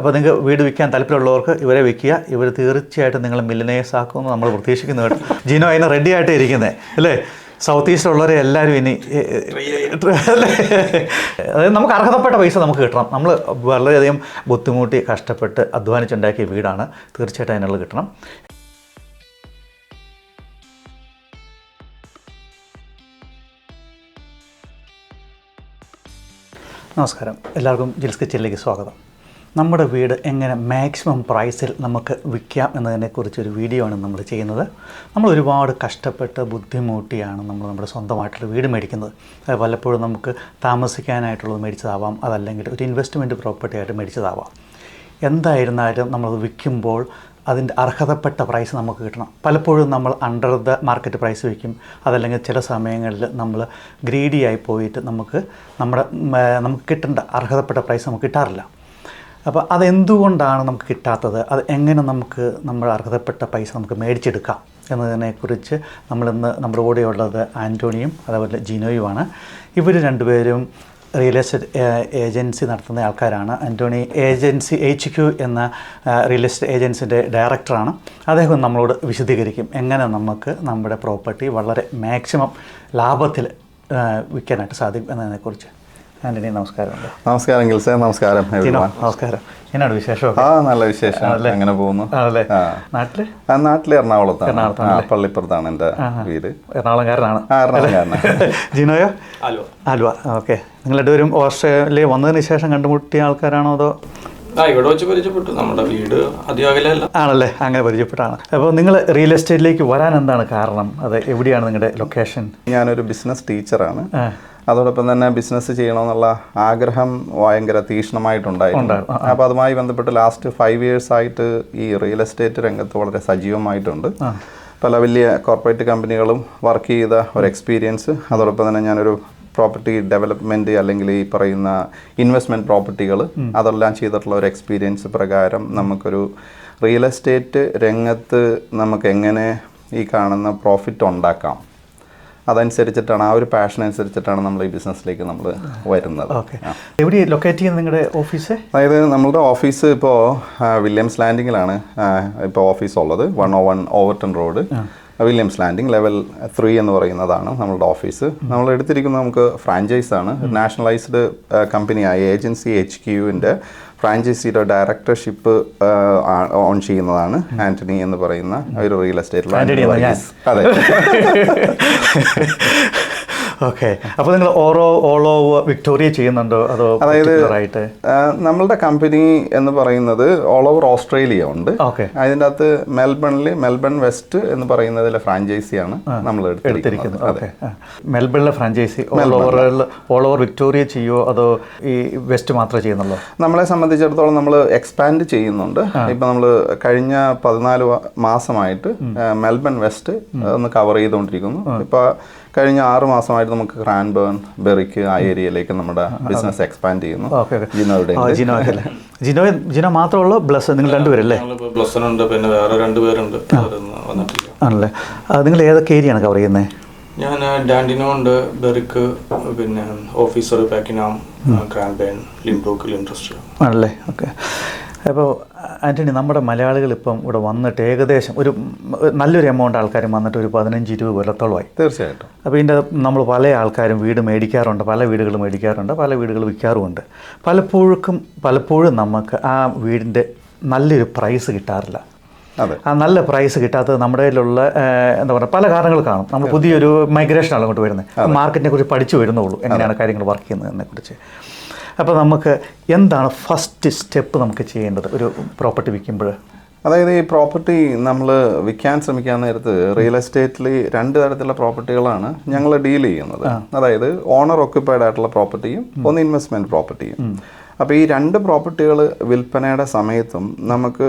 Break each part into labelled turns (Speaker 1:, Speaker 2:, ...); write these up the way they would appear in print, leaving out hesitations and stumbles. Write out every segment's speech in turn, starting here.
Speaker 1: അപ്പോൾ നിങ്ങൾക്ക് വീട് വിൽക്കാൻ താല്പര്യമുള്ളവർക്ക് ഇവരെ വിൽക്കുക. ഇവർ തീർച്ചയായിട്ടും നിങ്ങൾ മില്ലിനേഴ്സ് ആക്കുമെന്ന് നമ്മൾ പ്രതീക്ഷിക്കുന്നു കേട്ടോ. ജിനോ അതിന് റെഡി ആയിട്ട് ഇരിക്കുന്നത് അല്ലേ? സൗത്ത് ഈസ്റ്റിലുള്ളവരെ എല്ലാവരും ഇനി അതായത് നമുക്ക് അർഹതപ്പെട്ട പൈസ നമുക്ക് കിട്ടണം. നമ്മൾ വളരെയധികം ബുദ്ധിമുട്ടി കഷ്ടപ്പെട്ട് അധ്വാനിച്ചുണ്ടാക്കിയ വീടാണ്. തീർച്ചയായിട്ടും അതിനുള്ളത് കിട്ടണം. നമസ്കാരം, എല്ലാവർക്കും ജിൽസ് കിച്ചണിലേക്ക് സ്വാഗതം. നമ്മുടെ വീട് എങ്ങനെ മാക്സിമം പ്രൈസിൽ നമുക്ക് വിൽക്കാം എന്നതിനെക്കുറിച്ചൊരു വീഡിയോ ആണ് നമ്മൾ ചെയ്യുന്നത്. നമ്മൾ ഒരുപാട് കഷ്ടപ്പെട്ട് ബുദ്ധിമുട്ടിയാണ് നമ്മുടെ സ്വന്തമായിട്ടുള്ള വീട് മേടിക്കുന്നത്. അത് പലപ്പോഴും നമുക്ക് താമസിക്കാനായിട്ടുള്ളത് മേടിച്ചതാവാം, അതല്ലെങ്കിൽ ഒരു ഇൻവെസ്റ്റ്മെൻറ്റ് പ്രോപ്പർട്ടി ആയിട്ട് മേടിച്ചതാവാം. എന്തായിരുന്നാലും നമ്മളത് വിൽക്കുമ്പോൾ അതിൻ്റെ അർഹതപ്പെട്ട പ്രൈസ് നമുക്ക് കിട്ടണം. പലപ്പോഴും നമ്മൾ അണ്ടർ ദ മാർക്കറ്റ് പ്രൈസ് വയ്ക്കും, അതല്ലെങ്കിൽ ചില സമയങ്ങളിൽ നമ്മൾ ഗ്രീഡിയായി പോയിട്ട് നമുക്ക് കിട്ടേണ്ട അർഹതപ്പെട്ട പ്രൈസ് നമുക്ക് കിട്ടാറില്ല. അപ്പോൾ അതെന്തുകൊണ്ടാണ് നമുക്ക് കിട്ടാത്തത്, അത് എങ്ങനെ നമുക്ക് നമ്മുടെ അർഹതപ്പെട്ട പൈസ നമുക്ക് മേടിച്ചെടുക്കാം എന്നതിനെക്കുറിച്ച് നമ്മളിന്ന് നമ്മുടെ കൂടെയുള്ളത് ആൻ്റോണിയും അതേപോലെ ജിനോയുമാണ്. ഇവർ രണ്ടുപേരും റിയൽ എസ്റ്റേറ്റ് ഏജൻസി നടത്തുന്ന ആൾക്കാരാണ്. ആൻ്റോണി ഏജൻസി HQ എന്ന റിയൽ എസ്റ്റേറ്റ് ഏജൻസിൻ്റെ ഡയറക്ടറാണ്. അദ്ദേഹം നമ്മളോട് വിശദീകരിക്കും എങ്ങനെ നമുക്ക് നമ്മുടെ പ്രോപ്പർട്ടി വളരെ മാക്സിമം ലാഭത്തിൽ വിൽക്കാനായിട്ട് സാധിക്കും എന്നതിനെക്കുറിച്ച്. ആൻ്റണി നമസ്കാരമുണ്ട്.
Speaker 2: നമസ്കാരം ഗിൽസേ. നമസ്കാരം.
Speaker 1: നമസ്കാരം. എന്നാണ് വിശേഷം?
Speaker 2: നല്ല വിശേഷം. അങ്ങനെ പോകുന്നു. നാട്ടിലെ എറണാകുളത്താണ്. പള്ളിപ്പുറത്താണ് എൻ്റെ വീട്.
Speaker 1: എറണാകുളംകാരനാണ്. ജിനോയോ? ആലുവ. ഓക്കെ. നിങ്ങൾ രണ്ടുപേരും ഓസ്ട്രേലിയ വന്നതിന് ശേഷം കണ്ടുമുട്ടിയ ആൾക്കാരാണോ അതോ?
Speaker 3: ഇവിടെ വെച്ച് പരിചയപ്പെട്ടു. നമ്മുടെ വീട് അധികം
Speaker 1: ആണല്ലേ? അങ്ങനെ പരിചയപ്പെട്ടാണ്. അപ്പോൾ നിങ്ങൾ റിയൽ എസ്റ്റേറ്റിലേക്ക് വരാൻ എന്താണ് കാരണം? അത് എവിടെയാണ് നിങ്ങളുടെ ലൊക്കേഷൻ?
Speaker 2: ഞാനൊരു ബിസിനസ് ടീച്ചറാണ്. അതോടൊപ്പം തന്നെ ബിസിനസ് ചെയ്യണമെന്നുള്ള ആഗ്രഹം ഭയങ്കര തീക്ഷ്ണമായിട്ടുണ്ടായിരുന്നു. അപ്പോൾ അതുമായി ബന്ധപ്പെട്ട് ലാസ്റ്റ് 5 years ആയിട്ട് ഈ റിയൽ എസ്റ്റേറ്റ് രംഗത്ത് വളരെ സജീവമായിട്ടുണ്ട്. പല വലിയ കോർപ്പറേറ്റ് കമ്പനികളും വർക്ക് ചെയ്ത ഒരു എക്സ്പീരിയൻസ്, അതോടൊപ്പം തന്നെ ഞാനൊരു പ്രോപ്പർട്ടി ഡെവലപ്മെൻറ്റ് അല്ലെങ്കിൽ ഈ പറയുന്ന ഇൻവെസ്റ്റ്മെൻറ്റ് പ്രോപ്പർട്ടികൾ അതെല്ലാം ചെയ്തിട്ടുള്ള ഒരു എക്സ്പീരിയൻസ് പ്രകാരം നമുക്കൊരു റിയൽ എസ്റ്റേറ്റ് രംഗത്ത് നമുക്ക് എങ്ങനെ ഈ കാണുന്ന പ്രോഫിറ്റ് ഉണ്ടാക്കാം, അതനുസരിച്ചിട്ടാണ്, ആ ഒരു പാഷൻ അനുസരിച്ചിട്ടാണ് നമ്മൾ ഈ ബിസിനസ്സിലേക്ക് നമ്മൾ വരുന്നത്.
Speaker 1: എവിടെ ലൊക്കേറ്റ് ചെയ്യുന്നത് നിങ്ങളുടെ ഓഫീസ്?
Speaker 2: അതായത് നമ്മളുടെ ഓഫീസ് ഇപ്പോൾ വില്യംസ് ലാൻഡിങ്ങിലാണ് ഇപ്പോൾ ഓഫീസ് ഉള്ളത്. 101 Overton road, Williams landing, level 3 എന്ന് പറയുന്നതാണ് നമ്മളുടെ ഓഫീസ്. നമ്മൾ എടുത്തിരിക്കുന്നത് നമുക്ക് ഫ്രാഞ്ചൈസാണ്. നാഷണലൈസ്ഡ് കമ്പനിയായ ഏജൻസി HQവിൻ്റെ ഫ്രാഞ്ചൈസിയുടെ ഡയറക്ടർഷിപ്പ് ഓൺ ചെയ്യുന്നതാണ് ആൻ്റണി എന്ന് പറയുന്ന ഒരു റിയൽ എസ്റ്റേറ്റ്. അതെ.
Speaker 1: ഓക്കെ. അപ്പോൾ നിങ്ങൾ ഓൾ ഓവർ വിക്ടോറിയ ചെയ്യുന്നുണ്ടോ അതോ?
Speaker 2: അതായത് നമ്മളുടെ കമ്പനി എന്ന് പറയുന്നത് ഓൾ ഓവർ ഓസ്ട്രേലിയ ഉണ്ട്. അതിൻ്റെ അകത്ത് മെൽബൺ വെസ്റ്റ് എന്ന് പറയുന്നതിലെ ഫ്രാഞ്ചൈസിയാണ് നമ്മൾ എടുത്തിരിക്കുന്നത്.
Speaker 1: അതെ. മെൽബണിലെ ഫ്രാഞ്ചൈസി ഓൾ ഓവർ വിക്ടോറിയ ചെയ്യുമോ അതോ ഈ വെസ്റ്റ് മാത്രമേ ചെയ്യുന്നുള്ളൂ?
Speaker 2: നമ്മളെ സംബന്ധിച്ചിടത്തോളം നമ്മൾ എക്സ്പാൻഡ് ചെയ്യുന്നുണ്ട്. ഇപ്പം നമ്മൾ കഴിഞ്ഞ 14 മാസമായിട്ട് മെൽബൺ വെസ്റ്റ് ഒന്ന് കവർ ചെയ്തുകൊണ്ടിരിക്കുന്നു. ഇപ്പോൾ കഴിഞ്ഞ 6 മാസമായിട്ട് നമുക്ക് ക്രാൻബേൺ, ബെറിക്ക് ആ ഏരിയയിലേക്ക് നമ്മുടെ ബിസിനസ് എക്സ്പാൻഡ് ചെയ്യുന്നു.
Speaker 1: ജിനോ മാത്രമുള്ള ബ്ലസ് നിങ്ങൾ രണ്ടുപേരല്ലേ?
Speaker 3: പിന്നെ വേറെ 2 പേരുണ്ട്.
Speaker 1: ആണല്ലേ? നിങ്ങൾ ഏതൊക്കെ ഏരിയയാണ് കവർ ചെയ്യുന്നത്?
Speaker 3: ഞാൻ ഡാൻഡിനോ ഉണ്ട്, ബെറിക്ക്, പിന്നെ ഓഫീസർ, പാക്കിനാം, ക്രാൻബേൺ, ലിംബ്രൂക്ക്, ഇൻഡസ്ട്രിയൽ.
Speaker 1: ആണല്ലേ? ഓക്കെ. അപ്പോൾ ആൻ്റണി, നമ്മുടെ മലയാളികൾ ഇപ്പം ഇവിടെ വന്നിട്ട് ഏകദേശം ഒരു നല്ലൊരു എമൗണ്ട് ആൾക്കാരും വന്നിട്ട് ഒരു 15-20 കൊല്ലത്തോളമായി.
Speaker 2: തീർച്ചയായിട്ടും.
Speaker 1: അപ്പോൾ ഇതിൻ്റെ നമ്മൾ പല ആൾക്കാരും വീട് മേടിക്കാറുണ്ട്, പല വീടുകൾ മേടിക്കാറുണ്ട്, പല വീടുകൾ വിൽക്കാറുമുണ്ട്. പലപ്പോഴും നമുക്ക് ആ വീടിൻ്റെ നല്ലൊരു പ്രൈസ് കിട്ടാറില്ല. ആ നല്ല പ്രൈസ് കിട്ടാത്തത് നമ്മുടെ കയ്യിലുള്ള എന്താ പറയുക പല കാരണങ്ങൾ കാണും. നമ്മൾ പുതിയൊരു മൈഗ്രേഷനാണ് അങ്ങോട്ട് വരുന്നത്. മാർക്കറ്റിനെ കുറിച്ച് പഠിച്ചു വരുന്നുള്ളൂ, എങ്ങനെയാണ് കാര്യങ്ങൾ വർക്ക് ചെയ്യുന്നതിനെക്കുറിച്ച്. അപ്പോൾ നമുക്ക് എന്താണ് ഫസ്റ്റ് സ്റ്റെപ്പ് നമുക്ക് ചെയ്യേണ്ടത് ഒരു പ്രോപ്പർട്ടി വിൽക്കുമ്പോൾ?
Speaker 2: അതായത് ഈ പ്രോപ്പർട്ടി നമ്മൾ വിൽക്കാൻ ശ്രമിക്കാൻ നേരത്ത് റിയൽ എസ്റ്റേറ്റിൽ 2 തരത്തിലുള്ള പ്രോപ്പർട്ടികളാണ് ഞങ്ങൾ ഡീൽ ചെയ്യുന്നത്. അതായത് ഓണർ ഓക്യുപ്പൈഡ് ആയിട്ടുള്ള പ്രോപ്പർട്ടിയും ഒന്ന് ഇൻവെസ്റ്റ്മെൻറ്റ് പ്രോപ്പർട്ടിയും. അപ്പോൾ ഈ 2 പ്രോപ്പർട്ടികൾ വിൽപ്പനയുടെ സമയത്തും നമുക്ക്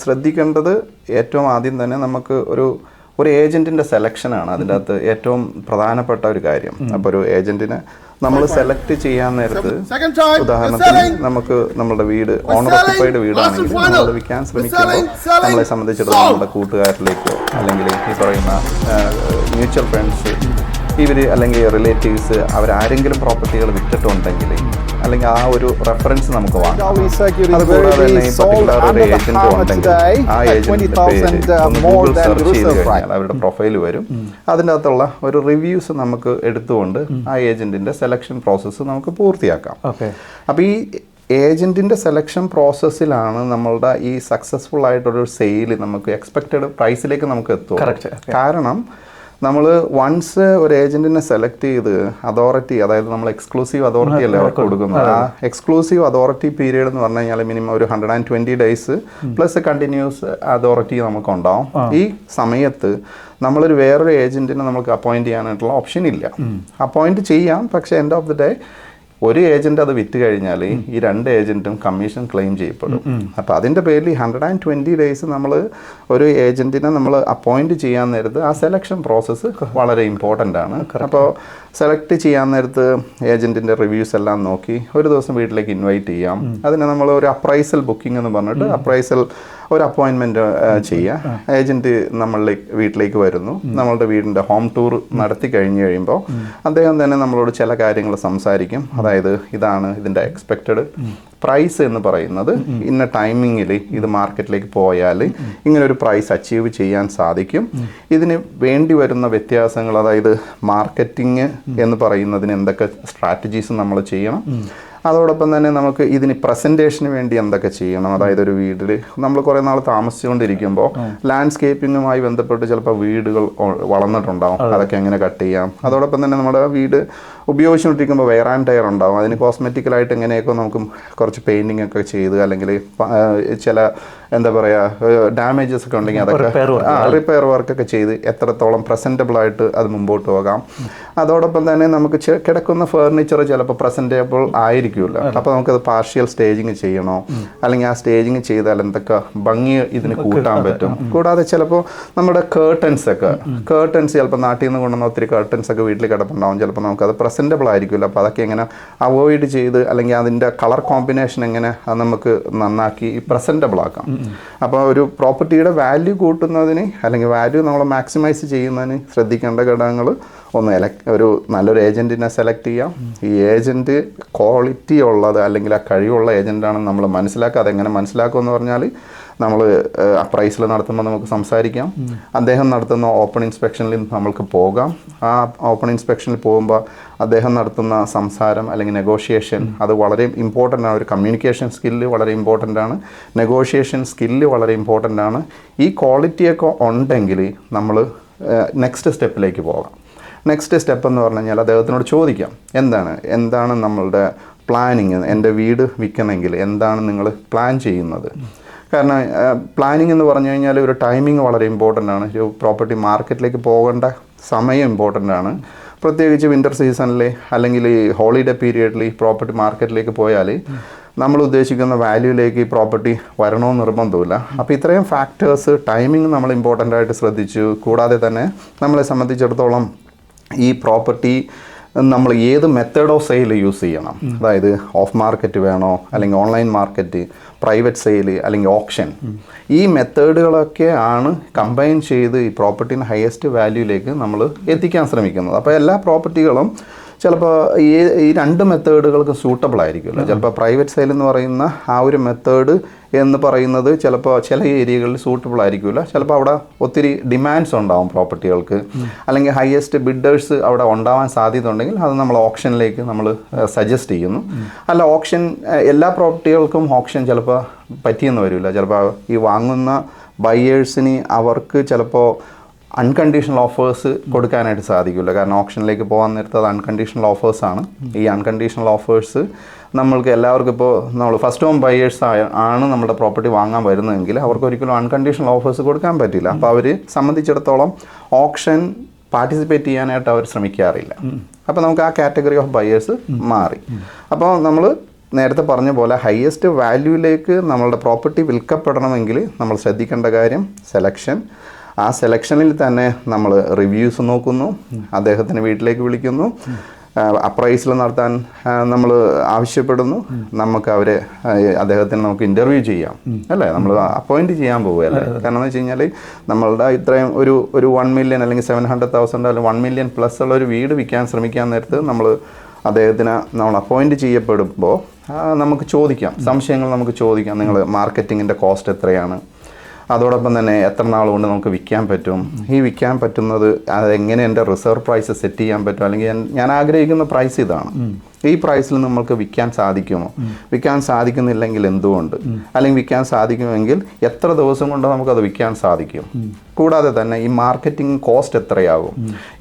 Speaker 2: ശ്രദ്ധിക്കേണ്ടത് ഏറ്റവും ആദ്യം തന്നെ നമുക്ക് ഒരു ഏജൻറ്റിൻ്റെ സെലക്ഷനാണ് അതിൻ്റെ അകത്ത് ഏറ്റവും പ്രധാനപ്പെട്ട ഒരു കാര്യം. അപ്പോൾ ഒരു ഏജൻറ്റിനെ നമ്മൾ സെലക്ട് ചെയ്യാൻ നേരത്ത് ഉദാഹരണത്തിന് നമുക്ക് നമ്മുടെ വീട് ഓണർ ഓക്യുപ്പൈഡ് വീടാണെങ്കിൽ നമ്മൾ വിൽക്കാൻ ശ്രമിക്കുമ്പോൾ നമ്മളെ സംബന്ധിച്ചിടത്തോളം നമ്മുടെ കൂട്ടുകാരിലേക്കോ അല്ലെങ്കിൽ ഈ പറയുന്ന മ്യൂച്വൽ ഫണ്ട്സ് ഇവർ അല്ലെങ്കിൽ റിലേറ്റീവ്സ് അവരാരെങ്കിലും പ്രോപ്പർട്ടികൾ വിറ്റിട്ടുണ്ടെങ്കിൽ അല്ലെങ്കിൽ ആ ഒരു റെഫറൻസ് നമുക്ക് വാങ്ങാം.
Speaker 4: Shall we circulate
Speaker 2: അതുകൂടാതെ തന്നെ ഈ
Speaker 4: sold
Speaker 2: പർട്ടിക്കുലർ ഒരു
Speaker 4: under the
Speaker 2: ഏജന്റ്
Speaker 4: hammer
Speaker 2: ഉണ്ടെങ്കിൽ
Speaker 4: today
Speaker 2: ആ
Speaker 4: at
Speaker 2: ഏജന്റിന്റെ
Speaker 4: 20,000
Speaker 2: പേര് ഒന്ന്
Speaker 4: more
Speaker 2: ഗൂഗിൾ
Speaker 4: than
Speaker 2: സെർച്ച് ചെയ്ത്
Speaker 4: reserve price.
Speaker 2: കഴിഞ്ഞാൽ അവരുടെ പ്രൊഫൈൽ വരും. അതിൻ്റെ അകത്തുള്ള ഒരു റിവ്യൂസ് നമുക്ക് എടുത്തുകൊണ്ട് ആ ഏജന്റിന്റെ സെലക്ഷൻ പ്രോസസ്സ് നമുക്ക് പൂർത്തിയാക്കാം.
Speaker 1: ഓക്കെ.
Speaker 2: അപ്പോൾ ഈ ഏജന്റിന്റെ സെലക്ഷൻ പ്രോസസ്സിലാണ് നമ്മളുടെ ഈ സക്സസ്ഫുൾ ആയിട്ടൊരു സെയിൽ നമുക്ക് എക്സ്പെക്റ്റഡ് പ്രൈസിലേക്ക് നമുക്ക് എത്തും. കാരണം നമ്മൾ വൺസ് ഒരു ഏജന്റിനെ സെലക്ട് ചെയ്ത് അതോറിറ്റി, അതായത് നമ്മൾ എക്സ്ക്ലൂസീവ് അതോറിറ്റി അല്ലേ അവർക്ക് കൊടുക്കുന്നത്, ആ എക്സ്ക്ലൂസീവ് അതോറിറ്റി പീരീഡ് എന്ന് പറഞ്ഞു കഴിഞ്ഞാൽ മിനിമം ഒരു 120 ഡേയ്സ് പ്ലസ് കണ്ടിന്യൂസ് അതോറിറ്റി നമുക്കുണ്ടാവും. ഈ സമയത്ത് നമ്മളൊരു വേറൊരു ഏജന്റിനെ നമുക്ക് അപ്പോയിന്റ് ചെയ്യാനായിട്ടുള്ള ഓപ്ഷൻ ഇല്ല. അപ്പോയിന്റ് ചെയ്യാം, പക്ഷേ എൻഡ് ഓഫ് ദി ഡേ ഒരു ഏജന്റ് അത് വിറ്റ് കഴിഞ്ഞാൽ ഈ രണ്ട് ഏജന്റും കമ്മീഷൻ ക്ലെയിം ചെയ്യപ്പെടും. അപ്പോൾ അതിൻ്റെ പേരിൽ 120 ഡേയ്സ് നമ്മൾ ഒരു ഏജന്റിനെ നമ്മൾ അപ്പോയിന്റ് ചെയ്യാൻ നേരത്ത് ആ സെലക്ഷൻ പ്രോസസ്സ് വളരെ ഇമ്പോർട്ടൻ്റ് ആണ്. അപ്പോൾ സെലക്ട് ചെയ്യാൻ നേരത്ത് ഏജന്റിൻ്റെ റിവ്യൂസ് എല്ലാം നോക്കി ഒരു ദിവസം വീട്ടിലേക്ക് ഇൻവൈറ്റ് ചെയ്യാം. അതിനെ നമ്മൾ ഒരു അപ്രൈസൽ ബുക്കിംഗ് എന്ന് പറഞ്ഞിട്ട് അപ്രൈസൽ ഒരു അപ്പോയിൻമെൻറ്റ് ചെയ്യുക. ഏജൻറ്റ് വീട്ടിലേക്ക് വരുന്നു. നമ്മളുടെ വീടിൻ്റെ ഹോം ടൂർ നടത്തി കഴിഞ്ഞ് കഴിയുമ്പോൾ അദ്ദേഹം തന്നെ നമ്മളോട് ചില കാര്യങ്ങൾ സംസാരിക്കും. അതായത് ഇതാണ് ഇതിൻ്റെ എക്സ്പെക്റ്റഡ് പ്രൈസ് എന്ന് പറയുന്നത്, ഇന്ന ടൈമിങ്ങിൽ ഇത് മാർക്കറ്റിലേക്ക് പോയാൽ ഇങ്ങനെ ഒരു പ്രൈസ് അച്ചീവ് ചെയ്യാൻ സാധിക്കും. ഇതിന് വേണ്ടി വരുന്ന വ്യത്യാസങ്ങൾ, അതായത് മാർക്കറ്റിംഗ് എന്ന് പറയുന്നതിന് എന്തൊക്കെ സ്ട്രാറ്റജീസ് നമ്മൾ ചെയ്യണം, അതോടൊപ്പം തന്നെ നമുക്ക് ഇതിന് പ്രസൻറ്റേഷന് വേണ്ടി എന്തൊക്കെ ചെയ്യണം. അതായത് ഒരു വീട്ടിൽ നമ്മൾ കുറേ നാൾ താമസിച്ചുകൊണ്ടിരിക്കുമ്പോൾ ലാൻഡ്സ്കേപ്പിങ്ങുമായി ബന്ധപ്പെട്ട് ചിലപ്പോൾ വീടുകൾ വളർന്നിട്ടുണ്ടാവും, അതൊക്കെ എങ്ങനെ കട്ട് ചെയ്യാം. അതോടൊപ്പം തന്നെ നമ്മുടെ വീട് ഉപയോഗിച്ചുകൊണ്ടിരിക്കുമ്പോൾ വെയർ ആൻഡ് ടയർ ഉണ്ടാവും, അതിന് കോസ്മെറ്റിക്കലായിട്ട് എങ്ങനെയൊക്കെ നമുക്ക് കുറച്ച് പെയിൻറ്റിങ് ഒക്കെ ചെയ്ത് അല്ലെങ്കിൽ ചില എന്താ പറയുക ഡാമേജസ് ഒക്കെ ഉണ്ടെങ്കിൽ അതൊക്കെ റിപ്പയർ വർക്കൊക്കെ ചെയ്ത് എത്രത്തോളം പ്രസൻറ്റബിൾ ആയിട്ട് അത് മുമ്പോട്ട് പോകാം. അതോടൊപ്പം തന്നെ നമുക്ക് കിടക്കുന്ന ഫർണിച്ചർ ചിലപ്പോൾ പ്രസൻറ്റബിൾ ആയിരിക്കുമല്ലോ, അപ്പോൾ നമുക്കത് പാർഷ്യൽ സ്റ്റേജിങ് ചെയ്യണോ, അല്ലെങ്കിൽ ആ സ്റ്റേജിങ് ചെയ്താൽ എന്തൊക്കെ ഭംഗി ഇതിന് കൂട്ടാൻ പറ്റും. കൂടാതെ ചിലപ്പോൾ നമ്മുടെ കേർട്ടൻസ് ചിലപ്പോൾ നാട്ടിൽ നിന്ന് കൊണ്ടുവന്ന ഒത്തിരി കേർട്ടൻസ് ഒക്കെ വീട്ടിൽ കിടപ്പുണ്ടാവും, ചിലപ്പോൾ നമുക്കത് പ്രസൻറ്റബിൾ ആയിരിക്കുമല്ലോ. അപ്പോൾ അതൊക്കെ എങ്ങനെ അവോയ്ഡ് ചെയ്ത് അല്ലെങ്കിൽ അതിൻ്റെ കളർ കോമ്പിനേഷൻ എങ്ങനെ അത് നമുക്ക് നന്നാക്കി പ്രസൻറ്റബിൾ ആക്കാം. അപ്പോൾ ഒരു പ്രോപ്പർട്ടിയുടെ വാല്യൂ കൂട്ടുന്നതിന് അല്ലെങ്കിൽ വാല്യൂ നമ്മൾ മാക്സിമൈസ് ചെയ്യുന്നതിന് ശ്രദ്ധിക്കേണ്ട ഘടകങ്ങൾ ഒന്ന് ഒരു നല്ലൊരു ഏജൻറ്റിനെ സെലക്ട് ചെയ്യാം. ഈ ഏജൻറ്റ് ക്വാളിറ്റി ഉള്ളത് അല്ലെങ്കിൽ ആ കഴിവുള്ള ഏജൻറ്റാണെന്ന് നമ്മൾ മനസ്സിലാക്കുക. അതെങ്ങനെ മനസ്സിലാക്കുമെന്ന് പറഞ്ഞാൽ നമ്മൾ പ്രൈസിൽ നടത്തുമ്പോൾ നമുക്ക് സംസാരിക്കാം. അദ്ദേഹം നടത്തുന്ന ഓപ്പൺ ഇൻസ്പെക്ഷനിൽ നമ്മൾക്ക് പോകാം. ആ ഓപ്പൺ ഇൻസ്പെക്ഷനിൽ പോകുമ്പോൾ അദ്ദേഹം നടത്തുന്ന സംസാരം അല്ലെങ്കിൽ നെഗോഷിയേഷൻ അത് വളരെ ഇമ്പോർട്ടൻ്റ് ആണ്. ഒരു കമ്മ്യൂണിക്കേഷൻ സ്കില്ല് വളരെ ഇമ്പോർട്ടൻ്റ് ആണ്, നെഗോഷിയേഷൻ സ്കില്ല് വളരെ ഇമ്പോർട്ടൻ്റ് ആണ്. ഈ ക്വാളിറ്റിയൊക്കെ ഉണ്ടെങ്കിൽ നമ്മൾ നെക്സ്റ്റ് സ്റ്റെപ്പിലേക്ക് പോകാം. നെക്സ്റ്റ് സ്റ്റെപ്പ് എന്ന് പറഞ്ഞു കഴിഞ്ഞാൽ അദ്ദേഹത്തിനോട് ചോദിക്കാം, എന്താണ് നമ്മളുടെ പ്ലാനിങ്, എൻ്റെ വീട് വിൽക്കണമെങ്കിൽ എന്താണ് നിങ്ങൾ പ്ലാൻ ചെയ്യുന്നത്. കാരണം പ്ലാനിങ് എന്ന് പറഞ്ഞു കഴിഞ്ഞാൽ ഒരു ടൈമിങ് വളരെ ഇമ്പോർട്ടൻ്റ് ആണ്. ഒരു പ്രോപ്പർട്ടി മാർക്കറ്റിലേക്ക് പോകേണ്ട സമയം ഇമ്പോർട്ടൻ്റ് ആണ്. പ്രത്യേകിച്ച് വിൻ്റർ സീസണിൽ അല്ലെങ്കിൽ ഈ ഹോളിഡേ പീരിയഡിൽ ഈ പ്രോപ്പർട്ടി മാർക്കറ്റിലേക്ക് പോയാൽ നമ്മൾ ഉദ്ദേശിക്കുന്ന വാല്യൂയിലേക്ക് ഈ പ്രോപ്പർട്ടി വരണമെന്ന് നിർബന്ധമില്ല. അപ്പോൾ ഇത്രയും ഫാക്ടേഴ്സ് ടൈമിങ് നമ്മൾ ഇമ്പോർട്ടൻ്റ് ആയിട്ട് ശ്രദ്ധിച്ചു. കൂടാതെ തന്നെ നമ്മളെ സംബന്ധിച്ചിടത്തോളം ഈ പ്രോപ്പർട്ടി നമ്മൾ ഏത് മെത്തേഡ് ഓഫ് സെയിൽ യൂസ് ചെയ്യണം, അതായത് ഓഫ് മാർക്കറ്റ് വേണോ അല്ലെങ്കിൽ ഓൺലൈൻ മാർക്കറ്റ്, പ്രൈവറ്റ് സെയിൽ അല്ലെങ്കിൽ ഓപ്ഷൻ, ഈ മെത്തേഡുകളൊക്കെ ആണ് കമ്പൈൻ ചെയ്ത് ഈ പ്രോപ്പർട്ടീൻ്റെ ഹയസ്റ്റ് വാല്യൂയിലേക്ക് നമ്മൾ എത്തിക്കാൻ ശ്രമിക്കുന്നത്. അപ്പോൾ എല്ലാ പ്രോപ്പർട്ടികളും ചിലപ്പോൾ ഈ രണ്ട് മെത്തേഡുകൾക്ക് സൂട്ടബിൾ ആയിരിക്കുമല്ലോ. ചിലപ്പോൾ പ്രൈവറ്റ് സെയിൽ എന്ന് പറയുന്ന ആ ഒരു മെത്തേഡ് എന്ന് പറയുന്നത് ചിലപ്പോൾ ചില ഏരിയകളിൽ സൂട്ടബിൾ ആയിരിക്കില്ല. ചിലപ്പോൾ അവിടെ ഒത്തിരി ഡിമാൻഡ്സ് ഉണ്ടാവും പ്രോപ്പർട്ടികൾക്ക്, അല്ലെങ്കിൽ ഹയസ്റ്റ് ബിഡേഴ്സ് അവിടെ ഉണ്ടാവാൻ സാധ്യത ഉണ്ടെങ്കിൽ അത് നമ്മൾ ഓപ്ഷനിലേക്ക് നമ്മൾ സജസ്റ്റ് ചെയ്യുന്നു. അല്ല, ഓപ്ഷൻ എല്ലാ പ്രോപ്പർട്ടികൾക്കും ഓപ്ഷൻ ചിലപ്പോൾ പറ്റിയെന്ന് വരില്ല. ചിലപ്പോൾ ഈ വാങ്ങുന്ന ബയേഴ്സിന് അവർക്ക് ചിലപ്പോൾ അൺകണ്ടീഷണൽ ഓഫേഴ്സ് കൊടുക്കാനായിട്ട് സാധിക്കില്ല. കാരണം ഓപ്ഷനിലേക്ക് പോകാൻ നേരത്തെ അത് അൺകണ്ടീഷണൽ ഓഫേഴ്സാണ്. ഈ അൺകണ്ടീഷണൽ ഓഫേഴ്സ് നമ്മൾക്ക് എല്ലാവർക്കും ഇപ്പോൾ നമ്മൾ ഫസ്റ്റ് ഹോം ബയേഴ്സ് ആണ് നമ്മുടെ പ്രോപ്പർട്ടി വാങ്ങാൻ വരുന്നതെങ്കിൽ അവർക്ക് ഒരിക്കലും അൺകണ്ടീഷണൽ ഓഫേഴ്സ് കൊടുക്കാൻ പറ്റില്ല. അപ്പോൾ അവർ സംബന്ധിച്ചിടത്തോളം ഓപ്ഷൻ പാർട്ടിസിപ്പേറ്റ് ചെയ്യാനായിട്ട് അവർ ശ്രമിക്കാറില്ല. അപ്പോൾ നമുക്ക് ആ കാറ്റഗറി ഓഫ് ബയേഴ്സ് മാറി. അപ്പോൾ നമ്മൾ നേരത്തെ പറഞ്ഞ പോലെ ഹയസ്റ്റ് വാല്യൂയിലേക്ക് നമ്മളുടെ പ്രോപ്പർട്ടി വിൽക്കപ്പെടണമെങ്കിൽ നമ്മൾ ശ്രദ്ധിക്കേണ്ട കാര്യം സെലക്ഷൻ. ആ സെലക്ഷനിൽ തന്നെ നമ്മൾ റിവ്യൂസ് നോക്കുന്നു, അദ്ദേഹത്തിന് വീട്ടിലേക്ക് വിളിക്കുന്നു, അപ്രൈസിൽ നടത്താൻ നമ്മൾ ആവശ്യപ്പെടുന്നു, നമുക്ക് അദ്ദേഹത്തിന് നമുക്ക് ഇൻ്റർവ്യൂ ചെയ്യാം അല്ലേ, നമ്മൾ അപ്പോയിൻറ്റ് ചെയ്യാൻ പോവുകയല്ലേ. കാരണം എന്ന് വെച്ച് കഴിഞ്ഞാൽ നമ്മളുടെ ഇത്രയും ഒരു 1 മില്യൺ അല്ലെങ്കിൽ 700,000 അല്ലെങ്കിൽ 1 മില്യൺ പ്ലസ് ഉള്ള ഒരു വീട് വിൽക്കാൻ ശ്രമിക്കാൻ നേരത്ത് നമ്മൾ അദ്ദേഹത്തിന് നമ്മൾ അപ്പോയിൻറ്റ് ചെയ്യപ്പെടുമ്പോൾ നമുക്ക് ചോദിക്കാം, സംശയങ്ങൾ നമുക്ക് ചോദിക്കാം. നിങ്ങൾ മാർക്കറ്റിങ്ങിൻ്റെ കോസ്റ്റ് എത്രയാണ്, അതോടൊപ്പം തന്നെ എത്ര നാൾ കൊണ്ട് നമുക്ക് വിൽക്കാൻ പറ്റും, ഈ വിൽക്കാൻ പറ്റുന്നത് അതെങ്ങനെ എൻ്റെ റിസർവ് പ്രൈസ് സെറ്റ് ചെയ്യാൻ പറ്റും, അല്ലെങ്കിൽ ഞാൻ ആഗ്രഹിക്കുന്ന പ്രൈസ് ഇതാണ്, ഈ പ്രൈസിൽ നമുക്ക് വിൽക്കാൻ സാധിക്കുമോ, വിൽക്കാൻ സാധിക്കുന്നില്ലെങ്കിൽ എന്തുകൊണ്ട്, അല്ലെങ്കിൽ വിൽക്കാൻ സാധിക്കുമെങ്കിൽ എത്ര ദിവസം കൊണ്ട് നമുക്കത് വിൽക്കാൻ സാധിക്കും. കൂടാതെ തന്നെ ഈ മാർക്കറ്റിംഗ് കോസ്റ്റ് എത്രയാകും.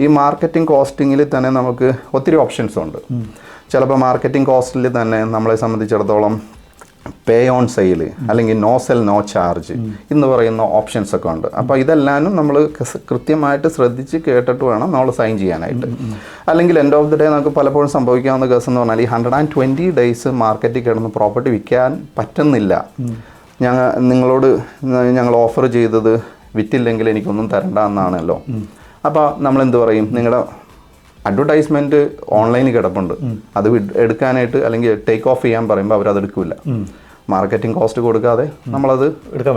Speaker 2: ഈ മാർക്കറ്റിംഗ് കോസ്റ്റിങ്ങിൽ തന്നെ നമുക്ക് ഒത്തിരി ഓപ്ഷൻസ് ഉണ്ട്. ചിലപ്പോൾ മാർക്കറ്റിംഗ് കോസ്റ്റിൽ തന്നെ നമ്മളെ സംബന്ധിച്ചിടത്തോളം പേ ഓൺ സെയിൽ അല്ലെങ്കിൽ നോ സെൽ നോ ചാർജ് എന്ന് പറയുന്ന ഓപ്ഷൻസ് ഒക്കെ ഉണ്ട്. അപ്പോൾ ഇതെല്ലാനും നമ്മൾ കൃത്യമായിട്ട് ശ്രദ്ധിച്ച് കേട്ടിട്ട് വേണം നമ്മൾ സൈൻ ചെയ്യാനായിട്ട്. അല്ലെങ്കിൽ എൻഡ് ഓഫ് ദി ഡേ നമുക്ക് പലപ്പോഴും സംഭവിക്കാവുന്ന കേസ് എന്ന് പറഞ്ഞാൽ ഈ 120 ഡേയ്സ് മാർക്കറ്റിൽ കിടന്ന് പ്രോപ്പർട്ടി വിൽക്കാൻ പറ്റുന്നില്ല, നിങ്ങളോട് ഞങ്ങൾ ഓഫർ ചെയ്തത് വിറ്റില്ലെങ്കിൽ എനിക്കൊന്നും തരണ്ട എന്നാണല്ലോ. അപ്പോൾ നമ്മളെന്ത് പറയും, നിങ്ങളുടെ അഡ്വർടൈസ്മെൻറ്റ് ഓൺലൈനിൽ കിടപ്പുണ്ട്, അത് എടുക്കാനായിട്ട് അല്ലെങ്കിൽ ടേക്ക് ഓഫ് ചെയ്യാൻ പറയുമ്പോൾ അവരത് എടുക്കില്ല. മാർക്കറ്റിംഗ് കോസ്റ്റ് കൊടുക്കാതെ നമ്മളത്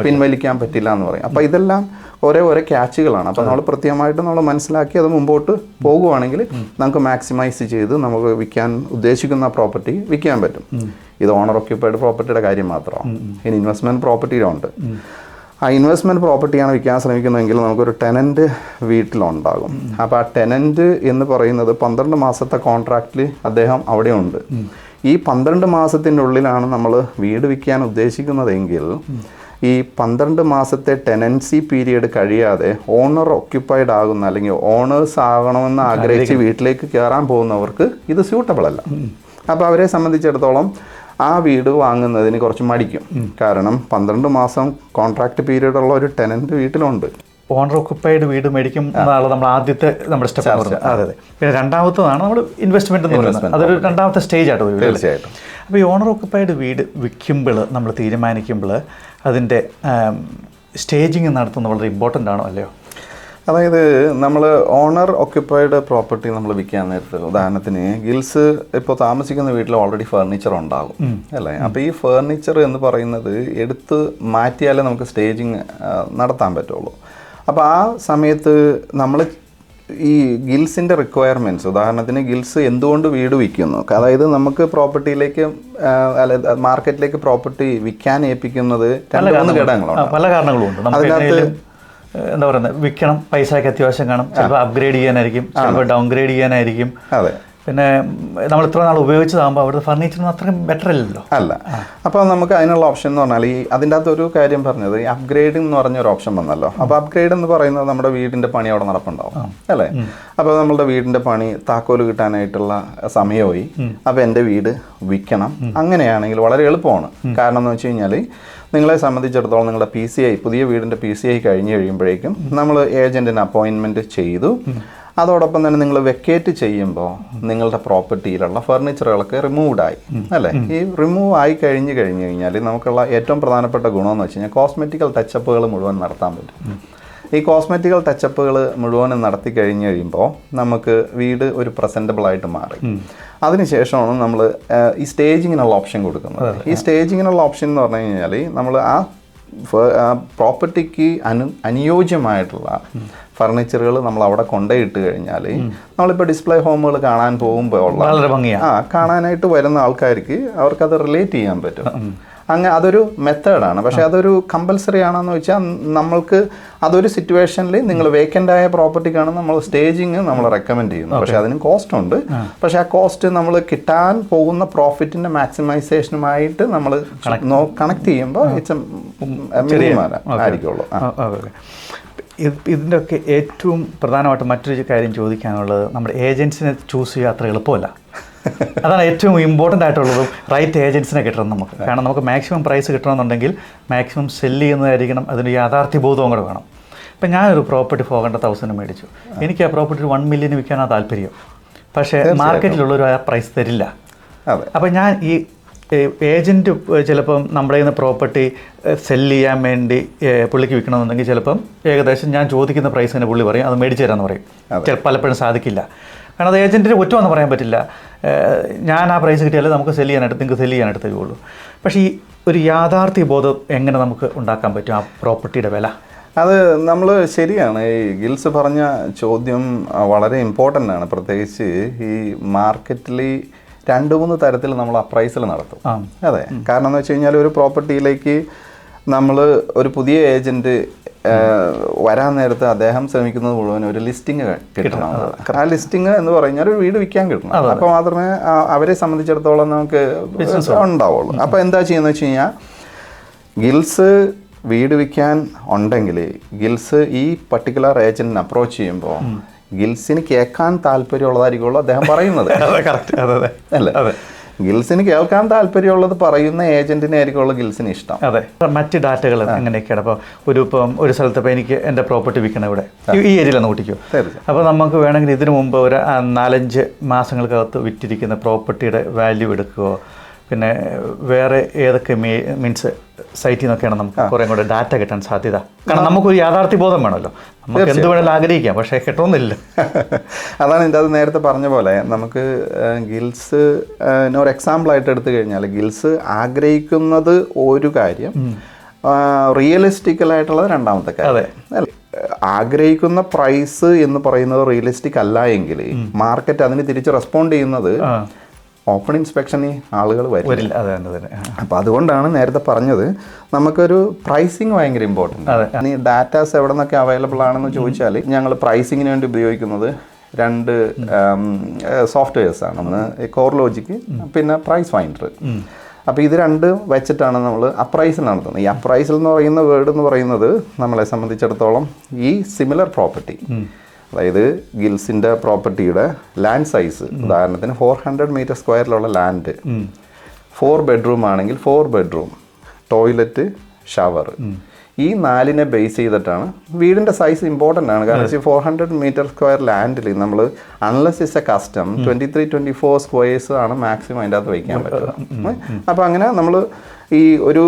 Speaker 2: പിൻവലിക്കാൻ പറ്റില്ല എന്ന് പറയും. അപ്പോൾ ഇതെല്ലാം ഓരോ ക്യാച്ചുകളാണ്. അപ്പോൾ നമ്മൾ കൃത്യമായിട്ട് നമ്മൾ മനസ്സിലാക്കി അത് മുമ്പോട്ട് പോകുവാണെങ്കിൽ നമുക്ക് മാക്സിമൈസ് ചെയ്ത് നമുക്ക് വിൽക്കാൻ ഉദ്ദേശിക്കുന്ന പ്രോപ്പർട്ടി വിൽക്കാൻ പറ്റും. ഇത് ഓണർ ഓക്യുപ്പൈഡ് പ്രോപ്പർട്ടിയുടെ കാര്യം മാത്രമാണ്. ഇനി ഇൻവെസ്റ്റ്മെൻറ്റ് പ്രോപ്പർട്ടിയിലുണ്ട്. ആ ഇൻവെസ്റ്റ്മെൻറ്റ് പ്രോപ്പർട്ടിയാണ് വിൽക്കാൻ ശ്രമിക്കുന്നതെങ്കിൽ നമുക്കൊരു ടെനൻറ്റ് വീട്ടിലുണ്ടാകും. അപ്പോൾ ആ ടെനൻറ്റ് എന്ന് പറയുന്നത് 12 മാസത്തെ കോൺട്രാക്റ്റിൽ അദ്ദേഹം അവിടെ ഉണ്ട്. ഈ 12 മാസത്തിൻ്റെ ഉള്ളിലാണ് നമ്മൾ വീട് വിൽക്കാൻ ഉദ്ദേശിക്കുന്നതെങ്കിൽ ഈ 12 മാസത്തെ ടെനൻസി പീരിയഡ് കഴിയാതെ ഓണർ ഓക്യുപ്പൈഡ് ആകുന്ന അല്ലെങ്കിൽ ഓണേഴ്സ് ആകണമെന്ന് ആഗ്രഹിച്ച് വീട്ടിലേക്ക് കയറാൻ പോകുന്നവർക്ക് ഇത് സ്യൂട്ടബിൾ അല്ല. അപ്പോൾ അവരെ സംബന്ധിച്ചിടത്തോളം ആ വീട് വാങ്ങുന്നതിന് കുറച്ച് മടിക്കും. കാരണം 12 മാസം കോൺട്രാക്ട് പീരീഡ് ഉള്ള ഒരു ടെനൻറ്റ് വീട്ടിലുണ്ട്.
Speaker 1: ഓണർ ഓക്യുപ്പൈഡ് വീട് മേടിക്കും എന്നാണ് നമ്മൾ ആദ്യത്തെ നമ്മുടെ സ്റ്റെപ്പ്. അതെ. പിന്നെ രണ്ടാമത്തതാണ് നമ്മൾ ഇൻവെസ്റ്റ്മെന്റ് എന്ന് പറയുന്നത്. അതൊരു രണ്ടാമത്തെ സ്റ്റേജ് ആയിട്ട് വരും.
Speaker 2: തീർച്ചയായിട്ടും.
Speaker 1: അപ്പോൾ ഈ ഓണർ ഓക്യുപ്പൈഡ് വീട് വിൽക്കുമ്പോൾ നമ്മൾ തീരുമാനിക്കുമ്പോൾ അതിൻ്റെ സ്റ്റേജിങ് നടത്തുന്നത് വളരെ ഇമ്പോർട്ടൻ്റ് ആണോ അല്ലയോ?
Speaker 2: അതായത് നമ്മൾ ഓണർ ഓക്യുപ്പൈഡ് പ്രോപ്പർട്ടി നമ്മൾ വിൽക്കാൻ നേരത്ത് ഉദാഹരണത്തിന് ഗിൽസ് ഇപ്പോൾ താമസിക്കുന്ന വീട്ടിൽ ഓൾറെഡി ഫർണിച്ചർ ഉണ്ടാകും അല്ലേ. അപ്പോൾ ഈ ഫർണിച്ചർ എന്ന് പറയുന്നത് എടുത്ത് മാറ്റിയാലേ നമുക്ക് സ്റ്റേജിങ് നടത്താൻ പറ്റുള്ളൂ. അപ്പോൾ ആ സമയത്ത് നമ്മൾ ഈ ഗിൽസിൻ്റെ റിക്വയർമെൻറ്റ്സ്, ഉദാഹരണത്തിന് ഗിൽസ് എന്തുകൊണ്ട് വീട് വിൽക്കുന്നു, അതായത് നമുക്ക് പ്രോപ്പർട്ടിയിലേക്ക് മാർക്കറ്റിലേക്ക് പ്രോപ്പർട്ടി വിൽക്കാൻ ഏൽപ്പിക്കുന്നത് 2-3 ഘടകങ്ങളുണ്ട്.
Speaker 1: പല കാരണങ്ങളുണ്ട്. അതിനകത്ത് എന്താ പറയുന്നത്, വിൽക്കണം, പൈസയ്ക്ക് അത്യാവശ്യം കാണും, ചിലപ്പോൾ അപ്ഗ്രേഡ് ചെയ്യാനായിരിക്കും, ചിലപ്പോൾ ഡൗൺഗ്രേഡ് ചെയ്യാനായിരിക്കും.
Speaker 2: അതെ.
Speaker 1: പിന്നെ നമ്മൾ ഇത്ര നാൾ ഉപയോഗിച്ചതാകുമ്പോൾ അവിടുത്തെ ഫർണിച്ചറിന് അത്രയും ബെറ്റർ അല്ലല്ലോ.
Speaker 2: അല്ല. അപ്പോൾ നമുക്ക് അതിനുള്ള ഓപ്ഷൻ എന്ന് പറഞ്ഞാൽ അതിൻ്റെ അകത്ത് ഒരു കാര്യം പറഞ്ഞത് ഈ അപ്ഗ്രേഡ് എന്ന് പറഞ്ഞൊരു ഓപ്ഷൻ വന്നല്ലോ. അപ്പോൾ അപ്ഗ്രേഡ് എന്ന് പറയുന്നത് നമ്മുടെ വീടിൻ്റെ പണി അവിടെ നടപ്പുണ്ടാവും അല്ലേ. അപ്പോൾ നമ്മളുടെ വീടിൻ്റെ പണി താക്കോല് കിട്ടാനായിട്ടുള്ള സമയമായി, അപ്പോൾ എൻ്റെ വീട് വിൽക്കണം. അങ്ങനെയാണെങ്കിൽ വളരെ എളുപ്പമാണ്. കാരണം എന്ന് വെച്ച് കഴിഞ്ഞാൽ നിങ്ങളെ സംബന്ധിച്ചിടത്തോളം നിങ്ങളുടെ PCI പുതിയ വീടിൻ്റെ PCI കഴിഞ്ഞ് കഴിയുമ്പോഴേക്കും നമ്മൾ ഏജൻറ്റിന് അപ്പോയിൻമെൻറ്റ് ചെയ്തു. അതോടൊപ്പം തന്നെ നിങ്ങൾ വെക്കേറ്റ് ചെയ്യുമ്പോൾ നിങ്ങളുടെ പ്രോപ്പർട്ടിയിലുള്ള ഫർണിച്ചറുകളൊക്കെ റിമൂവ്ഡായി അല്ലേ. ഈ റിമൂവ് ആയി കഴിഞ്ഞാൽ നമുക്കുള്ള ഏറ്റവും പ്രധാനപ്പെട്ട ഗുണമെന്ന് വെച്ച് കഴിഞ്ഞാൽ കോസ്മെറ്റിക്കൽ ടച്ചപ്പുകൾ മുഴുവൻ നടത്താൻ പറ്റും. ഈ കോസ്മെറ്റിക്കൽ ടച്ചപ്പുകൾ മുഴുവനും നടത്തി കഴിയുമ്പോൾ നമുക്ക് വീട് ഒരു പ്രസൻറ്റബിൾ ആയിട്ട് മാറി. അതിനുശേഷമാണ് നമ്മൾ ഈ സ്റ്റേജിങ്ങിനുള്ള ഓപ്ഷൻ കൊടുക്കുന്നത്. ഈ സ്റ്റേജിങ്ങിനുള്ള ഓപ്ഷൻ എന്ന് പറഞ്ഞു കഴിഞ്ഞാൽ നമ്മൾ ആ പ്രോപ്പർട്ടിക്ക് അനുയോജ്യമായിട്ടുള്ള ഫർണിച്ചറുകൾ നമ്മൾ അവിടെ കൊണ്ടുപോയിട്ട് കഴിഞ്ഞാൽ നമ്മളിപ്പോൾ ഡിസ്പ്ലേ ഹോമുകൾ കാണാൻ പോകുമ്പോൾ കാണാനായിട്ട് വരുന്ന ആൾക്കാർക്ക് അവർക്കത് റിലേറ്റ് ചെയ്യാൻ പറ്റും. അങ്ങനെ അതൊരു മെത്തേഡാണ്. പക്ഷേ അതൊരു കമ്പൽസറി ആണെന്ന് വെച്ചാൽ നമ്മൾക്ക് അതൊരു സിറ്റുവേഷനിൽ നിങ്ങൾ വേക്കൻ്റ് ആയ പ്രോപ്പർട്ടിക്കാണ് നമ്മൾ സ്റ്റേജിങ് നമ്മൾ റെക്കമെൻഡ് ചെയ്യുന്നത്. പക്ഷേ അതിന് കോസ്റ്റ് ഉണ്ട്. പക്ഷേ ആ കോസ്റ്റ് നമ്മൾ കിട്ടാൻ പോകുന്ന പ്രോഫിറ്റിൻ്റെ മാക്സിമൈസേഷനുമായിട്ട് നമ്മൾ കണക്ട് ചെയ്യുമ്പോൾ ഇറ്റ്സ് ആയിരിക്കുള്ളൂ.
Speaker 1: ഇതിൻ്റെ ഒക്കെ ഏറ്റവും പ്രധാനമായിട്ട് മറ്റൊരു കാര്യം ചോദിക്കാനുള്ളത്, നമ്മുടെ ഏജൻസിനെ ചൂസ് ചെയ്യുക അത്ര എളുപ്പമല്ല. അതാണ് ഏറ്റവും ഇമ്പോർട്ടൻ്റ് ആയിട്ടുള്ളതും. റൈറ്റ് ഏജൻസിനെ കിട്ടണം നമുക്ക്. കാരണം നമുക്ക് മാക്സിമം പ്രൈസ് കിട്ടണമെന്നുണ്ടെങ്കിൽ മാക്സിമം സെല്ല് ചെയ്യുന്നതായിരിക്കണം. അതിന് യാഥാർത്ഥ്യബോധവും കൂടെ വേണം. ഇപ്പം ഞാനൊരു പ്രോപ്പർട്ടി 400,000 മേടിച്ചു. എനിക്ക് ആ പ്രോപ്പർട്ടി 1 million വിൽക്കാനാണ് താല്പര്യം. പക്ഷേ മാർക്കറ്റിലുള്ളൊരു ആ പ്രൈസ് തരില്ല. അപ്പം ഞാൻ ഈ ഏജൻറ്റ് ചിലപ്പം നമ്മുടെ കയ്യിൽ നിന്ന് പ്രോപ്പർട്ടി സെല്ല് ചെയ്യാൻ വേണ്ടി പുള്ളിക്ക് വിൽക്കണമെന്നുണ്ടെങ്കിൽ ചിലപ്പം ഏകദേശം ഞാൻ ചോദിക്കുന്ന പ്രൈസ് തന്നെ പുള്ളി പറയും, അത് മേടിച്ച് തരാമെന്ന് പറയും. പലപ്പോഴും സാധിക്കില്ല. കാരണം അത് ഏജൻറ്റിന് കുറ്റമെന്ന് പറയാൻ പറ്റില്ല. ഞാൻ ആ പ്രൈസ് കിട്ടിയാലേ നമുക്ക് നിങ്ങൾക്ക് സെല്ല് ചെയ്യാനായിട്ട് തരുള്ളൂ. പക്ഷേ ഈ ഒരു യാഥാർത്ഥ്യ ബോധം എങ്ങനെ നമുക്ക് ഉണ്ടാക്കാൻ പറ്റും ആ പ്രോപ്പർട്ടിയുടെ വില?
Speaker 2: അത് നമ്മൾ ശരിയാണ്. ഈ ഗിൽസ് പറഞ്ഞ ചോദ്യം വളരെ ഇമ്പോർട്ടൻ്റ് ആണ്. പ്രത്യേകിച്ച് ഈ മാർക്കറ്റിൽ 2-3 തരത്തിൽ നമ്മൾ അപ്രൈസൽ നടത്തും. അതെ, കാരണം എന്ന് വെച്ച് കഴിഞ്ഞാൽ ഒരു പ്രോപ്പർട്ടിയിലേക്ക് നമ്മൾ ഒരു പുതിയ ഏജൻറ്റ് വരാൻ നേരത്ത് അദ്ദേഹം ശ്രമിക്കുന്നത് മുഴുവൻ ഒരു ലിസ്റ്റിംഗ് കിട്ടണം. ആ ലിസ്റ്റിംഗ് എന്ന് പറഞ്ഞാൽ ഒരു വീട് വിൽക്കാൻ കിട്ടണം. അപ്പോൾ മാത്രമേ അവരെ സംബന്ധിച്ചിടത്തോളം നമുക്ക് ഉണ്ടാവുള്ളൂ. അപ്പോൾ എന്താ ചെയ്യുന്നത് വെച്ച് കഴിഞ്ഞാൽ ഗിൽസ് വീട് വിൽക്കാൻ ഉണ്ടെങ്കിൽ ഗിൽസ് ഈ പർട്ടിക്കുലർ ഏജന്റിനെ അപ്രോച്ച് ചെയ്യുമ്പോൾ ഗിൽസിന് കേൾക്കാൻ താല്പര്യമുള്ളതായിരിക്കുമല്ലോ അദ്ദേഹം പറയുന്നത്. അല്ലേ? ഗിൽസിന് കേൾക്കാൻ താല്പര്യമുള്ളത് പറയുന്ന ഏജന്റിനെ ആയിരിക്കുമല്ലോ ഗിൽസിന് ഇഷ്ടം.
Speaker 1: അതെ, മറ്റ് ഡാറ്റകൾ എങ്ങനെയൊക്കെയാണ്? അപ്പോൾ ഒരു സ്ഥലത്ത് ഇപ്പോൾ എനിക്ക് എൻ്റെ പ്രോപ്പർട്ടി വിൽക്കണം, ഇവിടെ ഈ ഏരിയയിലൊന്ന് കൂട്ടിക്കോ. അപ്പോൾ നമുക്ക് വേണമെങ്കിൽ ഇതിനു മുമ്പ് ഒരു 4-5 മാസങ്ങൾക്കകത്ത് വിറ്റിരിക്കുന്ന പ്രോപ്പർട്ടിയുടെ വാല്യൂ എടുക്കുകയോ, പിന്നെ വേറെ ഏതൊക്കെ മീൻസ് സൈറ്റിൽ നിന്നൊക്കെയാണ് നമുക്ക് കുറേ കൂടെ ഡാറ്റ കിട്ടാൻ സാധ്യത? കാരണം നമുക്കൊരു യാഥാർത്ഥ്യ ബോധം വേണമല്ലോ. നമുക്ക് എന്ത് വേണമെങ്കിലും ആഗ്രഹിക്കാം, പക്ഷേ കിട്ടണമെന്നില്ല.
Speaker 2: അതാണ് എൻ്റെ അത് നേരത്തെ പറഞ്ഞ പോലെ നമുക്ക് ഗിൽസ് ഒരു എക്സാമ്പിളായിട്ട് എടുത്തു കഴിഞ്ഞാൽ ഗിൽസ് ആഗ്രഹിക്കുന്നത് ഒരു കാര്യം, റിയലിസ്റ്റിക്കലായിട്ടുള്ളത് രണ്ടാമത്തെ കാര്യം. ആഗ്രഹിക്കുന്ന പ്രൈസ് എന്ന് പറയുന്നത് റിയലിസ്റ്റിക് അല്ല എങ്കിൽ മാർക്കറ്റ് അതിന് തിരിച്ച് റെസ്പോണ്ട് ചെയ്യുന്നത് ഓപ്പൺ ഇൻസ്പെക്ഷന് ആളുകൾ വരില്ല. അപ്പോൾ അതുകൊണ്ടാണ് നേരത്തെ പറഞ്ഞത് നമുക്കൊരു പ്രൈസിങ് ഭയങ്കര ഇമ്പോർട്ടൻ്റ്. ഈ ഡാറ്റാസ് എവിടെ നിന്നൊക്കെ അവൈലബിൾ ആണെന്ന് ചോദിച്ചാൽ ഞങ്ങൾ പ്രൈസിങ്ങിന് വേണ്ടി ഉപയോഗിക്കുന്നത് 2 സോഫ്റ്റ്വെയർസാണ്. ഒന്ന് കോർലോജിക്ക്, പിന്നെ പ്രൈസ് ഫൈൻഡർ. അപ്പോൾ ഇത് 2 വെച്ചിട്ടാണ് നമ്മൾ അപ്രൈസൽ നടത്തുന്നത്. ഈ അപ്രൈസൽ എന്ന് പറയുന്ന വേർഡ് എന്ന് പറയുന്നത് നമ്മളെ സംബന്ധിച്ചിടത്തോളം ഈ സിമിലർ പ്രോപ്പർട്ടി, അതായത് ഗിൽസിൻ്റെ പ്രോപ്പർട്ടിയുടെ ലാൻഡ് സൈസ്, ഉദാഹരണത്തിന് 400 മീറ്റർ സ്ക്വയറിലുള്ള ലാൻഡ്, 4 ബെഡ്റൂം ആണെങ്കിൽ 4 ബെഡ്റൂം, ടോയ്ലറ്റ്, ഷവർ, ഈ 4നെ ബേസ് ചെയ്തിട്ടാണ്. വീടിൻ്റെ സൈസ് ഇമ്പോർട്ടൻ്റ് ആണ്. കാരണം വെച്ചാൽ 400 മീറ്റർ സ്ക്വയർ ലാൻഡിൽ നമ്മൾ unless is A custom 23-24 squares ആണ് മാക്സിമം അതിൻ്റെ അകത്ത് വയ്ക്കാൻ പറ്റുക. അപ്പോൾ അങ്ങനെ നമ്മൾ ഈ ഒരു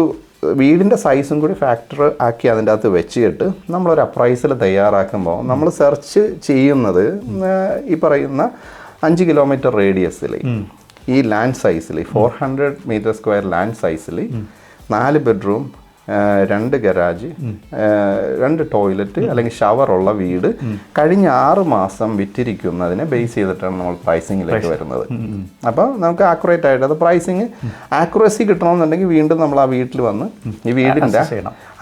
Speaker 2: വീടിൻ്റെ സൈസും കൂടി ഫാക്ടർ ആക്കി അതിൻ്റെ അകത്ത് വെച്ചിട്ട് നമ്മളൊരു അപ്രൈസൽ തയ്യാറാക്കുമ്പോൾ നമ്മൾ സെർച്ച് ചെയ്യുന്നത് ഈ പറയുന്ന 5 കിലോമീറ്റർ റേഡിയസിൽ ഈ ലാൻഡ് സൈസിൽ 400 മീറ്റർ സ്ക്വയർ ലാൻഡ് സൈസിൽ 4 ബെഡ്റൂം, 2 ഗരാജ്, 2 ടോയ്ലറ്റ് അല്ലെങ്കിൽ ഷവർ ഉള്ള വീട് കഴിഞ്ഞ 6 മാസം വിറ്റിരിക്കുന്നതിനെ ബേസ് ചെയ്തിട്ടാണ് നമ്മൾ പ്രൈസിങ്ങിലേക്ക് വരുന്നത്. അപ്പോൾ നമുക്ക് ആക്യുറേറ്റ് ആയിട്ട് അത് പ്രൈസിങ് ആക്യുറസി കിട്ടണമെന്നുണ്ടെങ്കിൽ വീണ്ടും നമ്മൾ ആ വീട്ടിൽ വന്ന് ഈ വീടിൻ്റെ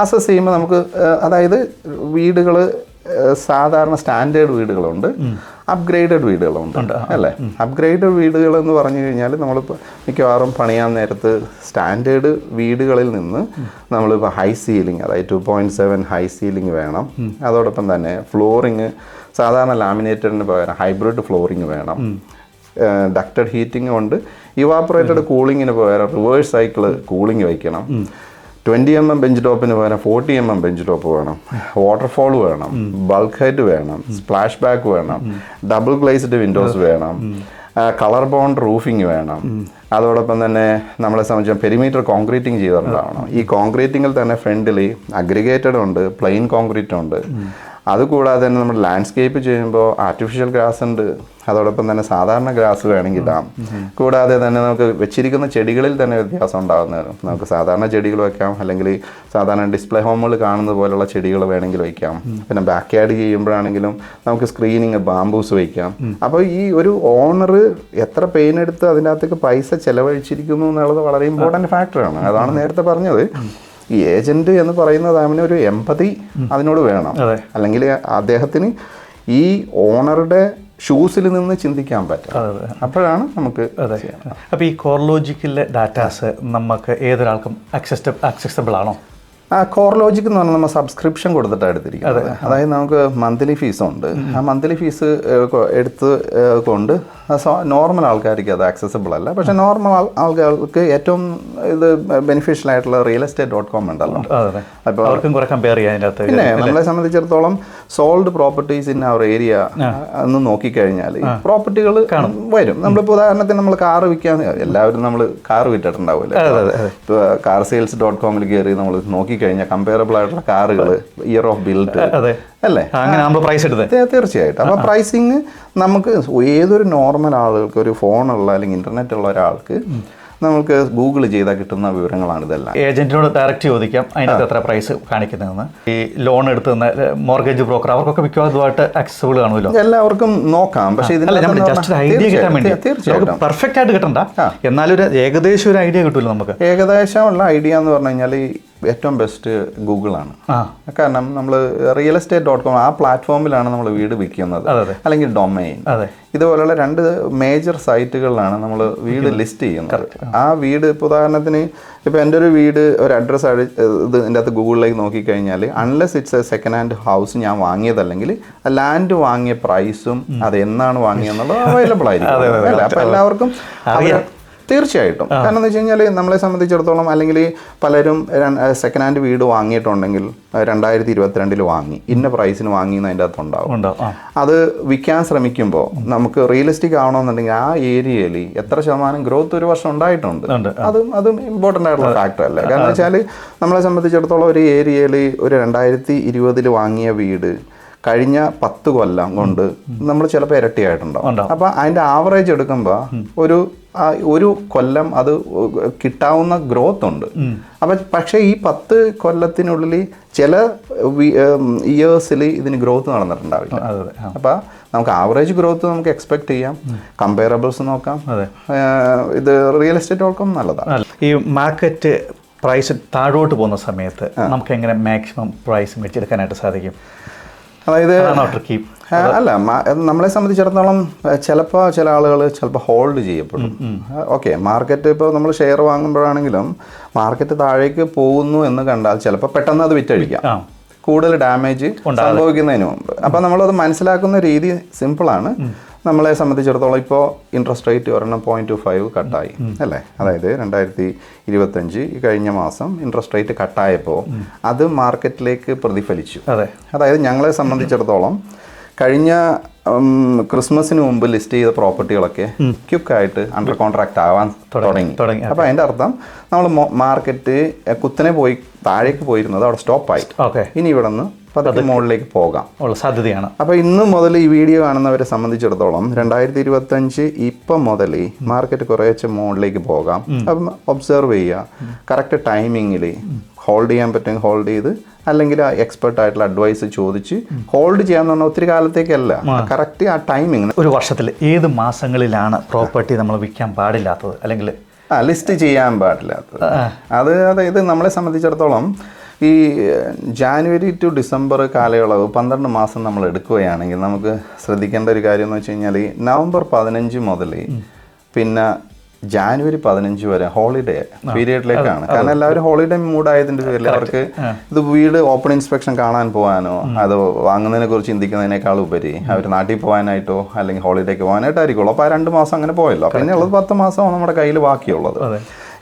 Speaker 2: അസസ് ചെയ്യുമ്പോൾ നമുക്ക്, അതായത് വീടുകൾ സാധാരണ സ്റ്റാൻഡേർഡ് വീടുകളുണ്ട്, അപ്ഗ്രേഡഡ് വീടുകളുണ്ട് അല്ലേ? അപ്ഗ്രേഡഡ് വീടുകൾ എന്ന് പറഞ്ഞു കഴിഞ്ഞാൽ നമ്മളിപ്പോൾ മിക്കവാറും പണിയാൻ നേരത്ത് സ്റ്റാൻഡേർഡ് വീടുകളിൽ നിന്ന് നമ്മളിപ്പോൾ ഹൈ സീലിംഗ്, അതായത് 2.7 ഹൈ സീലിംഗ് വേണം. അതോടൊപ്പം തന്നെ ഫ്ലോറിങ് സാധാരണ ലാമിനേറ്റഡിന് പകരം ഹൈബ്രിഡ് ഫ്ലോറിങ് വേണം. ഡക്റ്റഡ് ഹീറ്റിംഗ് കൊണ്ട് ഇവാപ്പറേറ്റഡ് കൂളിങ്ങിന് പകരം റിവേഴ്സ് സൈക്കിൾ കൂളിംഗ് വയ്ക്കണം. 20 mm ബെഞ്ച് ടോപ്പിന് പകരം 40 mm ബെഞ്ച് ടോപ്പ് വേണം. വാട്ടർഫോൾ വേണം, ബൾക്ക് ഹെഡ് വേണം, സ്പ്ലാഷ് ബാക്ക് വേണം, ഡബിൾ ഗ്ലേസ്ഡ് വിൻഡോസ് വേണം, കളർ ബോണ്ട് റൂഫിംഗ് വേണം. അതോടൊപ്പം തന്നെ നമ്മളെ സംബന്ധിച്ച് പെരിമീറ്റർ കോൺക്രീറ്റിംഗ് ചെയ്തിട്ടുണ്ടാവണം. ഈ കോൺക്രീറ്റിങ്ങിൽ തന്നെ ഫ്രണ്ടിൽ അഗ്രിഗേറ്റഡ് ഉണ്ട്, പ്ലെയിൻ കോൺക്രീറ്റ് ഉണ്ട്. അതുകൂടാതെ തന്നെ നമ്മൾ ലാൻഡ്സ്കേപ്പ് ചെയ്യുമ്പോൾ ആർട്ടിഫിഷ്യൽ ഗ്രാസ് ഉണ്ട്, അതോടൊപ്പം തന്നെ സാധാരണ ഗ്രാസ് വേണമെങ്കിൽ ഇടാം. കൂടാതെ തന്നെ നമുക്ക് വെച്ചിരിക്കുന്ന ചെടികളിൽ തന്നെ വ്യത്യാസം ഉണ്ടാകുന്നത്. നമുക്ക് സാധാരണ ചെടികൾ വയ്ക്കാം, അല്ലെങ്കിൽ സാധാരണ ഡിസ്പ്ലേ ഹോമുകൾ കാണുന്നത് പോലുള്ള ചെടികൾ വേണമെങ്കിൽ വയ്ക്കാം. പിന്നെ ബാക്ക് യാർഡ് ചെയ്യുമ്പോഴാണെങ്കിലും നമുക്ക് സ്ക്രീനിങ് ബാംബൂസ് വയ്ക്കാം. അപ്പോൾ ഈ ഒരു ഓണർ എത്ര പെയിൻ എടുത്ത് അതിൻ്റെ അകത്തേക്ക് പൈസ ചെലവഴിച്ചിരിക്കുന്നു എന്നുള്ളത് വളരെ ഇമ്പോർട്ടൻറ്റ് ഫാക്ടറാണ്. അതാണ് നേരത്തെ പറഞ്ഞത്, ഈ ഏജന്റ് എന്ന് പറയുന്നത് അവനൊരു എമ്പതി അതിനോട് വേണം, അല്ലെങ്കിൽ അദ്ദേഹത്തിന് ഈ ഓണറുടെ ഷൂസിൽ നിന്ന് ചിന്തിക്കാൻ പറ്റും. അപ്പോഴാണ് നമുക്ക്.
Speaker 1: അപ്പോൾ ഈ കോർലോജിക്കിലെ ഡാറ്റാസ് നമുക്ക് ഏതൊരാൾക്കും അക്സസിബിൾ ആണോ?
Speaker 2: കോർലോജിക് എന്ന് പറഞ്ഞാൽ നമ്മൾ സബ്സ്ക്രിപ്ഷൻ കൊടുത്തിട്ടാണ് എടുത്തിരിക്കുന്നത്. അതായത് നമുക്ക് മന്ത്ലി ഫീസുണ്ട്. ആ മന്ത്ലി ഫീസ് എടുത്ത് കൊണ്ട് നോർമൽ ആൾക്കാർക്ക് അത് ആക്സസിബിൾ അല്ല. പക്ഷേ നോർമൽ ആൾക്കാർക്ക് ഏറ്റവും ഇത് ബെനിഫിഷ്യൽ ആയിട്ടുള്ള realestate.com ഉണ്ടല്ലോ. അപ്പോൾ പിന്നെ നമ്മളെ സംബന്ധിച്ചിടത്തോളം sold properties in our area എന്ന് നോക്കിക്കഴിഞ്ഞാൽ പ്രോപ്പർട്ടികൾ വരും. നമ്മളിപ്പോൾ ഉദാഹരണത്തിന് നമ്മൾ കാറ് വിൽക്കാൻ, എല്ലാവരും നമ്മൾ കാറ് വിറ്റിട്ടുണ്ടാവില്ലേ? ഇപ്പോൾ carsales.com കയറി നമ്മൾ നോക്കിക്കഴിഞ്ഞാൽ കമ്പയറബിൾ ആയിട്ടുള്ള കാറുകൾ, ഇയർ ഓഫ് ബിൽഡ് അല്ലേ,
Speaker 1: അങ്ങനെ നമ്മൾ പ്രൈസ് എടുത്തത്
Speaker 2: തീർച്ചയായിട്ടും. അപ്പോൾ പ്രൈസിങ് നമുക്ക് ഏതൊരു നോർമൽ ആളുകൾക്ക്, ഒരു ഫോണുള്ള അല്ലെങ്കിൽ ഇൻ്റർനെറ്റ് ഉള്ള ഒരാൾക്ക് നമുക്ക് ഗൂഗിൾ ചെയ്താൽ കിട്ടുന്ന വിവരങ്ങളാണ് ഇതെല്ലാം.
Speaker 1: ഏജന്റിനോട് ഡയറക്റ്റ് ചോദിക്കാം അതിനകത്ത് എത്ര പ്രൈസ് കാണിക്കുന്നതെന്ന്. ഈ ലോൺ എടുത്തുന്ന മോർഗേജ് ബ്രോക്കർ അവർക്കൊക്കെ മിക്കവാറും ഇതുമായിട്ട് ആക്സസിബിൾ കാണുമല്ലോ.
Speaker 2: എല്ലാവർക്കും നോക്കാം. പക്ഷേ
Speaker 1: ജസ്റ്റ് ഐഡിയ കിട്ടാൻ വേണ്ടി
Speaker 2: തീർച്ചയായിട്ടും
Speaker 1: പെർഫെക്റ്റ് ആയിട്ട് കിട്ടണ്ട, എന്നാലും ഒരു ഏകദേശം ഒരു ഐഡിയ കിട്ടുമല്ലോ നമുക്ക്.
Speaker 2: ഏകദേശമുള്ള ഐഡിയ എന്ന് പറഞ്ഞു കഴിഞ്ഞാൽ ഏറ്റവും ബെസ്റ്റ് ഗൂഗിളാണ്. കാരണം നമ്മൾ realestate.com ആ പ്ലാറ്റ്ഫോമിലാണ് നമ്മൾ വീട് വിൽക്കുന്നത്, അല്ലെങ്കിൽ ഡൊമൈൻ. ഇതുപോലുള്ള 2 മേജർ സൈറ്റുകളിലാണ് നമ്മൾ വീട് ലിസ്റ്റ് ചെയ്യുന്നത്. ആ വീട് ഇപ്പോൾ ഉദാഹരണത്തിന് ഇപ്പോൾ എൻ്റെ ഒരു വീട് ഒരു അഡ്രസ്സ് ഇത് ഇതിൻ്റെ അകത്ത് ഗൂഗിളിലേക്ക് നോക്കിക്കഴിഞ്ഞാൽ unless it's A second hand house ഞാൻ വാങ്ങിയതല്ലെങ്കിൽ ലാൻഡ് വാങ്ങിയ പ്രൈസും അത് എന്നാണ് വാങ്ങിയെന്നുള്ളത് അവൈലബിൾ ആയിരിക്കും. അപ്പോൾ എല്ലാവർക്കും തീർച്ചയായിട്ടും. കാരണം എന്ന് വെച്ച് കഴിഞ്ഞാൽ നമ്മളെ സംബന്ധിച്ചിടത്തോളം, അല്ലെങ്കിൽ പലരും സെക്കൻഡ് ഹാൻഡ് വീട് വാങ്ങിയിട്ടുണ്ടെങ്കിൽ 2022 വാങ്ങി ഇന്ന പ്രൈസിന് വാങ്ങിയെന്ന് അതിൻ്റെ അകത്തുണ്ടാവും. അത് വിൽക്കാൻ ശ്രമിക്കുമ്പോൾ നമുക്ക് റിയലിസ്റ്റിക് ആവണമെന്നുണ്ടെങ്കിൽ ആ ഏരിയയിൽ എത്ര ശതമാനം ഗ്രോത്ത് ഒരു വർഷം ഉണ്ടായിട്ടുണ്ട്, അതും ഇമ്പോർട്ടൻ്റ് ആയിട്ടുള്ള ഫാക്ടർ അല്ലേ. കാരണം വെച്ചാൽ നമ്മളെ സംബന്ധിച്ചിടത്തോളം ഒരു ഏരിയയിൽ ഒരു 2020 വാങ്ങിയ വീട് കഴിഞ്ഞ 10 കൊല്ലം കൊണ്ട് നമ്മൾ ചിലപ്പോൾ ഇരട്ടിയായിട്ടുണ്ടാവും. അപ്പോൾ അതിൻ്റെ ആവറേജ് എടുക്കുമ്പോൾ ഒരു കൊല്ലം അത് കിട്ടാവുന്ന ഗ്രോത്ത് ഉണ്ട്. അപ്പം പക്ഷേ ഈ 10 കൊല്ലത്തിനുള്ളിൽ ചില ഇയേഴ്സിൽ ഇതിന് ഗ്രോത്ത് നടന്നിട്ടുണ്ടാവില്ല. അപ്പം നമുക്ക് ആവറേജ് ഗ്രോത്ത് നമുക്ക് എക്സ്പെക്ട് ചെയ്യാം. കമ്പയറബിൾസ് നോക്കാം. ഇത് realestate.com നല്ലതാണ്.
Speaker 1: ഈ മാർക്കറ്റ് പ്രൈസ് താഴോട്ട് പോകുന്ന സമയത്ത് നമുക്ക് എങ്ങനെ മാക്സിമം പ്രൈസ് മേടിച്ചെടുക്കാനായിട്ട് സാധിക്കും?
Speaker 2: അതായത് അല്ല, നമ്മളെ സംബന്ധിച്ചിടത്തോളം ചിലപ്പോൾ ചില ആളുകൾ ചിലപ്പോൾ ഹോൾഡ് ചെയ്യപ്പെടും. ഓക്കെ, മാർക്കറ്റ് ഇപ്പോൾ നമ്മൾ ഷെയർ വാങ്ങുമ്പോഴാണെങ്കിലും മാർക്കറ്റ് താഴേക്ക് പോകുന്നു എന്ന് കണ്ടാൽ ചിലപ്പോൾ പെട്ടെന്ന് അത് വിറ്റഴിക്കാം, കൂടുതൽ ഡാമേജ് സംഭവിക്കുന്നതിന് മുമ്പ്. അപ്പം നമ്മളത് മനസ്സിലാക്കുന്ന രീതി സിമ്പിളാണ്. നമ്മളെ സംബന്ധിച്ചിടത്തോളം ഇപ്പോൾ ഇൻട്രസ്റ്റ് റേറ്റ് 1.25 കട്ടായി അല്ലേ. അതായത് 2025 കഴിഞ്ഞ മാസം ഇൻട്രസ്റ്റ് റേറ്റ് കട്ടായപ്പോൾ അത് മാർക്കറ്റിലേക്ക് പ്രതിഫലിച്ചു. അതായത് ഞങ്ങളെ സംബന്ധിച്ചിടത്തോളം കഴിഞ്ഞ ക്രിസ്മസിന് മുമ്പ് ലിസ്റ്റ് ചെയ്ത പ്രോപ്പർട്ടികളൊക്കെ ക്വിക്കായിട്ട് അണ്ടർ കോൺട്രാക്ട് ആവാൻ തുടങ്ങി. അപ്പോൾ അതിൻ്റെ അർത്ഥം നമ്മൾ മാർക്കറ്റ് കുത്തനെ താഴേക്ക് പോയിരുന്നത് അവിടെ സ്റ്റോപ്പായി. ഇനി ഇവിടെ നിന്ന് പതുക്കെ മുകളിലേക്ക് പോകാം ഉള്ള സാധ്യതയാണ്. അപ്പോൾ ഇന്ന് മുതൽ ഈ വീഡിയോ കാണുന്നവരെ സംബന്ധിച്ചിടത്തോളം 2025 ഇപ്പം മുതൽ മാർക്കറ്റ് കുറേശ്ശെ മുകളിലേക്ക് പോകാം. അപ്പം ഒബ്സർവ് ചെയ്യുക, കറക്റ്റ് ടൈമിങ്ങിൽ ഹോൾഡ് ചെയ്യാൻ പറ്റുമെങ്കിൽ ഹോൾഡ് ചെയ്ത്, അല്ലെങ്കിൽ ആ എക്സ്പെർട്ട് ആയിട്ടുള്ള അഡ്വൈസ് ചോദിച്ച് ഹോൾഡ് ചെയ്യാന്ന് പറഞ്ഞാൽ ഒത്തിരി കാലത്തേക്കല്ല, കറക്റ്റ് ആ ടൈമിങ്.
Speaker 1: ഒരു വർഷത്തിൽ ഏത് മാസങ്ങളിലാണ് പ്രോപ്പർട്ടി നമ്മൾ വിൽക്കാൻ പാടില്ലാത്തത്, അല്ലെങ്കിൽ
Speaker 2: ലിസ്റ്റ് ചെയ്യാൻ പാടില്ലാത്തത്? അതായത് നമ്മളെ സംബന്ധിച്ചിടത്തോളം ഈ ജാനുവരി ടു ഡിസംബർ കാലയളവ് 12 മാസം നമ്മൾ എടുക്കുകയാണെങ്കിൽ നമുക്ക് ശ്രദ്ധിക്കേണ്ട ഒരു കാര്യം എന്ന് വെച്ച് കഴിഞ്ഞാൽ നവംബർ 15 മുതൽ പിന്നെ ജാനുവരി 15 വരെ ഹോളിഡേ പീരിയഡിലേക്കാണ്. കാരണം എല്ലാവരും ഹോളിഡേ മൂഡായതിൻ്റെ പേരിൽ അവർക്ക് ഇത് വീട് ഓപ്പൺ ഇൻസ്പെക്ഷൻ കാണാൻ പോകാനോ അത് വാങ്ങുന്നതിനെ കുറിച്ച് ചിന്തിക്കുന്നതിനേക്കാൾ ഉപരി അവർ നാട്ടിൽ പോകാനായിട്ടോ അല്ലെങ്കിൽ ഹോളിഡേക്ക് പോകാനായിട്ടായിരിക്കുള്ളൂ. അപ്പോൾ ആ 2 മാസം അങ്ങനെ പോയല്ലോ. പിന്നെ ഉള്ളത് 10 മാസമാണ് നമ്മുടെ കയ്യിൽ ബാക്കിയുള്ളത്.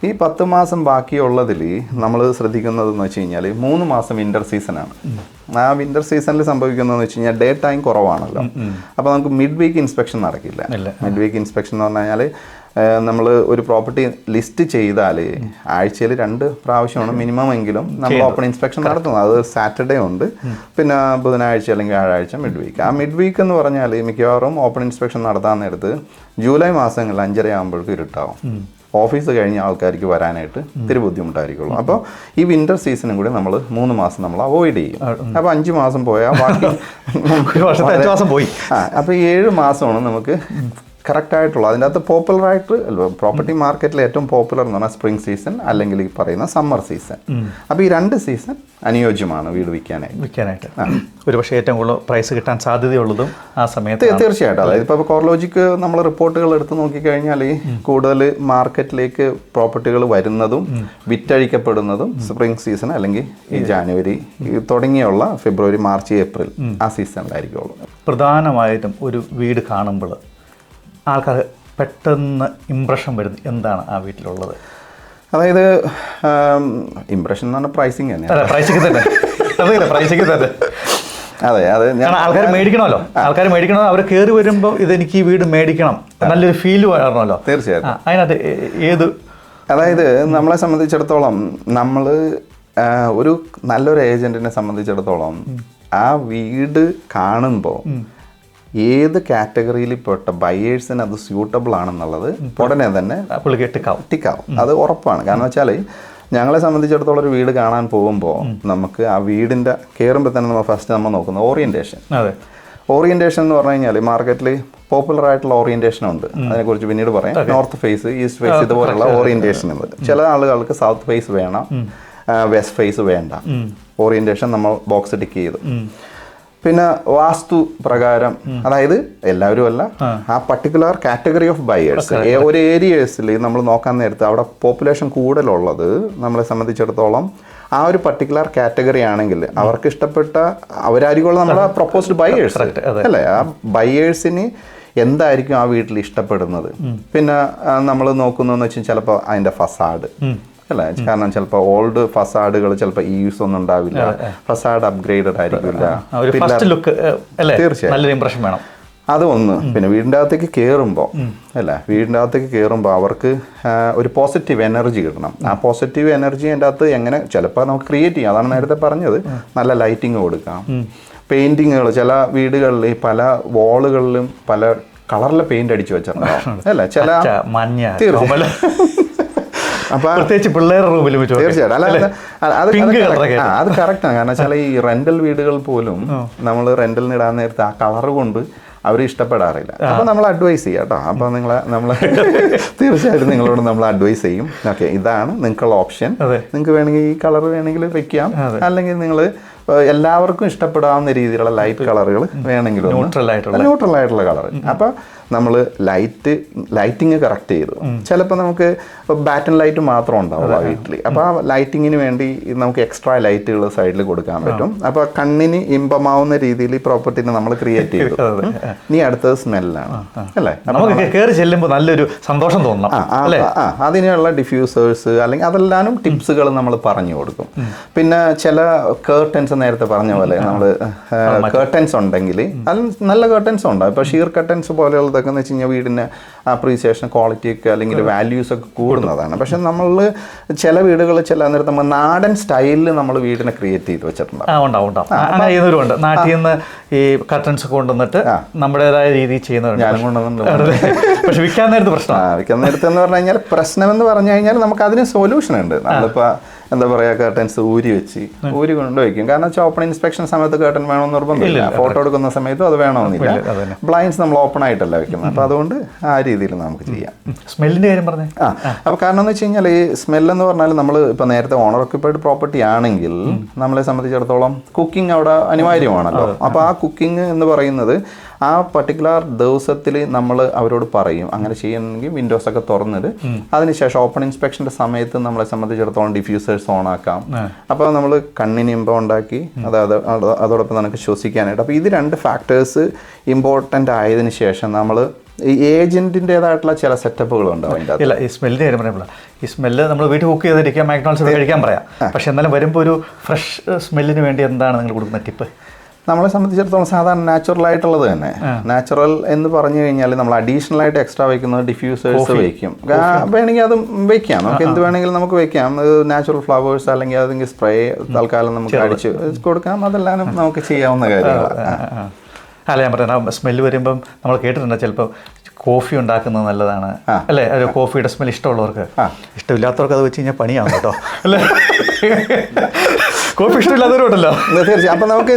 Speaker 2: ഈ 10 മാസം ബാക്കിയുള്ളതിൽ നമ്മൾ ശ്രദ്ധിക്കുന്നതെന്ന് വെച്ച് കഴിഞ്ഞാൽ 3 മാസം വിൻ്റർ സീസണാണ്. ആ വിൻ്റർ സീസണിൽ സംഭവിക്കുന്നതെന്ന് വെച്ച് കഴിഞ്ഞാൽ ഡേ ടൈം കുറവാണല്ലോ. അപ്പോൾ നമുക്ക് മിഡ് വീക്ക് ഇൻസ്പെക്ഷൻ നടക്കില്ല. മിഡ് വീക്ക് ഇൻസ്പെക്ഷൻ എന്ന് പറഞ്ഞു കഴിഞ്ഞാൽ നമ്മൾ ഒരു പ്രോപ്പർട്ടി ലിസ്റ്റ് ചെയ്താൽ ആഴ്ചയിൽ 2 പ്രാവശ്യമാണ് മിനിമം എങ്കിലും നമ്മൾ ഓപ്പൺ ഇൻസ്പെക്ഷൻ നടത്തുന്നത്. അത് സാറ്റർഡേ ഉണ്ട്, പിന്നെ ബുധനാഴ്ച അല്ലെങ്കിൽ വ്യാഴാഴ്ച മിഡ് വീക്ക്. ആ മിഡ് വീക്ക് എന്ന് പറഞ്ഞാൽ മിക്കവാറും ഓപ്പൺ ഇൻസ്പെക്ഷൻ നടത്താൻ നേരത്ത് ജൂലൈ മാസങ്ങളിൽ 5:30 ആകുമ്പോഴേക്കും ഇരുട്ടാവും. ഓഫീസ് കഴിഞ്ഞ ആൾക്കാർക്ക് വരാനായിട്ട് ഇത്തിരി ബുദ്ധിമുട്ടായിരിക്കുള്ളൂ. അപ്പോൾ ഈ വിൻ്റർ സീസണും കൂടി നമ്മൾ 3 മാസം നമ്മൾ അവോയ്ഡ് ചെയ്യും. അപ്പോൾ 5 മാസം പോയാൽ ബാക്കി
Speaker 1: മാസം പോയി.
Speaker 2: അപ്പോൾ 7 മാസമാണ് നമുക്ക് കറക്റ്റായിട്ടുള്ള. അതിൻ്റെ അകത്ത് പോപ്പുലറായിട്ട് പ്രോപ്പർട്ടി മാർക്കറ്റിൽ ഏറ്റവും പോപ്പുലർ എന്ന് പറഞ്ഞാൽ സ്പ്രിംഗ് സീസൺ അല്ലെങ്കിൽ ഈ പറയുന്ന സമ്മർ സീസൺ. അപ്പോൾ ഈ 2 സീസൺ അനുയോജ്യമാണ് വീട് വിൽക്കാനായിട്ട്.
Speaker 1: ഒരു പക്ഷേ ഏറ്റവും കൂടുതൽ പ്രൈസ് കിട്ടാൻ സാധ്യതയുള്ളതും ആ സമയത്ത്
Speaker 2: തീർച്ചയായിട്ടും. അതായത് ഇപ്പോൾ കോർലോജിക്ക് നമ്മൾ റിപ്പോർട്ടുകൾ എടുത്ത് നോക്കിക്കഴിഞ്ഞാൽ കൂടുതൽ മാർക്കറ്റിലേക്ക് പ്രോപ്പർട്ടികൾ വരുന്നതും വിറ്റഴിക്കപ്പെടുന്നതും സ്പ്രിംഗ് സീസൺ അല്ലെങ്കിൽ ഈ ജാനുവരി തുടങ്ങിയുള്ള ഫെബ്രുവരി, മാർച്ച്, ഏപ്രിൽ ആ സീസണിലായിരിക്കുള്ളൂ.
Speaker 1: പ്രധാനമായിട്ടും ഒരു വീട് കാണുമ്പോൾ ആൾക്കാർ പെട്ടെന്ന് ഇംപ്രഷൻ വരുന്നത് എന്താണ് ആ വീട്ടിലുള്ളത്?
Speaker 2: അതായത് ഇംപ്രഷൻ എന്ന് പറഞ്ഞാൽ പ്രൈസിങ് തന്നെയാണ്.
Speaker 1: പ്രൈസിങ് തന്നെ
Speaker 2: അതെ അതെ.
Speaker 1: ആൾക്കാർ മേടിക്കണമല്ലോ, അവർ കയറി വരുമ്പോൾ ഇതെനിക്ക് ഈ വീട് മേടിക്കണം, നല്ലൊരു ഫീൽ വരണമല്ലോ.
Speaker 2: തീർച്ചയായിട്ടും.
Speaker 1: അതിനകത്ത് ഏത്,
Speaker 2: അതായത് നമ്മളെ സംബന്ധിച്ചിടത്തോളം നമ്മൾ ഒരു നല്ലൊരു ഏജന്റിനെ സംബന്ധിച്ചിടത്തോളം ആ വീട് കാണുമ്പോൾ ഏത് കാറ്റഗറിയിൽ പെട്ട ബയേഴ്സിന് അത് സ്യൂട്ടബിൾ ആണെന്നുള്ളത് ഉടനെ തന്നെ ടിക്കാവും. അത് ഉറപ്പാണ്. കാരണം വെച്ചാൽ ഞങ്ങളെ സംബന്ധിച്ചിടത്തോളം ഒരു വീട് കാണാൻ പോകുമ്പോൾ നമുക്ക് ആ വീടിൻ്റെ കയറുമ്പോൾ തന്നെ നമ്മൾ ഫസ്റ്റ് നമ്മൾ നോക്കുന്നത് ഓറിയൻറ്റേഷൻ എന്ന് പറഞ്ഞു കഴിഞ്ഞാൽ മാർക്കറ്റിൽ പോപ്പുലർ ആയിട്ടുള്ള ഓറിയൻറ്റേഷൻ ഉണ്ട്. അതിനെക്കുറിച്ച് പിന്നീട് പറയാം. നോർത്ത് ഫേസ്, ഈസ്റ്റ് ഫേസ്, ഇതുപോലുള്ള ഓറിയൻറ്റേഷൻ ഉണ്ട്. ചില ആളുകൾക്ക് സൗത്ത് ഫേസ് വേണം, വെസ്റ്റ് ഫേസ് വേണ്ട. ഓറിയൻറ്റേഷൻ നമ്മൾ ബോക്സ് ടിക്ക് ചെയ്തു. പിന്നെ വാസ്തു പ്രകാരം, അതായത് എല്ലാവരും അല്ല, ആ പർട്ടിക്കുലർ കാറ്റഗറി ഓഫ് ബയേഴ്സ് ഒരു ഏരിയസിൽ നമ്മൾ നോക്കാൻ നേരത്ത് അവിടെ പോപ്പുലേഷൻ കൂടുതലുള്ളത് നമ്മളെ സംബന്ധിച്ചിടത്തോളം ആ ഒരു പർട്ടിക്കുലർ കാറ്റഗറി ആണെങ്കിൽ അവർക്ക് ഇഷ്ടപ്പെട്ട അവരായിരിക്കും നമ്മുടെ പ്രൊപ്പോസ്ഡ് ബയേഴ്സ് അല്ലേ. ആ ബയേഴ്സിന് എന്തായിരിക്കും ആ വീട്ടിൽ ഇഷ്ടപ്പെടുന്നത്. പിന്നെ നമ്മൾ നോക്കുന്നതെന്ന് വെച്ചാൽ ചിലപ്പോൾ അതിൻ്റെ ഫസാഡ് അല്ലേ. കാരണം ചിലപ്പോൾ ഓൾഡ് ഫസാഡുകൾ ചിലപ്പോൾ യൂസ് ഒന്നും ഉണ്ടാവില്ല, ഫസാഡ് അപ്ഗ്രേഡഡ് ആയിരിക്കില്ല. തീർച്ചയായും അത് ഒന്ന്. പിന്നെ വീടിൻ്റെ അകത്തേക്ക് കയറുമ്പോൾ അവർക്ക് ഒരു പോസിറ്റീവ് എനർജി കിട്ടണം. ആ പോസിറ്റീവ് എനർജി എൻ്റെ അകത്ത് എങ്ങനെ ചിലപ്പോൾ നമുക്ക് ക്രിയേറ്റ് ചെയ്യാം. അതാണ് നേരത്തെ പറഞ്ഞത്, നല്ല ലൈറ്റിങ് കൊടുക്കാം, പെയിൻറ്റിങ്ങുകൾ. ചില വീടുകളിൽ പല വാളുകളിലും പല കളറിലെ പെയിന്റ് അടിച്ചു വെച്ചിട്ടുണ്ടാവും അല്ലേ. ചില തീർച്ചയായിട്ടും അത് കറക്റ്റാണ്. കാരണം വെച്ചാൽ ഈ റെന്റൽ വീടുകൾ പോലും നമ്മൾ റെന്റലിന് ഇടാൻ നേരത്തെ ആ കളർ കൊണ്ട് അവർ ഇഷ്ടപ്പെടാറില്ല. അപ്പോൾ നമ്മൾ അഡ്വൈസ് ചെയ്യാം കേട്ടോ. അപ്പോൾ നമ്മൾ തീർച്ചയായിട്ടും നിങ്ങളോട് നമ്മൾ അഡ്വൈസ് ചെയ്യും. ഓക്കെ, ഇതാണ് നിങ്ങൾക്കുള്ള ഓപ്ഷൻ. നിങ്ങൾക്ക് വേണമെങ്കിൽ ഈ കളർ വേണമെങ്കിൽ വെക്കാം, അല്ലെങ്കിൽ നിങ്ങൾ എല്ലാവർക്കും ഇഷ്ടപ്പെടാവുന്ന രീതിയിലുള്ള ലൈറ്റ് കളറുകൾ വേണമെങ്കിൽ ന്യൂട്രൽ ആയിട്ടുള്ള കളർ. അപ്പോൾ നമ്മൾ ലൈറ്റിങ് കറക്റ്റ് ചെയ്തു. ചിലപ്പോൾ നമുക്ക് ബാറ്റൺ ലൈറ്റ് മാത്രം ഉണ്ടാവും ആ വീട്ടിൽ. അപ്പോൾ ആ ലൈറ്റിങ്ങിന് വേണ്ടി നമുക്ക് എക്സ്ട്രാ ലൈറ്റുകൾ സൈഡിൽ കൊടുക്കാൻ പറ്റും. അപ്പോൾ കണ്ണിന് ഇമ്പമാവുന്ന രീതിയിൽ ഈ പ്രോപ്പർട്ടിനെ നമ്മൾ ക്രിയേറ്റ് ചെയ്തു. ഇനി അടുത്തത് സ്മെല്ലാണ് അല്ലേ.
Speaker 1: നമുക്ക് കയറി ചെല്ലുമ്പോൾ നല്ലൊരു സന്തോഷം തോന്നണം.
Speaker 2: അതിനുള്ള ഡിഫ്യൂസേഴ്സ് അല്ലെങ്കിൽ അതെല്ലാനും ടിപ്സുകൾ നമ്മൾ പറഞ്ഞു കൊടുക്കും. പിന്നെ ചില കേർട്ടൻസ് നേരത്തെ പറഞ്ഞ പോലെ നമ്മൾ കേർട്ടൻസ് ഉണ്ടെങ്കിൽ അത് നല്ല കേർട്ടൻസ് ഉണ്ടാവും. ഇപ്പോൾ ഷീർ കർട്ടൻസ് പോലെയുള്ളതൊക്കെ എന്ന് വെച്ച് കഴിഞ്ഞാൽ വീടിൻ്റെ അപ്രീസിയേഷൻ ക്വാളിറ്റിയൊക്കെ അല്ലെങ്കിൽ വാല്യൂസ് ഒക്കെ കൂടുന്നതാണ്. പക്ഷെ നമ്മൾ ചില വീടുകൾ ചില നേരത്തെ നമ്മൾ നാടൻ സ്റ്റൈലിൽ നമ്മൾ വീടിനെ ക്രിയേറ്റ് ചെയ്ത് വെച്ചിട്ടുണ്ട്.
Speaker 1: നാട്ടിൽ നിന്ന് ഈ കർട്ടൻസ് കൊണ്ടുവന്നിട്ട് നമ്മുടേതായ രീതിയിൽ ചെയ്യുന്നവരുണ്ട്.
Speaker 2: ഞാനും കൊണ്ടുവന്നിട്ടുണ്ട്.
Speaker 1: പക്ഷെ വിൽക്കാൻ നേരത്തെ
Speaker 2: വിൽക്കാൻ നേരത്തെ എന്ന് പറഞ്ഞു കഴിഞ്ഞാൽ പ്രശ്നമെന്ന് പറഞ്ഞു കഴിഞ്ഞാൽ നമുക്ക് അതിന് സൊല്യൂഷൻ ഉണ്ട്. നമ്മളിപ്പോൾ എന്താ പറയുക, കർട്ടൻസ് ഊരി കൊണ്ടുവയ്ക്കും. കാരണം വെച്ചാൽ ഓപ്പൺ ഇൻസ്പെക്ഷൻ സമയത്ത് കർട്ടൻ വേണമെന്ന് നിർബന്ധമില്ല, ഫോട്ടോ എടുക്കുന്ന സമയത്തും അത് വേണമെന്നില്ല. ബ്ലൈൻഡ്സ് നമ്മൾ ഓപ്പൺ ആയിട്ടല്ല വെക്കുന്നത്. അപ്പോൾ അതുകൊണ്ട് ആ രീതിയിൽ നമുക്ക് ചെയ്യാം.
Speaker 1: സ്മെല്ലിൻ്റെ കാര്യം പറഞ്ഞേ.
Speaker 2: അപ്പോൾ കാരണം എന്ന് വെച്ച് കഴിഞ്ഞാൽ ഈ സ്മെല്ലെന്ന് പറഞ്ഞാൽ നമ്മൾ ഇപ്പോൾ നേരത്തെ ഓണർ ഓക്യുപ്പൈഡ് പ്രോപ്പർട്ടി ആണെങ്കിൽ നമ്മളെ സംബന്ധിച്ചിടത്തോളം കുക്കിംഗ് അവിടെ അനിവാര്യമാണല്ലോ. അപ്പോൾ ആ കുക്കിംഗ് എന്ന് പറയുന്നത് ആ പർട്ടിക്കുലർ ദിവസത്തിൽ നമ്മൾ അവരോട് പറയും അങ്ങനെ ചെയ്യണമെങ്കിൽ വിൻഡോസൊക്കെ തുറന്നിട്ട് അതിനുശേഷം ഓപ്പൺ ഇൻസ്പെക്ഷൻ്റെ സമയത്ത് നമ്മളെ സംബന്ധിച്ചിടത്തോളം ഡിഫ്യൂസേഴ്സ് ഓൺ ആക്കാം. അപ്പോൾ നമ്മൾ കണ്ണിന് ഇമ്പം ഉണ്ടാക്കി അതോടൊപ്പം നമുക്ക് ശ്വസിക്കാനായിട്ട്. അപ്പോൾ ഇത് രണ്ട് ഫാക്ടേഴ്സ് ഇമ്പോർട്ടൻ്റ് ആയതിനു ശേഷം നമ്മൾ ഈ ഏജന്റിൻ്റെതായിട്ടുള്ള ചില സെറ്റപ്പുകൾ ഉണ്ടാവും.
Speaker 1: ഇല്ല, ഈ സ്മെല്ലിൻ്റെ കാര്യം പറയുമ്പോൾ ഈ സ്മെല്ല് നമ്മൾ വീട്ടിൽ കുക്ക് ചെയ്തിരിക്കുക, മാക്ഡോണൾസ് കഴിക്കാൻ പറയാം. പക്ഷെ എന്നാലും വരുമ്പോൾ ഒരു ഫ്രഷ് സ്മെല്ലിന് വേണ്ടി എന്താണ് നിങ്ങൾ കൊടുക്കുന്ന ടിപ്പ്?
Speaker 2: നമ്മളെ സംബന്ധിച്ചിടത്തോളം സാധാരണ നാച്ചുറൽ ആയിട്ടുള്ളത് തന്നെ. നാച്ചുറൽ എന്ന് പറഞ്ഞു കഴിഞ്ഞാൽ നമ്മൾ അഡീഷണൽ ആയിട്ട് എക്സ്ട്രാ വയ്ക്കുന്നത് ഡിഫ്യൂസേഴ്സ് വയ്ക്കും. വേണമെങ്കിൽ അതും വെക്കാം, നമുക്ക് എന്ത് വേണമെങ്കിലും നമുക്ക് വെക്കാം. നാച്ചുറൽ ഫ്ലവേഴ്സ് അല്ലെങ്കിൽ അതെങ്കിൽ സ്പ്രേ തൽക്കാലം നമുക്ക് അടിച്ച് കൊടുക്കാം. അതെല്ലാം നമുക്ക് ചെയ്യാവുന്ന കാര്യങ്ങളാണ്.
Speaker 1: അല്ല, ഞാൻ പറഞ്ഞ സ്മെല്ല് വരുമ്പം നമ്മൾ കേട്ടിട്ടുണ്ട് ചിലപ്പോൾ കോഫി ഉണ്ടാക്കുന്നത് നല്ലതാണ് അല്ലേ. ഒരു കോഫിയുടെ സ്മെൽ ഇഷ്ടമുള്ളവർക്ക്. ഇഷ്ടമില്ലാത്തവർക്ക് അത് വെച്ച് കഴിഞ്ഞാൽ പണിയാവും കേട്ടോ അല്ലേ. കോഫി ഇഷ്ടമില്ലാത്തവരുണ്ടല്ലോ.
Speaker 2: തീർച്ചയായും. അപ്പം നമുക്ക്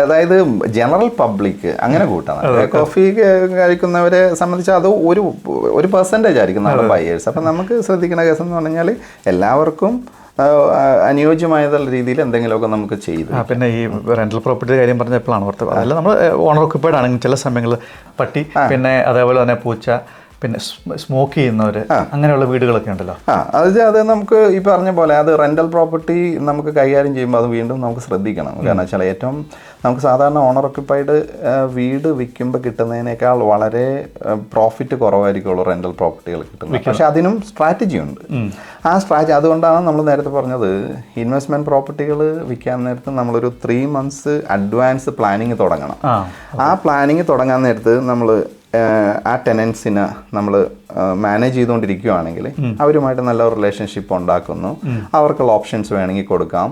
Speaker 2: അതായത് ജനറൽ പബ്ലിക് അങ്ങനെ കൂട്ടണം. കോഫി കഴിക്കുന്നവരെ സംബന്ധിച്ച് അത് ഒരു പെർസെൻറ്റേജ് ആയിരിക്കും നമ്മുടെ ബയേഴ്സ്. അപ്പം നമുക്ക് ശ്രദ്ധിക്കുന്ന കേസ് എന്ന് പറഞ്ഞാൽ എല്ലാവർക്കും അനുയോജ്യമായതുള്ള രീതിയിൽ എന്തെങ്കിലുമൊക്കെ നമുക്ക് ചെയ്തു.
Speaker 1: പിന്നെ ഈ റെന്റൽ പ്രോപ്പർട്ടി കാര്യം പറഞ്ഞപ്പോഴാണ് ഓർത്തത്. അതല്ല, നമ്മൾ ഓണർ ഓക്യുപ്പൈഡ് ആണെങ്കിൽ ചില സമയങ്ങളിൽ പട്ടി, പിന്നെ അതേപോലെ തന്നെ പൂച്ച, പിന്നെ സ്മോക്ക് ചെയ്യുന്നവർ, അങ്ങനെയുള്ള വീടുകളൊക്കെ ഉണ്ടല്ലോ.
Speaker 2: അത് നമുക്ക് ഈ പറഞ്ഞ പോലെ അത് റെന്റൽ പ്രോപ്പർട്ടി നമുക്ക് കൈകാര്യം ചെയ്യുമ്പോൾ അത് വീണ്ടും നമുക്ക് ശ്രദ്ധിക്കണം. കാരണം വെച്ചാൽ ഏറ്റവും നമുക്ക് സാധാരണ ഓണർ ഓക്യുപ്പൈഡ് വീട് വിൽക്കുമ്പോൾ കിട്ടുന്നതിനേക്കാൾ വളരെ പ്രോഫിറ്റ് കുറവായിരിക്കുള്ളൂ റെന്റൽ പ്രോപ്പർട്ടികൾ കിട്ടുന്നത്. പക്ഷെ അതിനും സ്ട്രാറ്റജി ഉണ്ട്. ആ സ്ട്രാറ്റജി അതുകൊണ്ടാണ് നമ്മൾ നേരത്തെ പറഞ്ഞത് ഇൻവെസ്റ്റ്മെന്റ് പ്രോപ്പർട്ടികൾ വിൽക്കാൻ നേരത്ത് നമ്മളൊരു 3 months അഡ്വാൻസ് പ്ലാനിങ് തുടങ്ങണം. ആ പ്ലാനിങ് തുടങ്ങാൻ നേരത്ത് നമ്മൾ ആ ടെനൻസിന് നമ്മൾ മാനേജ് ചെയ്തുകൊണ്ടിരിക്കുകയാണെങ്കിൽ അവരുമായിട്ട് നല്ല റിലേഷൻഷിപ്പ് ഉണ്ടാക്കുന്നു, അവർക്കുള്ള ഓപ്ഷൻസ് വേണമെങ്കിൽ കൊടുക്കാം.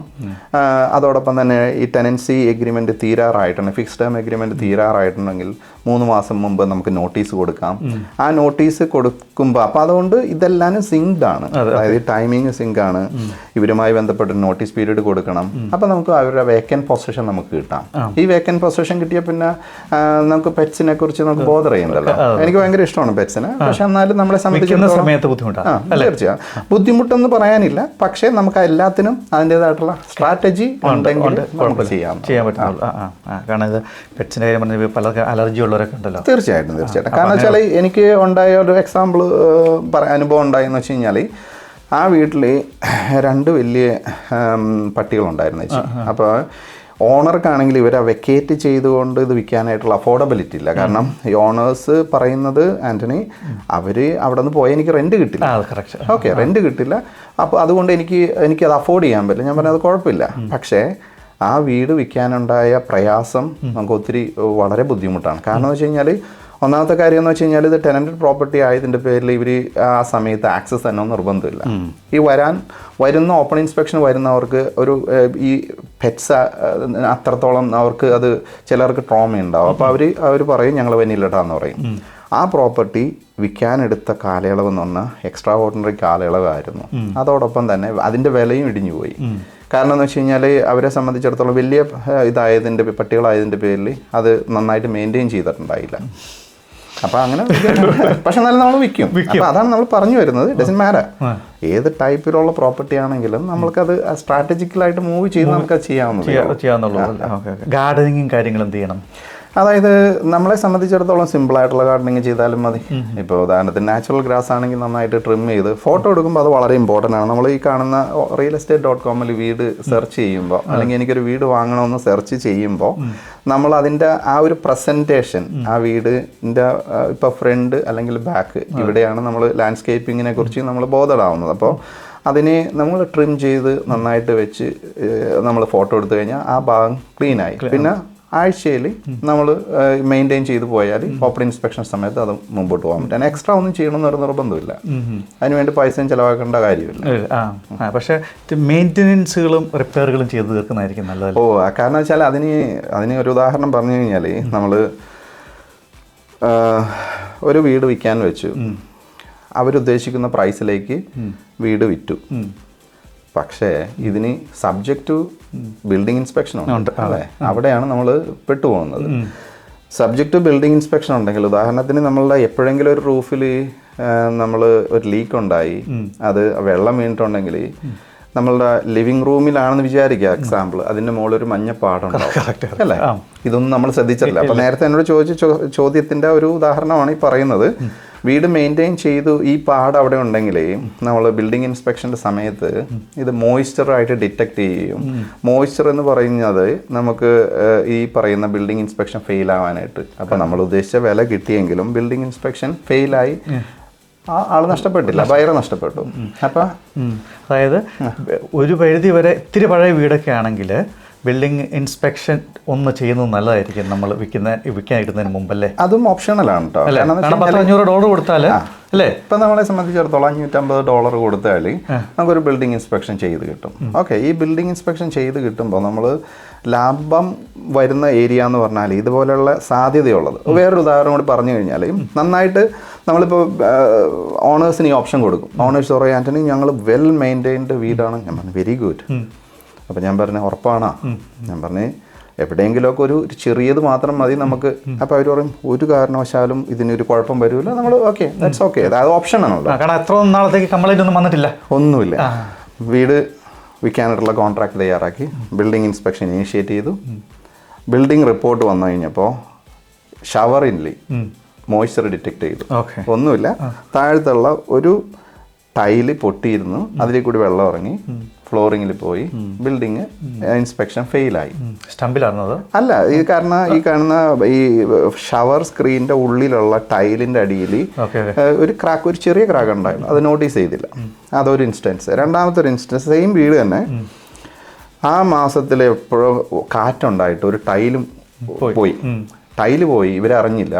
Speaker 2: അതോടൊപ്പം തന്നെ ഈ ടെനൻസി എഗ്രിമെൻറ്റ് തീരാറായിട്ടുണ്ടെങ്കിൽ, ഫിക്സ് ടേം എഗ്രിമെൻറ്റ് തീരാറായിട്ടുണ്ടെങ്കിൽ 3 മാസം മുമ്പ് നമുക്ക് നോട്ടീസ് കൊടുക്കാം. ആ നോട്ടീസ് കൊടുക്കുമ്പോൾ അപ്പോൾ അതുകൊണ്ട് ഇതെല്ലാം സിങ്ക്ഡ് ആണ്, അതായത് ടൈമിങ് സിങ്ക് ആണ്. ഇവരുമായി ബന്ധപ്പെട്ട് നോട്ടീസ് പീരീഡ് കൊടുക്കണം. അപ്പോൾ നമുക്ക് അവരുടെ വേക്കൻറ്റ് പൊസിഷൻ നമുക്ക് കിട്ടാം. ഈ വേക്കൻറ്റ് പൊസിഷൻ കിട്ടിയ പിന്നെ നമുക്ക് പെറ്റ്സിനെ കുറിച്ച് നമുക്ക് ബോധർ ചെയ്യുന്നുണ്ടല്ലോ. എനിക്ക് ഭയങ്കര ഇഷ്ടമാണ് പെറ്റ്സിനെ, പക്ഷെ എന്നാലും നമ്മളെ സംബന്ധിച്ചിടത്തോളം തീർച്ചയായും ബുദ്ധിമുട്ടൊന്നും പറയാനില്ല. പക്ഷേ നമുക്ക് എല്ലാത്തിനും അതിൻ്റെതായിട്ടുള്ള സ്ട്രാറ്റജി ഉണ്ടെങ്കിൽ നമുക്ക് ചെയ്യാൻ
Speaker 1: പറ്റുള്ളൂ. കാരണം ഇത് പെറ്റ്സിൻ്റെ കാര്യം പറഞ്ഞാൽ പലർക്ക് അലർജി ഉള്ളവരൊക്കെ ഉണ്ടല്ലോ.
Speaker 2: തീർച്ചയായിട്ടും. കാരണം വെച്ചാൽ എനിക്ക് ഉണ്ടായ ഒരു എക്സാമ്പിൾ അനുഭവം ഉണ്ടായെന്ന് വെച്ച് കഴിഞ്ഞാൽ, ആ വീട്ടിൽ 2 വലിയ പട്ടികളുണ്ടായിരുന്നു ചേച്ചി. അപ്പോൾ ഓണർക്കാണെങ്കിൽ ഇവരെ വെക്കേറ്റ് ചെയ്തുകൊണ്ട് ഇത് വിൽക്കാനായിട്ടുള്ള അഫോർഡബിലിറ്റി ഇല്ല. കാരണം ഈ ഓണേഴ്സ് പറയുന്നത്, ആൻ്റണി, അവർ അവിടെ നിന്ന് പോയാൽ എനിക്ക് റെൻറ്റ് കിട്ടില്ല. ഓക്കെ, റെൻറ്റ് കിട്ടില്ല. അപ്പോൾ അതുകൊണ്ട് എനിക്കത് അഫോർഡ് ചെയ്യാൻ പറ്റില്ല. ഞാൻ പറഞ്ഞത് കുഴപ്പമില്ല. പക്ഷേ ആ വീട് വിൽക്കാനുണ്ടായ പ്രയാസം നമുക്ക് ഒത്തിരി വളരെ ബുദ്ധിമുട്ടാണ്. കാരണം എന്ന് വെച്ച് കഴിഞ്ഞാൽ, ഒന്നാമത്തെ കാര്യം എന്ന് വെച്ച് കഴിഞ്ഞാൽ, ഇത് ടെനൻറ്റഡ് പ്രോപ്പർട്ടി ആയതിൻ്റെ പേരിൽ ഇവർ ആ സമയത്ത് ആക്സസ് തന്നെ നിർബന്ധമില്ല. ഈ വരുന്ന ഓപ്പൺ ഇൻസ്പെക്ഷൻ വരുന്നവർക്ക് ഒരു ഈ പെറ്റ്സ് അത്രത്തോളം അവർക്ക് അത് ചിലർക്ക് ട്രോമ ഉണ്ടാവും. അപ്പോൾ അവർ പറയും ഞങ്ങൾ വന്നില്ലട്ടാന്ന് പറയും. ആ പ്രോപ്പർട്ടി വിൽക്കാനെടുത്ത കാലയളവ് എന്ന് പറഞ്ഞാൽ എക്സ്ട്രാ ഓർഡിനറി കാലയളവായിരുന്നു. അതോടൊപ്പം തന്നെ അതിൻ്റെ വിലയും ഇടിഞ്ഞു പോയി. കാരണം എന്ന് വെച്ച് കഴിഞ്ഞാൽ, അവരെ സംബന്ധിച്ചിടത്തോളം വലിയ പട്ടികളായതിൻ്റെ പേരിൽ അത് നന്നായിട്ട് മെയിൻറ്റെയിൻ ചെയ്തിട്ടുണ്ടായില്ല. അപ്പോൾ അങ്ങനെ പക്ഷെ എന്നാലും നമ്മൾ വിൽക്കും. അപ്പോൾ അതാണ് നമ്മൾ പറഞ്ഞു വരുന്നത്. ഡസൻറ്റ് മാറ്റർ ഏത് ടൈപ്പിലുള്ള പ്രോപ്പർട്ടി ആണെങ്കിലും നമ്മൾക്കത് സ്ട്രാറ്റജിക്കലായിട്ട് മൂവ് ചെയ്ത് നമുക്കത് ചെയ്യാവുന്നതുള്ളൂ.
Speaker 1: ഗാർഡനിങ്ങും കാര്യങ്ങളും എന്ത് ചെയ്യണം?
Speaker 2: അതായത് നമ്മളെ സംബന്ധിച്ചിടത്തോളം സിമ്പിളായിട്ടുള്ള ഗാർഡനിങ് ചെയ്താലും മതി. ഇപ്പോൾ ഉദാഹരണത്തിന് നാച്ചുറൽ ഗ്രാസ് ആണെങ്കിൽ നന്നായിട്ട് ട്രിം ചെയ്ത് ഫോട്ടോ എടുക്കുമ്പോൾ അത് വളരെ ഇമ്പോർട്ടൻ്റ് ആണ്. നമ്മൾ ഈ കാണുന്ന realestate.com വീട് സെർച്ച് ചെയ്യുമ്പോൾ, അല്ലെങ്കിൽ എനിക്കൊരു വീട് വാങ്ങണമെന്ന് സെർച്ച് ചെയ്യുമ്പോൾ, നമ്മൾ അതിൻ്റെ ആ ഒരു പ്രസൻറ്റേഷൻ, ആ വീടിൻ്റെ ഇപ്പോൾ ഫ്രണ്ട് അല്ലെങ്കിൽ ബാക്ക്, ഇവിടെയാണ് നമ്മൾ ലാൻഡ്സ്കേപ്പിങ്ങിനെ കുറിച്ച് നമ്മൾ ബോധറാവുന്നത്. അപ്പോൾ അതിനെ നമ്മൾ ട്രിം ചെയ്ത് നന്നായിട്ട് വെച്ച് നമ്മൾ ഫോട്ടോ എടുത്തു കഴിഞ്ഞാൽ ആ ഭാഗം ക്ലീനായി. പിന്നെ ആഴ്ചയിൽ നമ്മൾ മെയിൻറ്റെയിൻ ചെയ്ത് പോയാൽ ഓപ്പൺ ഇൻസ്പെക്ഷൻ സമയത്ത് അത് മുമ്പോട്ട് പോകാൻ പറ്റും. എക്സ്ട്രാ ഒന്നും ചെയ്യണമെന്ന് ഒരു നിർബന്ധമില്ല. അതിനുവേണ്ടി പൈസയും ചിലവാക്കേണ്ട കാര്യമില്ല.
Speaker 1: പക്ഷേ മെയിൻ്റെനൻസുകളും റിപ്പയറുകളും ചെയ്ത് തീർക്കുന്നതായിരിക്കും നല്ലത്.
Speaker 2: കാരണം വെച്ചാൽ അതിന് ഒരു ഉദാഹരണം പറഞ്ഞു കഴിഞ്ഞാൽ, നമ്മൾ ഒരു വീട് വിൽക്കാൻ വെച്ചു, അവരുദ്ദേശിക്കുന്ന പ്രൈസിലേക്ക് വീട് വിറ്റു. പക്ഷേ ഇതിന് സബ്ജക്റ്റ് ടു ബിൽഡിംഗ് ഇൻസ്പെക്ഷൻ ഉണ്ട്. അതെ, അവിടെയാണ് നമ്മൾ പെട്ടുപോകുന്നത്. സബ്ജക്റ്റ് ടു ബിൽഡിംഗ് ഇൻസ്പെക്ഷൻ ഉണ്ടെങ്കിൽ, ഉദാഹരണത്തിന് നമ്മളുടെ എപ്പോഴെങ്കിലും ഒരു റൂഫിൽ നമ്മൾ ഒരു ലീക്ക് ഉണ്ടായി, അത് വെള്ളം വീണിട്ടുണ്ടെങ്കിൽ, നമ്മളുടെ ലിവിങ് റൂമിലാണെന്ന് വിചാരിക്കുക എക്സാമ്പിൾ, അതിൻ്റെ മുകളിൽ ഒരു മഞ്ഞ പാടുണ്ടാവും അല്ലേ? ഇതൊന്നും നമ്മൾ ശ്രദ്ധിച്ചിട്ടില്ല. അപ്പോൾ നേരത്തെ എന്നോട് ചോദിച്ച ചോദ്യത്തിൻ്റെ ഒരു ഉദാഹരണമാണ് ഈ പറയുന്നത്. വീട് മെയിൻറ്റെയിൻ ചെയ്തു ഈ പാട് അവിടെ ഉണ്ടെങ്കിൽ നമ്മൾ ബിൽഡിംഗ് ഇൻസ്പെക്ഷൻ്റെ സമയത്ത് ഇത് മോയ്സ്ചറായിട്ട് ഡിറ്റക്ട് ചെയ്യും. മോയ്സ്ചർ എന്ന് പറയുന്നത് നമുക്ക് ഈ പറയുന്ന ബിൽഡിംഗ് ഇൻസ്പെക്ഷൻ ഫെയിൽ ആവാനായിട്ട്, അപ്പോൾ നമ്മൾ ഉദ്ദേശിച്ച വില കിട്ടിയെങ്കിലും ബിൽഡിംഗ് ഇൻസ്പെക്ഷൻ ഫെയിലായി, ആ ആൾ നഷ്ടപ്പെട്ടില്ല, ബയർ നഷ്ടപ്പെട്ടു. അപ്പം
Speaker 1: അതായത് ഒരു പരിധി വരെ ഇത്തിരി പഴയ വീടൊക്കെ ആണെങ്കിൽ ബിൽഡിംഗ് ഇൻസ്പെക്ഷൻ ഒന്ന് ചെയ്യുന്നത് നല്ലതായിരിക്കും, നമ്മൾ വിൽക്കാൻ ഇടുന്നതിന് മുമ്പല്ലേ.
Speaker 2: അതും ഓപ്ഷണലാണ് കേട്ടോ.
Speaker 1: $500 കൊടുത്താൽ അല്ലേ?
Speaker 2: ഇപ്പം നമ്മളെ സംബന്ധിച്ചിടത്തോളം $550 കൊടുത്താൽ നമുക്കൊരു ബിൽഡിംഗ് ഇൻസ്പെക്ഷൻ ചെയ്ത് കിട്ടും. ഓക്കെ, ഈ ബിൽഡിംഗ് ഇൻസ്പെക്ഷൻ ചെയ്ത് കിട്ടുമ്പോൾ നമ്മൾ ലാഭം വരുന്ന ഏരിയ എന്ന് പറഞ്ഞാൽ ഇതുപോലെയുള്ള സാധ്യതയുള്ളത്. വേറൊരു ഉദാഹരണം കൂടി പറഞ്ഞു കഴിഞ്ഞാൽ, നന്നായിട്ട് നമ്മളിപ്പോൾ ഓണേഴ്സിന് ഈ ഓപ്ഷൻ കൊടുക്കും. ഓണേഴ്സ് പറയും, ആൻ്റണി ഞങ്ങൾ വെൽ മെയിൻറ്റെയിൻഡ് വീടാണ്. ഞാൻ പറഞ്ഞു വെരി ഗുഡ്. അപ്പോൾ ഞാൻ പറഞ്ഞു ഉറപ്പാണോ? ഞാൻ പറഞ്ഞു എവിടെയെങ്കിലുമൊക്കെ ഒരു ചെറിയത് മാത്രം മതി നമുക്ക്. അപ്പോൾ അവർ പറയും ഒരു കാരണവശാലും ഇതിനൊരു കുഴപ്പം വരില്ല. നമ്മൾ ഓക്കെ, ദാറ്റ്സ് ഓക്കെ, അത് ഓപ്ഷനാണല്ലോ.
Speaker 1: കാരണം എത്ര നാളത്തേക്ക് കംപ്ലൈൻ്റ് ഒന്നും വന്നിട്ടില്ല,
Speaker 2: ഒന്നുമില്ല. വീട് വിൽക്കാനായിട്ടുള്ള കോൺട്രാക്ട് തയ്യാറാക്കി ബിൽഡിംഗ് ഇൻസ്പെക്ഷൻ ഇനിഷ്യേറ്റ് ചെയ്തു. ബിൽഡിംഗ് റിപ്പോർട്ട് വന്നു കഴിഞ്ഞപ്പോൾ ഷവറിൽ മോയ്സ്ചർ ഡിറ്റക്ട് ചെയ്തു. ഒന്നുമില്ല, താഴത്തുള്ള ഒരു ടൈല് പൊട്ടിയിരുന്നു, അതിലേക്ക് കൂടി വെള്ളം ഇറങ്ങി ഫ്ലോറിങ്ങിൽ പോയി, ബിൽഡിങ് ഇൻസ്പെക്ഷൻ ഫെയിലായി.
Speaker 1: സ്റ്റമ്പിലായിരുന്നത്
Speaker 2: അല്ല, ഈ കാണുന്ന ഈ ഷവർ സ്ക്രീനിന്റെ ഉള്ളിലുള്ള ടൈലിന്റെ അടിയിൽ ഒരു ചെറിയ ക്രാക്ക് ഉണ്ടായിരുന്നു, അത് നോട്ടീസ് ചെയ്തില്ല. അതൊരു ഇൻസ്റ്റൻസ്. രണ്ടാമത്തെ ഒരു ഇൻസ്റ്റൻസ്, സെയിം വീട് തന്നെ, ആ മാസത്തിൽ എപ്പോഴും കാറ്റുണ്ടായിട്ട് ഒരു ടൈലും പോയി. ടൈല് പോയി, ഇവരറിഞ്ഞില്ല,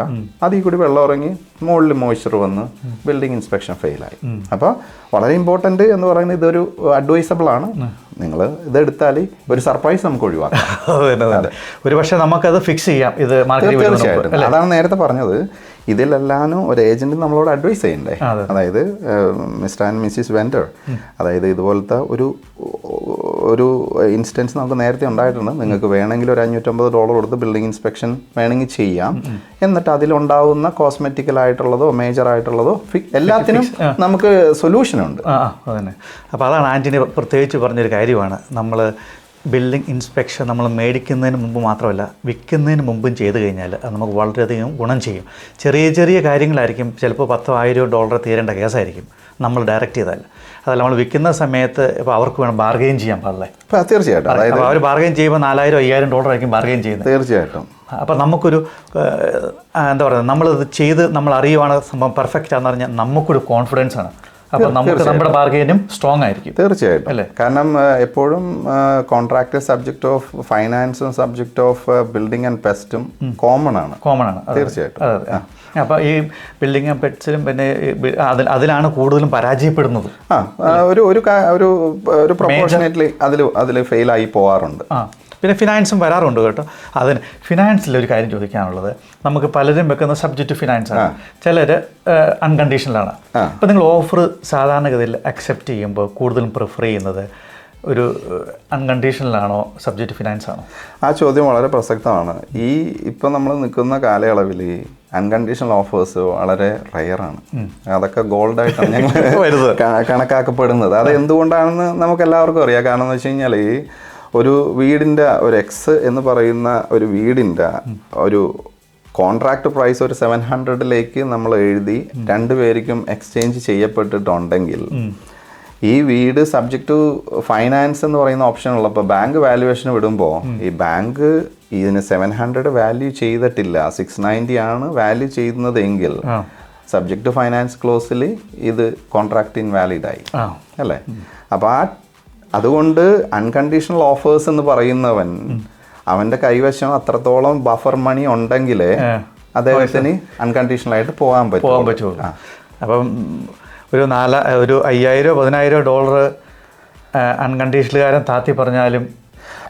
Speaker 2: അതിൽ കൂടി വെള്ളം ഇറങ്ങി മുകളിൽ മോയ്സ്ചർ വന്ന് ബിൽഡിംഗ് ഇൻസ്പെക്ഷൻ ഫെയിലായി. അപ്പോൾ വളരെ ഇമ്പോർട്ടൻ്റ് എന്ന് പറയുന്നത് ഇതൊരു അഡ്വൈസബിൾ ആണ്. നിങ്ങൾ ഇതെടുത്താൽ ഒരു സർപ്രൈസ് നമുക്ക് ഒഴിവാക്കാം.
Speaker 1: ഒരു പക്ഷേ നമുക്കത് ഫിക്സ് ചെയ്യാം. ഇത്
Speaker 2: തീർച്ചയായിട്ടും അതാണ് നേരത്തെ പറഞ്ഞത്. ഇതിലെല്ലാനും ഒരു ഏജന്റ് നമ്മളോട് അഡ്വൈസ് ചെയ്യണ്ടേ. അതായത് മിസ്റ്റർ ആൻഡ് മിസ്സിസ് വെൻഡർ, അതായത് ഇതുപോലത്തെ ഒരു ഇൻസ്റ്റൻസ് നമുക്ക് നേരത്തെ ഉണ്ടായിട്ടുണ്ട്. നിങ്ങൾക്ക് വേണമെങ്കിൽ ഒരു $550 കൊടുത്ത് ബിൽഡിംഗ് ഇൻസ്പെക്ഷൻ വേണമെങ്കിൽ ചെയ്യാം. എന്നിട്ട് അതിലുണ്ടാവുന്ന കോസ്മെറ്റിക്കൽ ആയിട്ടുള്ളതോ മേജർ ആയിട്ടുള്ളതോ എല്ലാത്തിനും നമുക്ക് സൊല്യൂഷൻ ഉണ്ട്.
Speaker 1: അതന്നെ. അപ്പോൾ അതാണ് ആൻ്റണി പ്രത്യേകിച്ച് പറഞ്ഞൊരു കാര്യമാണ്. നമ്മൾ ബിൽഡിംഗ് ഇൻസ്പെക്ഷൻ നമ്മൾ മേടിക്കുന്നതിന് മുമ്പ് മാത്രമല്ല, വിൽക്കുന്നതിന് മുമ്പും ചെയ്ത് കഴിഞ്ഞാൽ അത് നമുക്ക് വളരെയധികം ഗുണം ചെയ്യും. ചെറിയ ചെറിയ കാര്യങ്ങളായിരിക്കും, ചിലപ്പോൾ $10,000 തീരേണ്ട കേസായിരിക്കും നമ്മൾ ഡയറക്റ്റ് ചെയ്താൽ. അതല്ല നമ്മൾ വിൽക്കുന്ന സമയത്ത് ഇപ്പോൾ അവർക്ക് വേണം ബാർഗെയിൻ ചെയ്യാൻ പാടില്ലേ.
Speaker 2: തീർച്ചയായിട്ടും. അതായത്
Speaker 1: അവർ ബാർഗെയിൻ ചെയ്യുമ്പോൾ $4,000-5,000 ആയിരിക്കും ബാർഗെയിൻ ചെയ്യുന്നത്.
Speaker 2: തീർച്ചയായിട്ടും.
Speaker 1: അപ്പോൾ നമുക്കൊരു എന്താ പറയുക, നമ്മളത് ചെയ്ത് നമ്മൾ അറിയുവാണ് സംഭവം പെർഫെക്റ്റ് ആണെന്ന് പറഞ്ഞാൽ നമുക്കൊരു കോൺഫിഡൻസ് ആണ്. അപ്പോൾ നമുക്ക് നമ്മുടെ ബാർഗെയിനും സ്ട്രോങ് ആയിരിക്കും.
Speaker 2: തീർച്ചയായിട്ടും അല്ലേ. കാരണം എപ്പോഴും കോൺട്രാക്ട് സബ്ജക്ട് ഓഫ് ഫൈനാൻസും സബ്ജക്ട് ഓഫ് ബിൽഡിംഗ് ആൻഡ് പെസ്റ്റും കോമൺ ആണ്. തീർച്ചയായിട്ടും.
Speaker 1: അതെ. അപ്പോൾ ഈ ബിൽഡിംഗ് ആൻഡ് പെറ്റ്സിലും പിന്നെ അതിലാണ് കൂടുതലും പരാജയപ്പെടുന്നത്.
Speaker 2: ഒരു പ്രൊപ്പോർഷനേറ്റ്ലി അതിൽ ഫെയിലായി പോകാറുണ്ട്.
Speaker 1: പിന്നെ ഫിനാൻസും വരാറുണ്ട് കേട്ടോ. അതിന് ഫിനാൻസിലൊരു കാര്യം ചോദിക്കാനുള്ളത്, നമുക്ക് പലരും വെക്കുന്ന സബ്ജക്റ്റ് ഫിനാൻസാണ്, ചിലർ അൺകണ്ടീഷണലാണ്. അപ്പോൾ നിങ്ങൾ ഓഫർ സാധാരണഗതിയിൽ അക്സെപ്റ്റ് ചെയ്യുമ്പോൾ കൂടുതലും പ്രിഫർ ചെയ്യുന്നത് ഒരു അൺകണ്ടീഷണലാണോ സബ്ജക്റ്റ് ഫിനാൻസ് ആണോ?
Speaker 2: ആ ചോദ്യം വളരെ പ്രസക്തമാണ്. ഇപ്പം നമ്മൾ നിൽക്കുന്ന കാലയളവിൽ അൺകണ്ടീഷണൽ ഓഫേഴ്സ് വളരെ റെയറാണ്. അതൊക്കെ ഗോൾഡായിട്ടാണ് ഞങ്ങൾ കണക്കാക്കപ്പെടുന്നത്. അത് എന്തുകൊണ്ടാണെന്ന് നമുക്ക് എല്ലാവർക്കും അറിയാം. കാരണം എന്ന് വെച്ച് കഴിഞ്ഞാൽ ഒരു വീടിൻ്റെ ഒരു എക്സ് എന്ന് പറയുന്ന ഒരു വീടിൻ്റെ ഒരു കോൺട്രാക്ട് പ്രൈസ് ഒരു 700 നമ്മൾ എഴുതി രണ്ടുപേർക്കും എക്സ്ചേഞ്ച് ചെയ്യപ്പെട്ടിട്ടുണ്ടെങ്കിൽ ഈ വീട് സബ്ജക്റ്റ് ടു ഫൈനാൻസ് എന്ന് പറയുന്ന ഓപ്ഷൻ ഉള്ളപ്പോൾ ബാങ്ക് വാല്യുവേഷൻ വിടുമ്പോൾ ഈ ബാങ്ക് ഇതിന് 700 വാല്യൂ ചെയ്തിട്ടില്ല, 690 ആണ് വാല്യൂ ചെയ്യുന്നതെങ്കിൽ സബ്ജക്ട് ടു ഫൈനാൻസ് ക്ലോസിൽ ഇത് കോൺട്രാക്ട് ഇൻവാലിഡായി അല്ലേ. അപ്പോൾ അതുകൊണ്ട് അൺകണ്ടീഷണൽ ഓഫേഴ്സ് എന്ന് പറയുന്നവൻ അവൻ്റെ കൈവശം അത്രത്തോളം ബഫർ മണി ഉണ്ടെങ്കിലേ അദ്ദേഹത്തിന് അൺകണ്ടീഷണൽ ആയിട്ട് പോകാൻ പറ്റുള്ളൂ.
Speaker 1: അപ്പം ഒരു $5,000-10,000 അൺകണ്ടീഷണൽകാരൻ താത്തി പറഞ്ഞാലും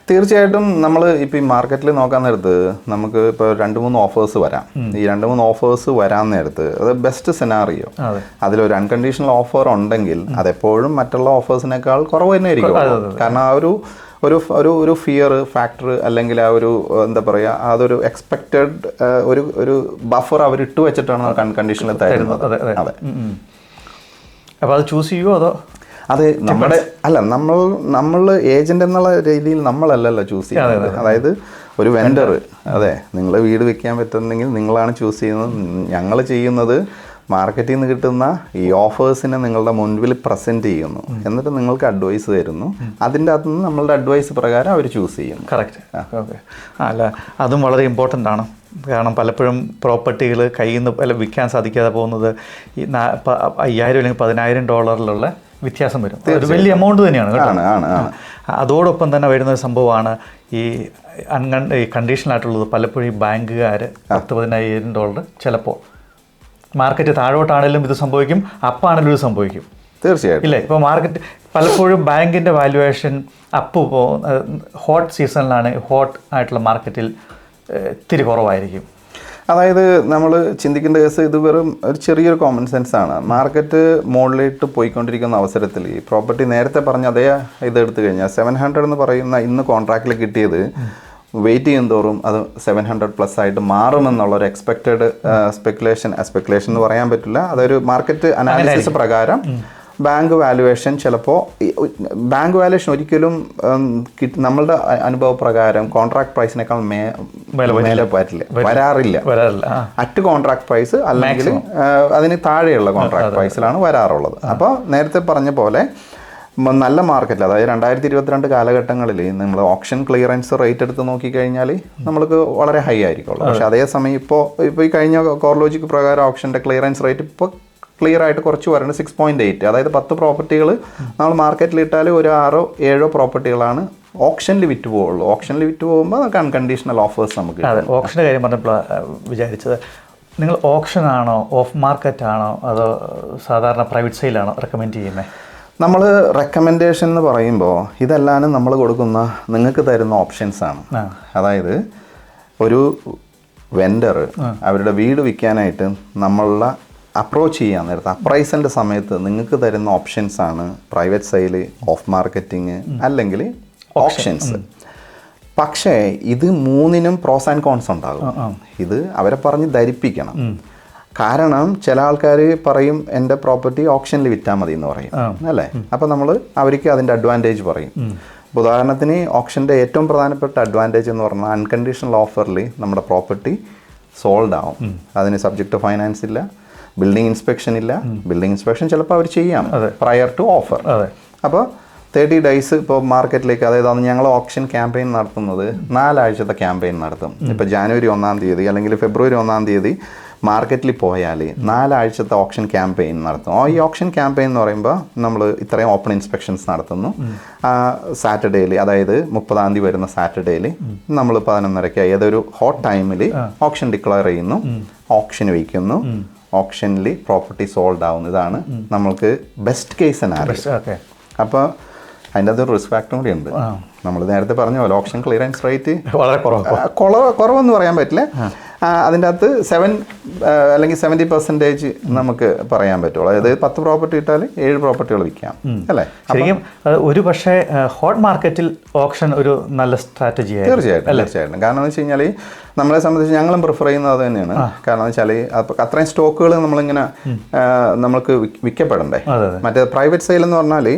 Speaker 2: തീർച്ചയായിട്ടും നമ്മൾ ഇപ്പോൾ ഈ മാർക്കറ്റിൽ നോക്കാൻ നേരത്ത് നമുക്ക് ഇപ്പോൾ 2-3 ഓഫേഴ്സ് വരാം. ഈ 2-3 ഓഫേഴ്സ് വരാൻ നേരത്ത് അത് ബെസ്റ്റ് സെനാറിയോ, അതിലൊരു അൺകണ്ടീഷണൽ ഓഫർ ഉണ്ടെങ്കിൽ അതെപ്പോഴും മറ്റുള്ള ഓഫേഴ്സിനേക്കാൾ കുറവ് തന്നെ ആയിരിക്കും. കാരണം ആ ഒരു ഫിയർ ഫാക്ടർ അല്ലെങ്കിൽ ആ ഒരു എന്താ പറയുക, അതൊരു എക്സ്പെക്റ്റഡ് ഒരു ബഫർ അവർ ഇട്ട് വെച്ചിട്ടാണ് അൺകണ്ടീഷണൽ തരുന്നത്. അതെ.
Speaker 1: അപ്പോൾ അത് ചൂസ് ചെയ്യുമോ അതോ?
Speaker 2: അത് നമ്മുടെ നമ്മൾ ഏജന്റ് എന്നുള്ള രീതിയിൽ നമ്മളല്ലല്ലോ ചൂസ് ചെയ്യുന്നത്. അതായത് ഒരു വെൻഡർ, അതെ, നിങ്ങൾ വീട് വെക്കാൻ പറ്റുന്നെങ്കിൽ നിങ്ങളാണ് ചൂസ് ചെയ്യുന്നത്. ഞങ്ങൾ ചെയ്യുന്നത് മാർക്കറ്റിൽ നിന്ന് കിട്ടുന്ന ഈ ഓഫേഴ്സിനെ നിങ്ങളുടെ മുൻപിൽ പ്രസൻറ്റ് ചെയ്യുന്നു, എന്നിട്ട് നിങ്ങൾക്ക് അഡ്വൈസ് തരുന്നു. അതിൻ്റെ അകത്ത് നിന്ന് നമ്മളുടെ അഡ്വൈസ് പ്രകാരം അവർ ചൂസ് ചെയ്യുന്നു.
Speaker 1: കറക്റ്റ്. ഓക്കെ. അല്ല, അതും വളരെ ഇമ്പോർട്ടൻ്റ് ആണ്. കാരണം പലപ്പോഴും പ്രോപ്പർട്ടികൾ കയ്യിൽ നിന്ന് വിൽക്കാൻ സാധിക്കാതെ പോകുന്നത് ഈ $5,000 അല്ലെങ്കിൽ $10,000 വ്യത്യാസം വരും. ഒരു വലിയ എമൗണ്ട് തന്നെയാണ് കേട്ടോ. അതോടൊപ്പം തന്നെ വരുന്നൊരു സംഭവമാണ് ഈ കണ്ടീഷണൽ ആയിട്ടുള്ളത്. പലപ്പോഴും ബാങ്കുകാർ $10,000-15,000 ചിലപ്പോൾ മാർക്കറ്റ് താഴോട്ടാണെങ്കിലും ഇത് സംഭവിക്കും, അപ്പാണെങ്കിലും ഇത് സംഭവിക്കും.
Speaker 2: തീർച്ചയായിട്ടും
Speaker 1: ഇല്ലേ? ഇപ്പോൾ മാർക്കറ്റ് പലപ്പോഴും ബാങ്കിൻ്റെ വാല്യുവേഷൻ അപ്പ് ഹോട്ട് സീസണിലാണ് ഹോട്ട് ആയിട്ടുള്ള മാർക്കറ്റിൽ ഇത്തിരി കുറവായിരിക്കും.
Speaker 2: അതായത് നമ്മൾ ചിന്തിക്കേണ്ട കേസ് ഇത് വെറും ഒരു ചെറിയൊരു കോമൺ സെൻസ് ആണ്. മാർക്കറ്റ് മുകളിലേക്ക് പോയിക്കൊണ്ടിരിക്കുന്ന അവസരത്തിൽ ഈ പ്രോപ്പർട്ടി നേരത്തെ പറഞ്ഞ അതേ ഇതെടുത്തു കഴിഞ്ഞാൽ 700 എന്ന് പറയുന്ന ഇന്ന് കോൺട്രാക്റ്റിൽ കിട്ടിയത് വെയിറ്റ് ചെയ്യും തോറും അത് 700+ ആയിട്ട് മാറുമെന്നുള്ളൊരു എക്സ്പെക്റ്റഡ് സ്പെക്കുലേഷൻ എന്ന് പറയാൻ പറ്റില്ല. അതൊരു മാർക്കറ്റ് അനാലിസിസ് പ്രകാരം ബാങ്ക് വാല്യുവേഷൻ ചിലപ്പോൾ ബാങ്ക് വാല്യുവേഷൻ ഒരിക്കലും നമ്മളുടെ അനുഭവ പ്രകാരം കോൺട്രാക്ട് പ്രൈസിനേക്കാൾ മേലെ വരാറില്ല. അറ്റ് കോൺട്രാക്ട് പ്രൈസ് അല്ലെങ്കിൽ അതിന് താഴെയുള്ള കോൺട്രാക്ട് പ്രൈസിലാണ് വരാറുള്ളത്. അപ്പോൾ നേരത്തെ പറഞ്ഞ പോലെ നല്ല മാർക്കറ്റിൽ, അതായത് 2022 കാലഘട്ടങ്ങളിൽ നമ്മൾ ഓപ്ഷൻ ക്ലിയറൻസ് റേറ്റ് എടുത്ത് നോക്കിക്കഴിഞ്ഞാൽ നമ്മൾക്ക് വളരെ ഹൈ ആയിരിക്കുള്ളൂ. പക്ഷേ അതേസമയം ഇപ്പോൾ ഈ കഴിഞ്ഞ കോർലോജിക്ക് പ്രകാരം ഓപ്ഷൻ്റെ ക്ലിയറൻസ് റേറ്റ് ഇപ്പോൾ ക്ലിയർ ആയിട്ട് കുറച്ച് പറയുന്നത് 6.8. അതായത് 10 പ്രോപ്പർട്ടികൾ നമ്മൾ മാർക്കറ്റിൽ ഇട്ടാൽ ഒരു 6-7 പ്രോപ്പർട്ടികളാണ് ഓപ്ഷനിൽ വിറ്റ് പോവുള്ളൂ. ഓപ്ഷനിൽ വിറ്റ് പോകുമ്പോൾ നമുക്ക് അൺകണ്ടീഷണൽ ഓഫേഴ്സ് നമുക്ക്
Speaker 1: അതെ, ഓപ്ഷൻ്റെ കാര്യം പറഞ്ഞപ്പോൾ വിചാരിച്ചത്, നിങ്ങൾ ഓപ്ഷനാണോ ഓഫ് മാർക്കറ്റ് ആണോ അതോ സാധാരണ പ്രൈവറ്റ് സെയിലാണോ റെക്കമെൻഡ് ചെയ്യുന്നത്?
Speaker 2: നമ്മൾ റെക്കമെൻഡേഷൻ എന്ന് പറയുമ്പോൾ ഇതെല്ലാം നമ്മൾ കൊടുക്കുന്ന നിങ്ങൾക്ക് തരുന്ന ഓപ്ഷൻസാണ്. അതായത് ഒരു വെൻഡർ അവരുടെ വീട് വിൽക്കാനായിട്ട് നമ്മളുടെ അപ്രോച്ച് ചെയ്യാൻ നേരത്തെ അപ്രൈസിൻ്റെ സമയത്ത് നിങ്ങൾക്ക് തരുന്ന ഓപ്ഷൻസാണ് പ്രൈവറ്റ് സെയില്, ഓഫ് മാർക്കറ്റിങ് അല്ലെങ്കിൽ ഓപ്ഷൻസ്. പക്ഷേ ഇത് മൂന്നിനും പ്രോസ് ആൻഡ് കോൺസ് ഉണ്ടാകും. ഇത് അവരെ പറഞ്ഞ് ധരിപ്പിക്കണം. കാരണം ചില ആൾക്കാർ പറയും എൻ്റെ പ്രോപ്പർട്ടി ഓപ്ഷനിൽ വിറ്റാൽ മതി എന്ന് പറയും അല്ലേ. അപ്പോൾ നമ്മൾ അവർക്ക് അതിൻ്റെ അഡ്വാൻറ്റേജ് പറയും. ഉദാഹരണത്തിന് ഓപ്ഷൻ്റെ ഏറ്റവും പ്രധാനപ്പെട്ട അഡ്വാൻറ്റേജ് എന്ന് പറഞ്ഞാൽ അൺകണ്ടീഷണൽ ഓഫറിൽ നമ്മുടെ പ്രോപ്പർട്ടി സോൾഡ് ആവും. അതിന് സബ്ജക്റ്റ് ഫൈനാൻസ് ഇല്ല, ബിൽഡിംഗ് ഇൻസ്പെക്ഷൻ ഇല്ല. ബിൽഡിംഗ് ഇൻസ്പെക്ഷൻ ചിലപ്പോൾ അവർ ചെയ്യാം പ്രയർ ടു ഓഫർ. അപ്പോൾ 30 days ഇപ്പോൾ മാർക്കറ്റിലേക്ക്, അതായത് അന്ന് ഞങ്ങൾ ഓപ്ഷൻ ക്യാമ്പയിൻ നടത്തുന്നത് 4 ആഴ്ചത്തെ ക്യാമ്പയിൻ നടത്തും. ഇപ്പോൾ ജാനുവരി 1 തീയതി അല്ലെങ്കിൽ ഫെബ്രുവരി 1 തീയതി മാർക്കറ്റിൽ പോയാൽ 4 ആഴ്ചത്തെ ഓപ്ഷൻ ക്യാമ്പയിൻ നടത്തും. ഈ ഓപ്ഷൻ ക്യാമ്പയിൻ എന്ന് പറയുമ്പോൾ നമ്മൾ ഇത്രയും ഓപ്പൺ ഇൻസ്പെക്ഷൻസ് നടത്തുന്നു. സാറ്റർഡേയിൽ, അതായത് 30 തീയതി വരുന്ന സാറ്റർഡേയിൽ നമ്മൾ 11:30 ഏതൊരു ഹോട്ട് ടൈമിൽ ഓപ്ഷൻ ഡിക്ലെയർ ചെയ്യുന്നു, ഓപ്ഷൻ വയ്ക്കുന്നു, ഓപ്ഷനിൽ പ്രോപ്പർട്ടി സോൾഡ് ആവുന്നു. ഇതാണ് നമ്മൾക്ക് ബെസ്റ്റ് കേസ് സിനാരിയോ. അപ്പോൾ അതിൻ്റെ അതൊരു റിസ്ക് ഫാക്ടർ കൂടി ഉണ്ട്. നമ്മൾ നേരത്തെ പറഞ്ഞ പോലെ ഓപ്ഷൻ ക്ലിയറൻസ് റേറ്റ്
Speaker 1: വളരെ
Speaker 2: കുറവെന്ന് പറയാൻ പറ്റില്ല. അതിൻ്റെ അകത്ത് 7 അല്ലെങ്കിൽ 70% നമുക്ക് പറയാൻ പറ്റുള്ളൂ. അതായത് 10 പ്രോപ്പർട്ടി ഇട്ടാൽ 7 പ്രോപ്പർട്ടികൾ വിൽക്കാം അല്ലേ.
Speaker 1: ശരിക്കും ഒരു പക്ഷേ ഹോട്ട് മാർക്കറ്റിൽ ഓപ്ഷൻ ഒരു നല്ല സ്ട്രാറ്റജി
Speaker 2: തീർച്ചയായിട്ടും. കാരണം എന്ന് വെച്ച് കഴിഞ്ഞാൽ നമ്മളെ സംബന്ധിച്ച് ഞങ്ങളും പ്രിഫർ ചെയ്യുന്നത് അത് തന്നെയാണ്. കാരണം എന്ന് വെച്ചാൽ അത്രയും സ്റ്റോക്കുകൾ നമ്മളിങ്ങനെ നമ്മൾക്ക് വിൽക്കപ്പെടണ്ടേ. മറ്റേ പ്രൈവറ്റ് സെയിൽ എന്ന് പറഞ്ഞാൽ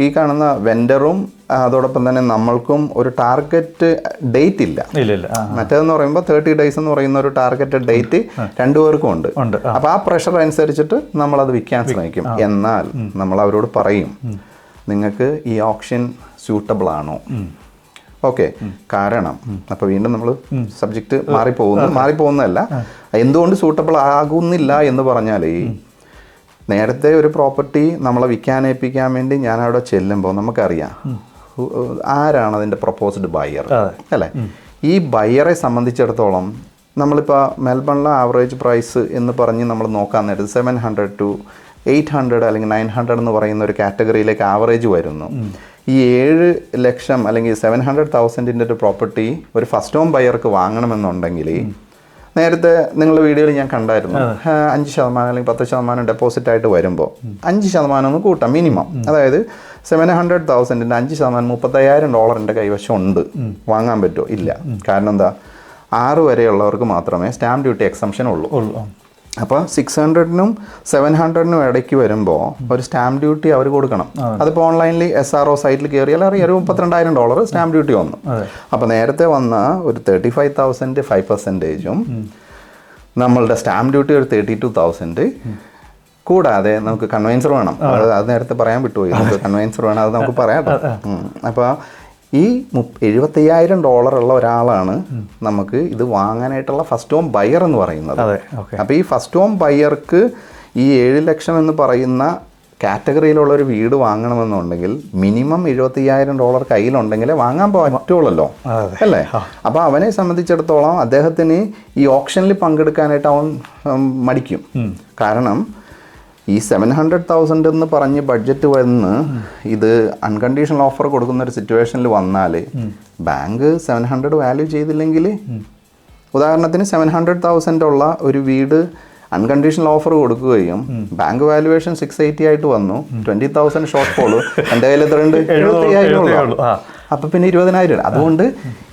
Speaker 2: ഈ കാണുന്ന വെൻഡറും അതോടൊപ്പം തന്നെ നമ്മൾക്കും ഒരു ടാർഗറ്റ് ഡേറ്റ് ഇല്ല. മറ്റേതെന്ന് പറയുമ്പോൾ 30 days എന്ന് പറയുന്ന ഒരു ടാർഗറ്റഡ് ഡേറ്റ് രണ്ടുപേർക്കും ഉണ്ട്. അപ്പോൾ ആ പ്രഷർ അനുസരിച്ചിട്ട് നമ്മളത് വിൽക്കാൻ ശ്രമിക്കും. എന്നാൽ നമ്മൾ അവരോട് പറയും, നിങ്ങൾക്ക് ഈ ഓപ്ഷൻ സ്യൂട്ടബിൾ ആണോ? ഓക്കെ, കാരണം അപ്പോൾ വീണ്ടും നമ്മൾ സബ്ജക്റ്റ് മാറിപ്പോകുന്നതല്ല, എന്തുകൊണ്ട് സൂട്ടബിൾ ആകുന്നില്ല എന്ന് പറഞ്ഞാൽ നേരത്തെ ഒരു പ്രോപ്പർട്ടി നമ്മളെ വിൽക്കാനേൽപ്പിക്കാൻ വേണ്ടി ഞാൻ അവിടെ ചെല്ലുമ്പോൾ നമുക്കറിയാം ആരാണ് അതിൻ്റെ പ്രപ്പോസ്ഡ് ബയർ അല്ലേ. ഈ ബയറെ സംബന്ധിച്ചിടത്തോളം നമ്മളിപ്പോൾ മെൽബണിലെ ആവറേജ് പ്രൈസ് എന്ന് പറഞ്ഞ് നമ്മൾ നോക്കാൻ നേരത്ത് 700 to 800 അല്ലെങ്കിൽ 900 എന്ന് പറയുന്ന ഒരു കാറ്റഗറിയിലേക്ക് ആവറേജ് വരുന്നു. ഈ 7 ലക്ഷം അല്ലെങ്കിൽ 700,000 ഒരു പ്രോപ്പർട്ടി ഒരു ഫസ്റ്റ് ഹോം ബയർക്ക് വാങ്ങണമെന്നുണ്ടെങ്കിൽ നേരത്തെ നിങ്ങളുടെ വീഡിയോയിൽ ഞാൻ കണ്ടായിരുന്നു 5% അല്ലെങ്കിൽ 10% ഡെപ്പോസിറ്റ് ആയിട്ട് വരുമ്പോൾ 5% ഒന്ന് കൂട്ടാം മിനിമം. അതായത് 700,000 5% $35,000 കൈവശം ഉണ്ട്. വാങ്ങാൻ പറ്റുമോ? ഇല്ല. കാരണം എന്താ, 6 വരെയുള്ളവർക്ക് മാത്രമേ സ്റ്റാമ്പ് ഡ്യൂട്ടി എക്സംഷൻ ഉള്ളൂ. അപ്പോൾ 600-നും 700-നും ഇടയ്ക്ക് വരുമ്പോൾ ഒരു സ്റ്റാമ്പ് ഡ്യൂട്ടി അവർ കൊടുക്കണം. അതിപ്പോൾ ഓൺലൈനിൽ SRO സൈറ്റിൽ കയറിയാൽ അറിയാം, ഒരു $32,000 സ്റ്റാമ്പ് ഡ്യൂട്ടി വന്നു. അപ്പോൾ നേരത്തെ വന്ന ഒരു 35,000 5%-ഉം നമ്മളുടെ സ്റ്റാമ്പ് ഡ്യൂട്ടി ഒരു 32,000, കൂടാതെ നമുക്ക് കൺവെൻസർ വേണം. അത് നേരത്തെ പറയാൻ വിട്ടുപോയി, നമുക്ക് കൺവെൻസർ വേണം, അത് നമുക്ക് പറയാം. അപ്പോൾ ഈ $75,000 ഉള്ള ഒരാളാണ് നമുക്ക് ഇത് വാങ്ങാനായിട്ടുള്ള ഫസ്റ്റ് ഹോം ബയർ എന്ന് പറയുന്നത്. അപ്പോൾ ഈ ഫസ്റ്റ് ഹോം ബയർക്ക് ഈ 7 ലക്ഷം എന്ന് പറയുന്ന കാറ്റഗറിയിലുള്ള ഒരു വീട് വാങ്ങണമെന്നുണ്ടെങ്കിൽ മിനിമം $75,000 കയ്യിലുണ്ടെങ്കിലേ വാങ്ങാൻ പറ്റുള്ളല്ലോ അല്ലേ. അപ്പോൾ അവനെ സംബന്ധിച്ചിടത്തോളം അദ്ദേഹത്തിന് ഈ ഓപ്ഷനിൽ പങ്കെടുക്കാനായിട്ട് അവൻ മടിക്കും. കാരണം ഈ 700,000 എന്ന് പറഞ്ഞ് ബഡ്ജറ്റ് വന്ന് ഇത് അൺകണ്ടീഷണൽ ഓഫർ കൊടുക്കുന്ന ഒരു സിറ്റുവേഷനിൽ വന്നാൽ ബാങ്ക് 700 വാല്യൂ ചെയ്തില്ലെങ്കിൽ, ഉദാഹരണത്തിന് 700,000 ഉള്ള ഒരു വീട് അൺകണ്ടീഷണൽ ഓഫർ കൊടുക്കുകയും ബാങ്ക് വാല്യുവേഷൻ 680 ആയിട്ട് വന്നു, 20,000 ഷോർട്ട് ഫോള്, എൻ്റെ കയ്യിൽ എത്ര ഉണ്ട്? 75,000. അപ്പം പിന്നെ 20,000. അതുകൊണ്ട്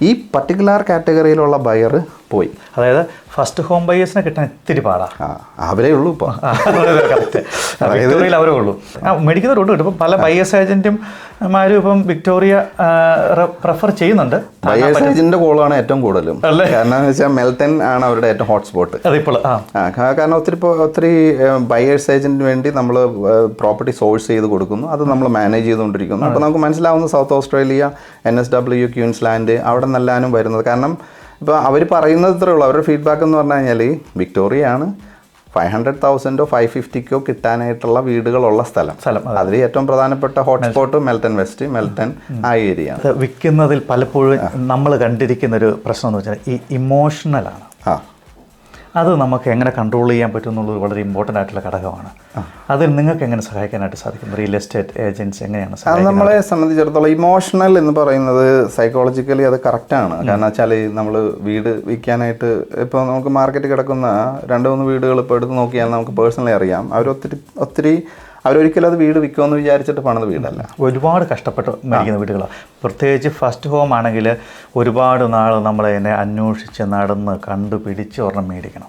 Speaker 2: ഈ പർട്ടിക്കുലർ കാറ്റഗറിയിലുള്ള ബയർ പോയി.
Speaker 1: അതായത് ഫസ്റ്റ് ഹോം ബയേഴ്സിനെ കിട്ടാൻ ഇത്തിരി പാടാ.
Speaker 2: അവരേ ഉള്ളൂ ഇപ്പോൾ,
Speaker 1: അവരേ ഉള്ളൂ. മേടിക്കുന്നവരുണ്ട്. ഇപ്പം പല ബയേഴ്സ് ഏജന്റുമാരും ഇപ്പം വിക്ടോറിയ പ്രിഫർ ചെയ്യുന്നുണ്ട്.
Speaker 2: ബയേഴ്സ് ഏജന്റിന്റെ കോളാണ് ഏറ്റവും കൂടുതലും. കാരണം എന്ന് വെച്ചാൽ മെൽട്ടൺ ആണ് അവരുടെ ഏറ്റവും ഹോട്ട്സ്പോട്ട്. കാരണം ഒത്തിരി ബയേഴ്സ് ഏജന്റിന് വേണ്ടി നമ്മൾ പ്രോപ്പർട്ടി സോഴ്സ് ചെയ്ത് കൊടുക്കുന്നു, അത് നമ്മൾ മാനേജ് ചെയ്തുകൊണ്ടിരിക്കുന്നു. അപ്പോൾ നമുക്ക് മനസ്സിലാവുന്ന സൗത്ത് ഓസ്ട്രേലിയ, NSW, ക്യൂൻസ്ലാൻഡ് അവിടെ നിന്നെല്ലാനും വരുന്നത്. കാരണം ഇപ്പോൾ അവർ പറയുന്നത് ഇത്രയേ ഉള്ളൂ, അവരുടെ ഫീഡ്ബാക്ക് എന്ന് പറഞ്ഞു കഴിഞ്ഞാൽ വിക്ടോറിയ ആണ് 500,000 550 കിട്ടാനായിട്ടുള്ള വീടുകളുള്ള സ്ഥലം. അതിൽ ഏറ്റവും പ്രധാനപ്പെട്ട ഹോട്ട്സ്പോട്ട് മെൽട്ടൺ വെസ്റ്റ്, മെൽട്ടൺ ആ ഏരിയ.
Speaker 1: വിൽക്കുന്നതിൽ പലപ്പോഴും നമ്മൾ കണ്ടിരിക്കുന്ന ഒരു പ്രശ്നം എന്ന് വെച്ചാൽ ഈ ഇമോഷണലാണ്. അത് നമുക്ക് എങ്ങനെ കൺട്രോൾ ചെയ്യാൻ പറ്റും എന്നുള്ളത് വളരെ ഇമ്പോർട്ടൻ്റ് ആയിട്ടുള്ള ഘടകമാണ്. അതിൽ നിങ്ങൾക്ക് എങ്ങനെ സഹായിക്കാനായിട്ട് സാധിക്കും? റിയൽ എസ്റ്റേറ്റ് ഏജൻസി എങ്ങനെയാണ്
Speaker 2: അത് നമ്മളെ സംബന്ധിച്ചിടത്തോളം ഇമോഷണൽ എന്ന് പറയുന്നത് സൈക്കോളജിക്കലി അത് കറക്റ്റാണ്. കാരണം വെച്ചാൽ നമ്മൾ വീട് വിൽക്കാനായിട്ട് ഇപ്പോൾ നമുക്ക് മാർക്കറ്റ് കിടക്കുന്ന 2-3 വീടുകൾ ഇപ്പോൾ എടുത്ത് നോക്കിയാൽ നമുക്ക് പേഴ്സണലി അറിയാം, അവരൊരിക്കലും അത് വീട് വിൽക്കുമെന്ന് വിചാരിച്ചിട്ട് പണിത വീടല്ല.
Speaker 1: ഒരുപാട് കഷ്ടപ്പെട്ട് മേടിക്കുന്ന വീടുകളാണ്. പ്രത്യേകിച്ച് ഫസ്റ്റ് ഹോം ആണെങ്കിൽ ഒരുപാട് നാൾ നമ്മളതിനെ അന്വേഷിച്ച് നടന്ന് കണ്ടുപിടിച്ച് ഒരെണ്ണം മേടിക്കണം.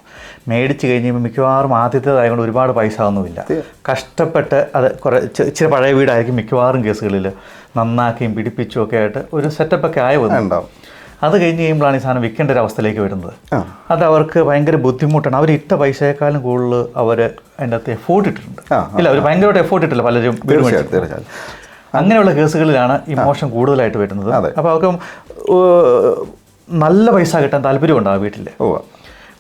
Speaker 1: മേടിച്ച് കഴിഞ്ഞപ്പോൾ മിക്കവാറും ആദ്യത്തേതായതുകൊണ്ട് ഒരുപാട് പൈസ ഒന്നുമില്ല. കഷ്ടപ്പെട്ട് അത് ഇച്ചിരി പഴയ വീടായിരിക്കും മിക്കവാറും കേസുകളിൽ നന്നാക്കിയും പിടിപ്പിച്ചും ഒക്കെ ആയിട്ട് ഒരു സെറ്റപ്പൊക്കെ ആയി വന്നിട്ടുണ്ടാവും. അത് കഴിഞ്ഞ് കഴിയുമ്പോഴാണ് ഈ സാധനം വിൽക്കേണ്ട ഒരു അവസ്ഥയിലേക്ക് വരുന്നത്. അത് അവർക്ക് ഭയങ്കര ബുദ്ധിമുട്ടാണ്. അവർ ഇട്ട പൈസയേക്കാളും കൂടുതൽ അവർ അതിൻ്റെ അകത്ത് എഫോർട്ട് ഇട്ടിട്ടുണ്ട്. ഇല്ല, അവർ ഭയങ്കരമായിട്ട് എഫോർട്ട് ഇട്ടില്ല പലരും. അങ്ങനെയുള്ള കേസുകളിലാണ് ഇമോഷൻ കൂടുതലായിട്ട് വരുന്നത്. അപ്പോൾ അവർക്ക് നല്ല പൈസ കിട്ടാൻ താല്പര്യമുണ്ടാകും വീട്ടിൽ.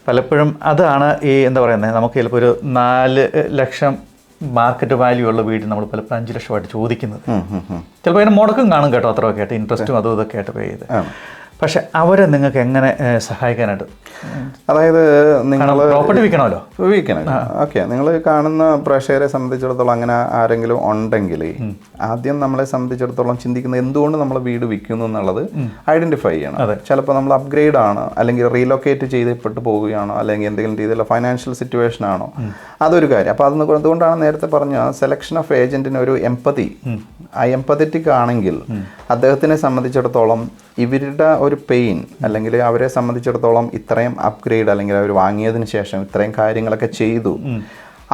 Speaker 1: പലപ്പോഴും അതാണ് ഈ എന്താ പറയുന്നത്, നമുക്ക് ചിലപ്പോൾ ഒരു 4 ലക്ഷം മാർക്കറ്റ് വാല്യൂ ഉള്ള വീട് നമ്മൾ പലപ്പോൾ 5 ലക്ഷമായിട്ട് ചോദിക്കുന്നത്. ചിലപ്പോൾ അതിന് മുടക്കം കാണും കേട്ടോ, അത്രയൊക്കെ ആയിട്ട് ഇൻട്രസ്റ്റും അതും ഇതൊക്കെ ആയിട്ട് പേ ചെയ്ത്. പക്ഷെ അവരെ നിങ്ങൾക്ക് എങ്ങനെ സഹായിക്കാനായിട്ട്?
Speaker 2: അതായത് നിങ്ങൾ
Speaker 1: പ്രോപ്പർട്ടി വിൽക്കണമല്ലോ.
Speaker 2: ഓക്കെ, നിങ്ങൾ കാണുന്ന പ്രേക്ഷകരെ സംബന്ധിച്ചിടത്തോളം അങ്ങനെ ആരെങ്കിലും ഉണ്ടെങ്കിൽ ആദ്യം നമ്മളെ സംബന്ധിച്ചിടത്തോളം ചിന്തിക്കുന്നത് എന്തുകൊണ്ട് നമ്മൾ വീട് വിൽക്കുന്നു എന്നുള്ളത് ഐഡന്റിഫൈ ചെയ്യണം. ചിലപ്പോൾ നമ്മൾ അപ്ഗ്രേഡ് ആണ്, അല്ലെങ്കിൽ റീലൊക്കേറ്റ് ചെയ്തപ്പെട്ട് പോവുകയാണോ, അല്ലെങ്കിൽ എന്തെങ്കിലും രീതിയിലുള്ള ഫൈനാൻഷ്യൽ സിറ്റുവേഷൻ ആണോ, അതൊരു കാര്യം. അപ്പോൾ അതുകൊണ്ടാണ് നേരത്തെ പറഞ്ഞ സെലക്ഷൻ ഓഫ് ഏജന്റിന് ഒരു എംപതി, ആ എംപതറ്റിക് ആണെങ്കിൽ അദ്ദേഹത്തിനെ സംബന്ധിച്ചിടത്തോളം ഇവരുടെ ഒരു പെയിൻ, അല്ലെങ്കിൽ അവരെ സംബന്ധിച്ചിടത്തോളം ഇത്രയും അപ്ഗ്രേഡ്, അല്ലെങ്കിൽ അവർ വാങ്ങിയതിന് ശേഷം ഇത്രയും കാര്യങ്ങളൊക്കെ ചെയ്തു,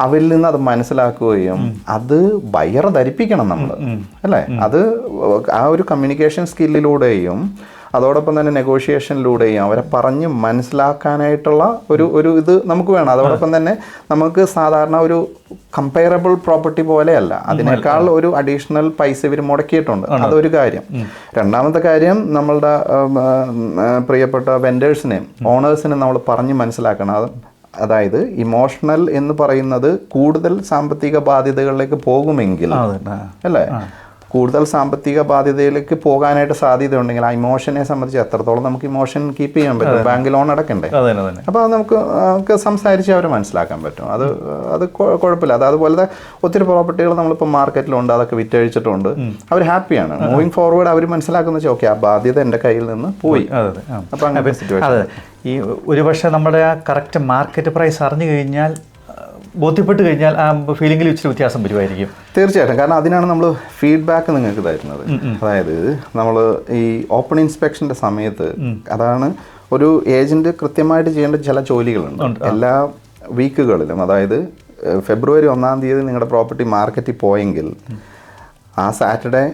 Speaker 2: അവരിൽ നിന്ന് അത് മനസ്സിലാക്കുകയും അത് ബയർ ധരിപ്പിക്കണം നമ്മൾ, അല്ലേ? അത് ആ ഒരു കമ്മ്യൂണിക്കേഷൻ സ്കില്ലിലൂടെയും അതോടൊപ്പം തന്നെ നെഗോഷിയേഷനിലൂടെയും അവരെ പറഞ്ഞ് മനസ്സിലാക്കാനായിട്ടുള്ള ഒരു ഇത് നമുക്ക് വേണം. അതോടൊപ്പം തന്നെ നമുക്ക് സാധാരണ ഒരു കമ്പയറബിൾ പ്രോപ്പർട്ടി പോലെയല്ല, അതിനേക്കാൾ ഒരു അഡീഷണൽ പൈസ ഇവർ മുടക്കിയിട്ടുണ്ട്. അതൊരു കാര്യം. രണ്ടാമത്തെ കാര്യം, നമ്മളുടെ പ്രിയപ്പെട്ട വെൻഡേഴ്സിനെയും ഓണേഴ്സിനെയും നമ്മൾ പറഞ്ഞ് മനസ്സിലാക്കണം. അതായത് ഇമോഷണൽ എന്ന് പറയുന്നത് കൂടുതൽ സാമ്പത്തിക ബാധ്യതകളിലേക്ക് പോകുമെങ്കിൽ, അല്ലേ, കൂടുതൽ സാമ്പത്തിക ബാധ്യതയിലേക്ക് പോകാനായിട്ട് സാധ്യതയുണ്ടെങ്കിൽ ആ ഇമോഷനെ സംബന്ധിച്ച് എത്രത്തോളം നമുക്ക് ഇമോഷൻ കീപ്പ് ചെയ്യാൻ പറ്റും? ബാങ്ക് ലോൺ അടക്കണ്ടേ? അപ്പോൾ അത് നമുക്ക് സംസാരിച്ച് അവരെ മനസ്സിലാക്കാൻ പറ്റും. അത് കുഴപ്പമില്ല. അതുപോലത്തെ ഒത്തിരി പ്രോപ്പർട്ടികൾ നമ്മളിപ്പോൾ മാർക്കറ്റിലുണ്ട്, അതൊക്കെ വിറ്റഴിച്ചിട്ടുണ്ട്. അവർ ഹാപ്പിയാണ്. മൂവിങ് ഫോർവേഡ് അവർ മനസ്സിലാക്കുന്ന വെച്ചാൽ ഓക്കെ, ആ ബാധ്യത എൻ്റെ കയ്യിൽ നിന്ന് പോയി. അപ്പോൾ അങ്ങനെ സിറ്റുവേഷൻ.
Speaker 1: ഈ ഒരുപക്ഷെ നമ്മുടെ ആ കറക്റ്റ് മാർക്കറ്റ് പ്രൈസ് അറിഞ്ഞു കഴിഞ്ഞാൽ, ബോധ്യപ്പെട്ട് കഴിഞ്ഞാൽ ആ ഫീലിംഗിൽ ഇച്ചിരി വ്യത്യാസം വരുമായിരിക്കും.
Speaker 2: തീർച്ചയായിട്ടും. കാരണം അതിനാണ് നമ്മൾ ഫീഡ്ബാക്ക് നിങ്ങൾക്ക് തരുന്നത്. അതായത് നമ്മൾ ഈ ഓപ്പൺ ഇൻസ്പെക്ഷൻ്റെ സമയത്ത്, അതാണ് ഒരു ഏജന്റ് കൃത്യമായിട്ട് ചെയ്യേണ്ട ചില ജോലികളുണ്ട് എല്ലാ വീക്കുകളിലും. അതായത് ഫെബ്രുവരി 1-ാം തീയതി നിങ്ങളുടെ പ്രോപ്പർട്ടി മാർക്കറ്റിൽ പോയെങ്കിൽ ആ സാറ്റർഡേ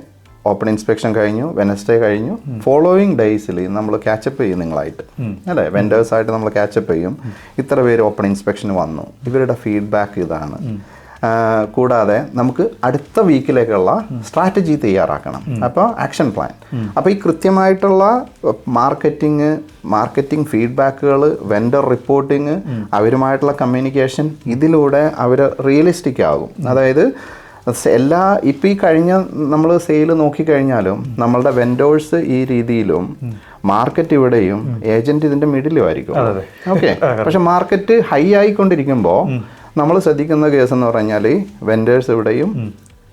Speaker 2: ഓപ്പൺ ഇൻസ്പെക്ഷൻ കഴിഞ്ഞു, വെനസ്ഡേ കഴിഞ്ഞു, ഫോളോയിങ് ഡേയ്സിൽ നമ്മൾ ക്യാച്ചപ്പ് ചെയ്യും നിങ്ങളായിട്ട്, അല്ലേ? വെൻഡേഴ്സായിട്ട് നമ്മൾ ക്യാച്ചപ്പ് ചെയ്യും. ഇത്ര പേര് ഓപ്പൺ ഇൻസ്പെക്ഷന് വന്നു, ഇവരുടെ ഫീഡ്ബാക്ക് ഇതാണ്. കൂടാതെ നമുക്ക് അടുത്ത വീക്കിലേക്കുള്ള സ്ട്രാറ്റജി തയ്യാറാക്കണം. അപ്പോൾ ആക്ഷൻ പ്ലാൻ. അപ്പോൾ ഈ കൃത്യമായിട്ടുള്ള മാർക്കറ്റിംഗ് ഫീഡ്ബാക്കുകൾ, വെൻഡർ റിപ്പോർട്ടിങ്, അവരുമായിട്ടുള്ള കമ്മ്യൂണിക്കേഷൻ, ഇതിലൂടെ അവർ റിയലിസ്റ്റിക് ആകും. അതായത് ഇപ്പം ഈ കഴിഞ്ഞ നമ്മൾ സെയിൽ നോക്കിക്കഴിഞ്ഞാലും നമ്മളുടെ വെൻഡേഴ്സ് ഈ രീതിയിലും മാർക്കറ്റ് ഇവിടെയും ഏജന്റ് ഇതിൻ്റെ മിഡിലും ആയിരിക്കും. ഓക്കെ, പക്ഷെ മാർക്കറ്റ് ഹൈ ആയിക്കൊണ്ടിരിക്കുമ്പോൾ നമ്മൾ ശ്രദ്ധിക്കുന്ന കേസ് എന്ന് പറഞ്ഞാൽ വെൻഡേഴ്സ് ഇവിടെയും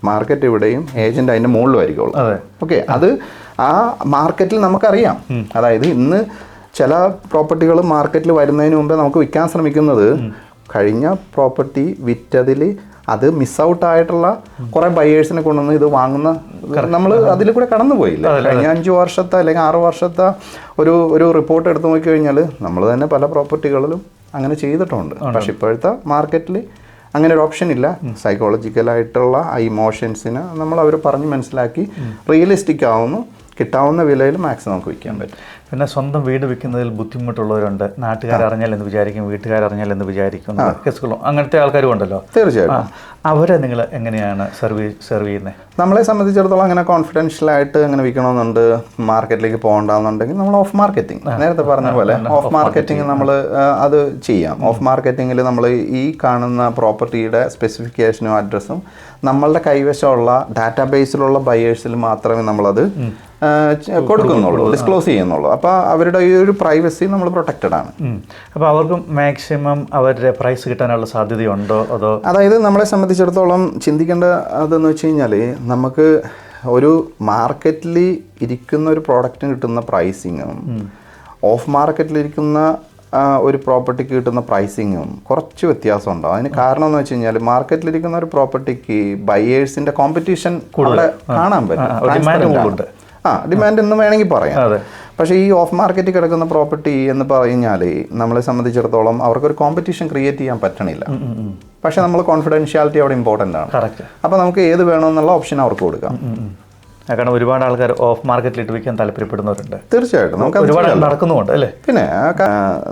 Speaker 2: മാർക്കറ്റ് ഇവിടെയും ഏജന്റ് അതിൻ്റെ മുകളിലും ആയിരിക്കുള്ളൂ. ഓക്കെ, അത് ആ മാർക്കറ്റിൽ നമുക്കറിയാം. അതായത് ഇന്ന് ചില പ്രോപ്പർട്ടികൾ മാർക്കറ്റിൽ വരുന്നതിന് മുമ്പേ നമുക്ക് വിൽക്കാൻ ശ്രമിക്കുന്നത് കഴിഞ്ഞ പ്രോപ്പർട്ടി വിറ്റതിൽ അത് മിസ് ഔട്ട് ആയിട്ടുള്ള കുറേ ബയേഴ്സിനെ കൊണ്ടുവന്ന് ഇത് വാങ്ങുന്ന, നമ്മൾ അതിൽ കൂടെ കടന്നു പോയില്ല. കഴിഞ്ഞ 5 വർഷത്തെ അല്ലെങ്കിൽ 6 വർഷത്തെ ഒരു റിപ്പോർട്ട് എടുത്ത് നോക്കിക്കഴിഞ്ഞാൽ നമ്മൾ തന്നെ പല പ്രോപ്പർട്ടികളിലും അങ്ങനെ ചെയ്തിട്ടുണ്ട്. പക്ഷെ ഇപ്പോഴത്തെ മാർക്കറ്റിൽ അങ്ങനെ ഒരു ഓപ്ഷൻ ഇല്ല. സൈക്കോളജിക്കലായിട്ടുള്ള ആ ഇമോഷൻസിനെ നമ്മൾ അവർ പറഞ്ഞ് മനസ്സിലാക്കി റിയലിസ്റ്റിക് ആവുന്നു, കിട്ടാവുന്ന വിലയിൽ മാക്സിമം നമുക്ക് വിൽക്കാൻ പറ്റും.
Speaker 1: പിന്നെ സ്വന്തം വീട് വിൽക്കുന്നതിൽ ബുദ്ധിമുട്ടുള്ളവരുണ്ട്. നാട്ടുകാരറിഞ്ഞാൽ എന്ന് വിചാരിക്കും, വീട്ടുകാരറിഞ്ഞാൽ എന്ന് വിചാരിക്കും, കേസുകളും അങ്ങനത്തെ ആൾക്കാരും ഉണ്ടല്ലോ.
Speaker 2: തീർച്ചയായിട്ടും.
Speaker 1: അവരെ നിങ്ങൾ എങ്ങനെയാണ് സെർവ് ചെയ്യുന്നത്?
Speaker 2: നമ്മളെ സംബന്ധിച്ചിടത്തോളം അങ്ങനെ കോൺഫിഡൻഷ്യലായിട്ട് അങ്ങനെ വിൽക്കണമെന്നുണ്ട്, മാർക്കറ്റിലേക്ക് പോകണ്ടെന്നുണ്ടെങ്കിൽ നമ്മൾ ഓഫ് മാർക്കറ്റിംഗ്, നേരത്തെ പറഞ്ഞ പോലെ ഓഫ് മാർക്കറ്റിംഗ് നമ്മൾ അത് ചെയ്യാം. ഓഫ് മാർക്കറ്റിങ്ങിൽ നമ്മൾ ഈ കാണുന്ന പ്രോപ്പർട്ടിയുടെ സ്പെസിഫിക്കേഷനും അഡ്രസ്സും നമ്മളുടെ കൈവശമുള്ള ഡാറ്റാബേസിലുള്ള ബയേഴ്സിൽ മാത്രമേ നമ്മളത് കൊടുക്കുന്നുള്ളൂ, ഡിസ്ക്ലോസ് ചെയ്യുന്നുള്ളൂ. അപ്പോൾ അവരുടെ ഈ ഒരു പ്രൈവസി നമ്മൾ പ്രൊട്ടക്റ്റഡ് ആണ്.
Speaker 1: അപ്പോൾ അവർക്ക് മാക്സിമം അവരുടെ പ്രൈസ് കിട്ടാനുള്ള സാധ്യതയുണ്ടോ? അതോ
Speaker 2: അതായത് നമ്മളെ സംബന്ധിച്ചിടത്തോളം ചിന്തിക്കേണ്ട അതെന്ന് വെച്ച് കഴിഞ്ഞാൽ നമുക്ക് ഒരു മാർക്കറ്റിൽ ഇരിക്കുന്ന ഒരു പ്രോഡക്റ്റിന് കിട്ടുന്ന പ്രൈസിങ്ങും ഓഫ് മാർക്കറ്റിലിരിക്കുന്ന ഒരു പ്രോപ്പർട്ടിക്ക് കിട്ടുന്ന പ്രൈസിങ്ങും കുറച്ച് വ്യത്യാസം ഉണ്ടാവും. അതിന് കാരണം എന്ന് വെച്ച് കഴിഞ്ഞാൽ മാർക്കറ്റിലിരിക്കുന്ന ഒരു പ്രോപ്പർട്ടിക്ക് ബയേഴ്സിൻ്റെ കോമ്പറ്റീഷൻ അവിടെ കാണാൻ പറ്റും. ഡിമാൻഡ് എന്ന് വേണമെങ്കിൽ പറയാം. പക്ഷേ ഈ ഓഫ് മാർക്കറ്റിൽ കിടക്കുന്ന പ്രോപ്പർട്ടി എന്ന് പറഞ്ഞാൽ നമ്മളെ സംബന്ധിച്ചിടത്തോളം അവർക്കൊരു കോമ്പറ്റീഷൻ ക്രിയേറ്റ് ചെയ്യാൻ പറ്റണില്ല. പക്ഷേ നമ്മൾ കോൺഫിഡൻഷ്യാലിറ്റി അവിടെ ഇമ്പോർട്ടൻ്റ് ആണ്. അപ്പോൾ നമുക്ക് ഏത് വേണമെന്നുള്ള ഓപ്ഷൻ അവർക്ക് കൊടുക്കാം.
Speaker 1: കാരണം ഒരുപാട് ആൾക്കാർ ഓഫ് മാർക്കറ്റിലിട്ട് വിൽക്കാൻ താല്പര്യപ്പെടുന്നവരുണ്ട്.
Speaker 2: തീർച്ചയായിട്ടും നമുക്ക്
Speaker 1: ഒരുപാട് നടക്കുന്നുണ്ട് അല്ലേ.
Speaker 2: പിന്നെ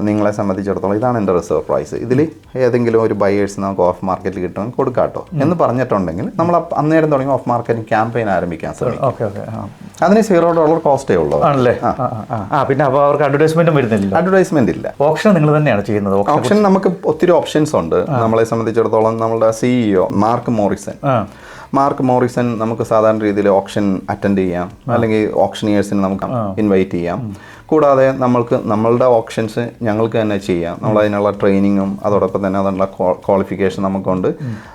Speaker 2: നിങ്ങളെ സംബന്ധിച്ചിടത്തോളം ഇതാണ് എൻ്റെ റിസർവ് പ്രൈസ്, ഇതിൽ ഏതെങ്കിലും ഒരു ബയേഴ്സ് നമുക്ക് ഓഫ് മാർക്കറ്റിൽ കിട്ടുമെങ്കിൽ കൊടുക്കാട്ടോ എന്ന് പറഞ്ഞിട്ടുണ്ടെങ്കിൽ നമ്മൾ അന്നേരം തുടങ്ങി ഓഫ് മാർക്കറ്റിംഗ് ക്യാമ്പയിൻ ആരംഭിക്കാൻ ശ്രമിക്കും. അതിന് $0 കോസ്റ്റേ ഉള്ളൂ
Speaker 1: ആണല്ലേ. പിന്നെ അപ്പോൾ അവർക്ക് അഡ്വർടൈസ്മെന്റും വരുന്നില്ല.
Speaker 2: അഡ്വർടൈസ്മെന്റ് ഇല്ല.
Speaker 1: ഓപ്ഷൻ നിങ്ങൾ തന്നെയാണ് ചെയ്യുന്നത്?
Speaker 2: ഓപ്ഷൻ നമുക്ക് ഒത്തിരി ഓപ്ഷൻസ് ഉണ്ട്. നമ്മളെ സംബന്ധിച്ചിടത്തോളം നമ്മളുടെ CEO മാർക്ക് മോറിസൺ നമുക്ക് സാധാരണ രീതിയിൽ ഓപ്ഷൻ അറ്റൻഡ് ചെയ്യാം, അല്ലെങ്കിൽ ഓപ്ഷനിയേഴ്സിന് നമുക്ക് ഇൻവൈറ്റ് ചെയ്യാം. കൂടാതെ നമ്മളുടെ ഓപ്ഷൻസ് ഞങ്ങൾക്ക് തന്നെ ചെയ്യാം. നമ്മളതിനുള്ള ട്രെയിനിങ്ങും അതോടൊപ്പം തന്നെ അതിനുള്ള ക്വാളിഫിക്കേഷൻ നമുക്കുണ്ട്.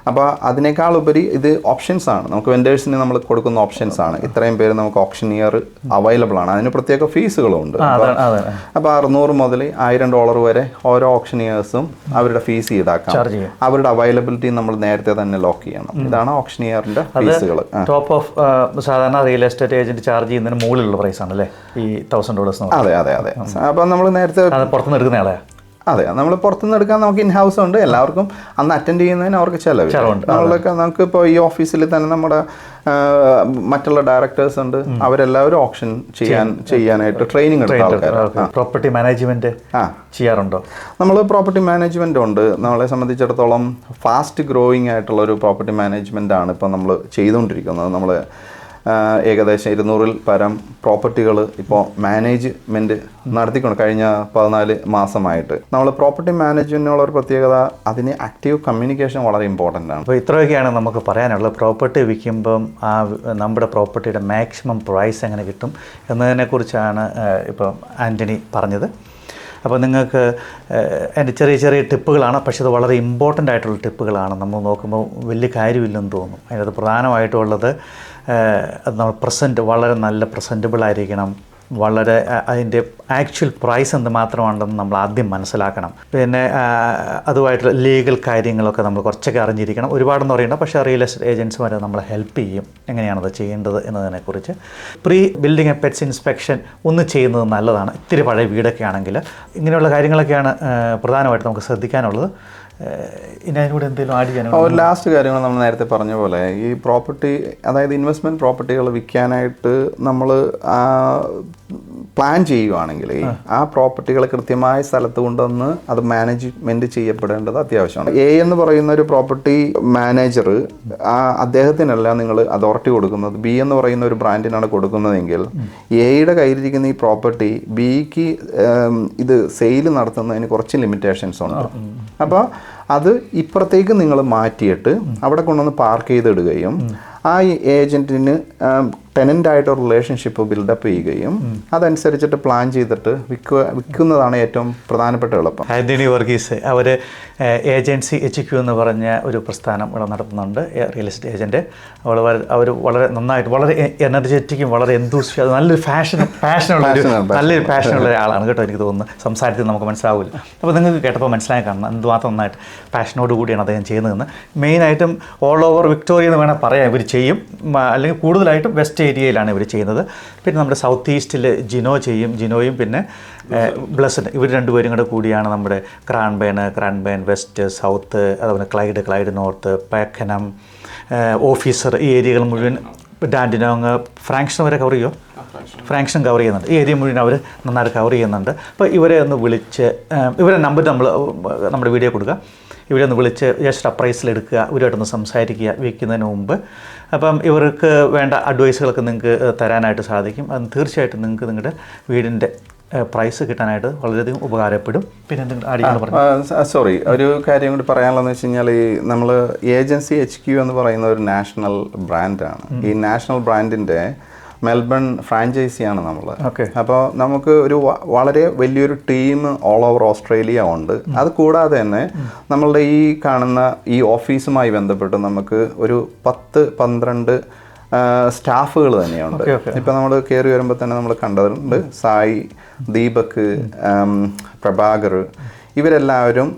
Speaker 2: അപ്പോൾ അതിനേക്കാൾ ഉപരി ഇത് ഓപ്ഷൻസ് ആണ്, നമുക്ക് വെൻഡേഴ്സിന് നമ്മൾ കൊടുക്കുന്ന ഓപ്ഷൻസ് ആണ്. ഇത്രയും പേര് നമുക്ക് ഓപ്ഷനിയർ അവൈലബിൾ ആണ്, അതിന് പ്രത്യേക ഫീസുകളും ഉണ്ട്. അപ്പോൾ $600 മുതൽ $1000 വരെ ഓരോ ഓപ്ഷനിയേഴ്സും അവരുടെ ഫീസ് ഈടാക്കാം. അവരുടെ അവൈലബിലിറ്റി നമ്മൾ നേരത്തെ തന്നെ ലോക്ക് ചെയ്യണം. ഇതാണ് ഓപ്ഷനിയറിന്റെ ഫീസുകൾ.
Speaker 1: ടോപ്പ് ഓഫ് സാധാരണ റിയൽ എസ്റ്റേറ്റ് ഏജന്റ് ചാർജ് ചെയ്യുന്നതിന് മുകളിലുള്ള പ്രൈസ് ആണല്ലേ ഈ $1000?
Speaker 2: അതെ. അപ്പം നമ്മൾ നേരത്തെ
Speaker 1: പുറത്തുനിന്ന് എടുക്കുന്ന ആളെ
Speaker 2: നമ്മൾ പുറത്തുനിന്ന് എടുക്കാൻ നമുക്ക് ഇൻ ഹൗസ് ഉണ്ട്. എല്ലാവർക്കും അന്ന് അറ്റൻഡ് ചെയ്യുന്നതിന് അവർക്ക് ചിലവുണ്ട്. നമുക്കിപ്പോൾ ഈ ഓഫീസിൽ തന്നെ നമ്മുടെ മറ്റുള്ള ഡയറക്ടേഴ്സ് ഉണ്ട്, അവരെല്ലാവരും ഓപ്ഷൻ ചെയ്യാനായിട്ട് ട്രെയിനിങ് എടുത്ത ആൾക്കാർ.
Speaker 1: പ്രോപ്പർട്ടി മാനേജ്മെന്റ് ചെയ്യാറുണ്ടോ?
Speaker 2: നമ്മൾ പ്രോപ്പർട്ടി മാനേജ്മെന്റ് ഉണ്ട്. നമ്മളെ സംബന്ധിച്ചിടത്തോളം ഫാസ്റ്റ് ഗ്രോയിങ് ആയിട്ടുള്ള ഒരു പ്രോപ്പർട്ടി മാനേജ്മെന്റ് ആണ് ഇപ്പോൾ നമ്മൾ ചെയ്തുകൊണ്ടിരിക്കുന്നത്. നമ്മൾ ഏകദേശം 200-ൽ പരം പ്രോപ്പർട്ടികൾ ഇപ്പോൾ മാനേജ്മെൻറ്റ് നടത്തിക്കൊണ്ട് കഴിഞ്ഞ 14 മാസമായിട്ട്. നമ്മൾ പ്രോപ്പർട്ടി മാനേജ്മെൻറ്റിനുള്ള ഒരു പ്രത്യേകത, അതിന് ആക്റ്റീവ് കമ്മ്യൂണിക്കേഷൻ വളരെ ഇമ്പോർട്ടൻ്റ് ആണ്.
Speaker 1: അപ്പോൾ ഇത്രയൊക്കെയാണ് നമുക്ക് പറയാനുള്ളത്. പ്രോപ്പർട്ടി വിൽക്കുമ്പം നമ്മുടെ പ്രോപ്പർട്ടിയുടെ മാക്സിമം പ്രൈസ് എങ്ങനെ കിട്ടും എന്നതിനെക്കുറിച്ചാണ് ഇപ്പോൾ ആൻ്റണി പറഞ്ഞത്. അപ്പോൾ നിങ്ങൾക്ക് എൻ്റെ ചെറിയ ടിപ്പുകളാണ്, പക്ഷേ അത് വളരെ ഇമ്പോർട്ടൻ്റ് ആയിട്ടുള്ള ടിപ്പുകളാണ്. നമ്മൾ നോക്കുമ്പോൾ വലിയ കാര്യമില്ലെന്ന് തോന്നും. അതിനകത്ത് പ്രധാനമായിട്ടുള്ളത് നമ്മൾ വളരെ നല്ല പ്രസൻറ്റബിൾ ആയിരിക്കണം. വളരെ അതിൻ്റെ ആക്ച്വൽ പ്രൈസ് എന്ത് മാത്രമാണെന്ന് നമ്മൾ ആദ്യം മനസ്സിലാക്കണം. പിന്നെ അതുമായിട്ടുള്ള ലീഗൽ കാര്യങ്ങളൊക്കെ നമ്മൾ കുറച്ചൊക്കെ അറിഞ്ഞിരിക്കണം. ഒരുപാടെന്ന് പറയണ്ട, പക്ഷേ റിയൽ എസ്റ്റേറ്റ് ഏജൻസിമാരെ നമ്മളെ ഹെൽപ്പ് ചെയ്യും എങ്ങനെയാണത് ചെയ്യേണ്ടത് എന്നതിനെക്കുറിച്ച്. പ്രീ ബിൽഡിംഗ് പെറ്റ്സ് ഇൻസ്പെക്ഷൻ ഒന്ന് ചെയ്യുന്നത് നല്ലതാണ്. ഇത്തിരി പഴയ വീടൊക്കെ ആണെങ്കിൽ ഇങ്ങനെയുള്ള കാര്യങ്ങളൊക്കെയാണ് പ്രധാനമായിട്ട് നമുക്ക് ശ്രദ്ധിക്കാനുള്ളത്. ഇനി അതിനൂടെ എന്തെങ്കിലും ആഡ് ചെയ്യാനോ?
Speaker 2: ഒരു ലാസ്റ്റ് കാര്യങ്ങൾ നമ്മൾ നേരത്തെ പറഞ്ഞ പോലെ ഈ പ്രോപ്പർട്ടി, അതായത് ഇൻവെസ്റ്റ്മെൻറ്റ് പ്രോപ്പർട്ടികൾ വിൽക്കാനായിട്ട് നമ്മൾ പ്ലാൻ ചെയ്യുകയാണെങ്കിൽ ആ പ്രോപ്പർട്ടികൾ കൃത്യമായ സ്ഥലത്ത് കൊണ്ടുവന്ന് അത് മാനേജ്മെൻറ്റ് ചെയ്യപ്പെടേണ്ടത് അത്യാവശ്യമാണ്. എന്ന് പറയുന്ന ഒരു പ്രോപ്പർട്ടി മാനേജർ അദ്ദേഹത്തിനല്ല നിങ്ങൾ അതോറിറ്റി കൊടുക്കുന്നത്, B എന്ന് പറയുന്ന ഒരു ബ്രാൻഡിനാണ് കൊടുക്കുന്നതെങ്കിൽ എയുടെ കയ്യിലിരിക്കുന്ന ഈ പ്രോപ്പർട്ടി Bക്ക് ഇത് സെയിൽ നടത്തുന്നതിന് കുറച്ച് ലിമിറ്റേഷൻസ് ഉണ്ട്. അപ്പോൾ അത് ഇപ്പുറത്തേക്ക് നിങ്ങൾ മാറ്റിയിട്ട് അവിടെ കൊണ്ടുവന്ന് പാർക്ക് ചെയ്തിടുകയും ആ ഏജൻറ്റിന് ടെനൻ്റായിട്ട് റിലേഷൻഷിപ്പ് ബിൽഡപ്പ് ചെയ്യുകയും അതനുസരിച്ചിട്ട് പ്ലാൻ ചെയ്തിട്ട് വിൽക്കുന്നതാണ് ഏറ്റവും പ്രധാനപ്പെട്ട എളുപ്പം.
Speaker 1: ആൻ്റണി വർഗീസ് അവർ ഏജൻസി HQ എന്ന് പറഞ്ഞ ഒരു പ്രസ്ഥാനം ഇവിടെ നടത്തുന്നുണ്ട്, റിയൽ എസ്റ്റേറ്റ് ഏജൻറ്റ്. അവർ വളരെ നന്നായിട്ട്, വളരെ എനർജറ്റിക്കും വളരെ നല്ലൊരു നല്ലൊരു പാഷനുള്ള ഒരാളാണ് കേട്ടോ. എനിക്ക് തോന്നുന്നു സംസാരത്തിൽ നമുക്ക് മനസ്സിലാവില്ല. അപ്പോൾ നിങ്ങൾക്ക് കേട്ടപ്പോൾ മനസ്സിലായി കാണണം എന്തുമാത്രം നന്നായിട്ട് പാഷനോട് കൂടിയാണ് അദ്ദേഹം ചെയ്യുന്നതെന്ന്. മെയിനായിട്ടും ഓൾ ഓവർ വിക്ടോറിയ എന്ന് വേണം പറയാം ഇവർ ചെയ്യും, അല്ലെങ്കിൽ കൂടുതലായിട്ടും വെസ്റ്റ് ഏരിയയിലാണ് ഇവർ ചെയ്യുന്നത്. പിന്നെ നമ്മുടെ സൗത്ത് ഈസ്റ്റിൽ ജിനോയും പിന്നെ ബ്ലസ്ഡ്, ഇവർ രണ്ടുപേരും കൂടിയാണ് നമ്മുടെ ക്രാൻബേൺ വെസ്റ്റ്, സൗത്ത്, അതുപോലെ ക്ലൈഡ് നോർത്ത്, പാക്കനം, ഓഫീസർ, ഈ ഏരിയകൾ മുഴുവൻ, ഡാൻഡിനോങ്, ഫ്രാങ്ക്ഷൻ വരെ കവർ ചെയ്യുമോ? ഫ്രാക്ഷൻ കവർ ചെയ്യുന്നുണ്ട്. ഈ ഏരിയ മുഴുവൻ അവർ നന്നായിട്ട് കവർ ചെയ്യുന്നുണ്ട്. അപ്പോൾ ഇവരെ ഒന്ന് വിളിച്ച് ഇവരെ നമ്പർ നമ്മുടെ വീഡിയോ കൊടുക്കുക. ഇവരെ ഒന്ന് വിളിച്ച് ജസ്റ്റ് അപ്രൈസിൽ എടുക്കുക, ഇവരുമായിട്ടൊന്ന് സംസാരിക്കുക വിൽക്കുന്നതിന് മുമ്പ്. അപ്പം ഇവർക്ക് വേണ്ട അഡ്വൈസുകളൊക്കെ നിങ്ങൾക്ക് തരാനായിട്ട് സാധിക്കും. അത് തീർച്ചയായിട്ടും നിങ്ങൾക്ക് നിങ്ങളുടെ വീടിൻ്റെ പ്രൈസ് കിട്ടാനായിട്ട് വളരെയധികം ഉപകാരപ്പെടും. പിന്നെ എന്തെങ്കിലും അടിക്കണം പറഞ്ഞു.
Speaker 2: സോറി, ഒരു കാര്യം കൂടി പറയാനുള്ളതെന്ന് വെച്ച് കഴിഞ്ഞാൽ നമ്മൾ ഏജൻസി HQ എന്ന് പറയുന്ന ഒരു നാഷണൽ ബ്രാൻഡാണ്. ഈ നാഷണൽ ബ്രാൻഡിൻ്റെ മെൽബൺ ഫ്രാഞ്ചൈസിയാണ് നമ്മൾ. അപ്പോൾ നമുക്ക് ഒരു വളരെ വലിയൊരു ടീം ഓൾ ഓവർ ഓസ്ട്രേലിയ ഉണ്ട്. അത് കൂടാതെ തന്നെ നമ്മളുടെ ഈ കാണുന്ന ഈ ഓഫീസുമായി ബന്ധപ്പെട്ട് നമുക്ക് ഒരു 10-12 സ്റ്റാഫുകൾ തന്നെയുണ്ട്. ഇപ്പം നമ്മൾ കയറി വരുമ്പോൾ തന്നെ നമ്മൾ കണ്ടിട്ടുണ്ട് സായി, ദീപക്, പ്രഭാകർ, ഇവരെല്ലാവരും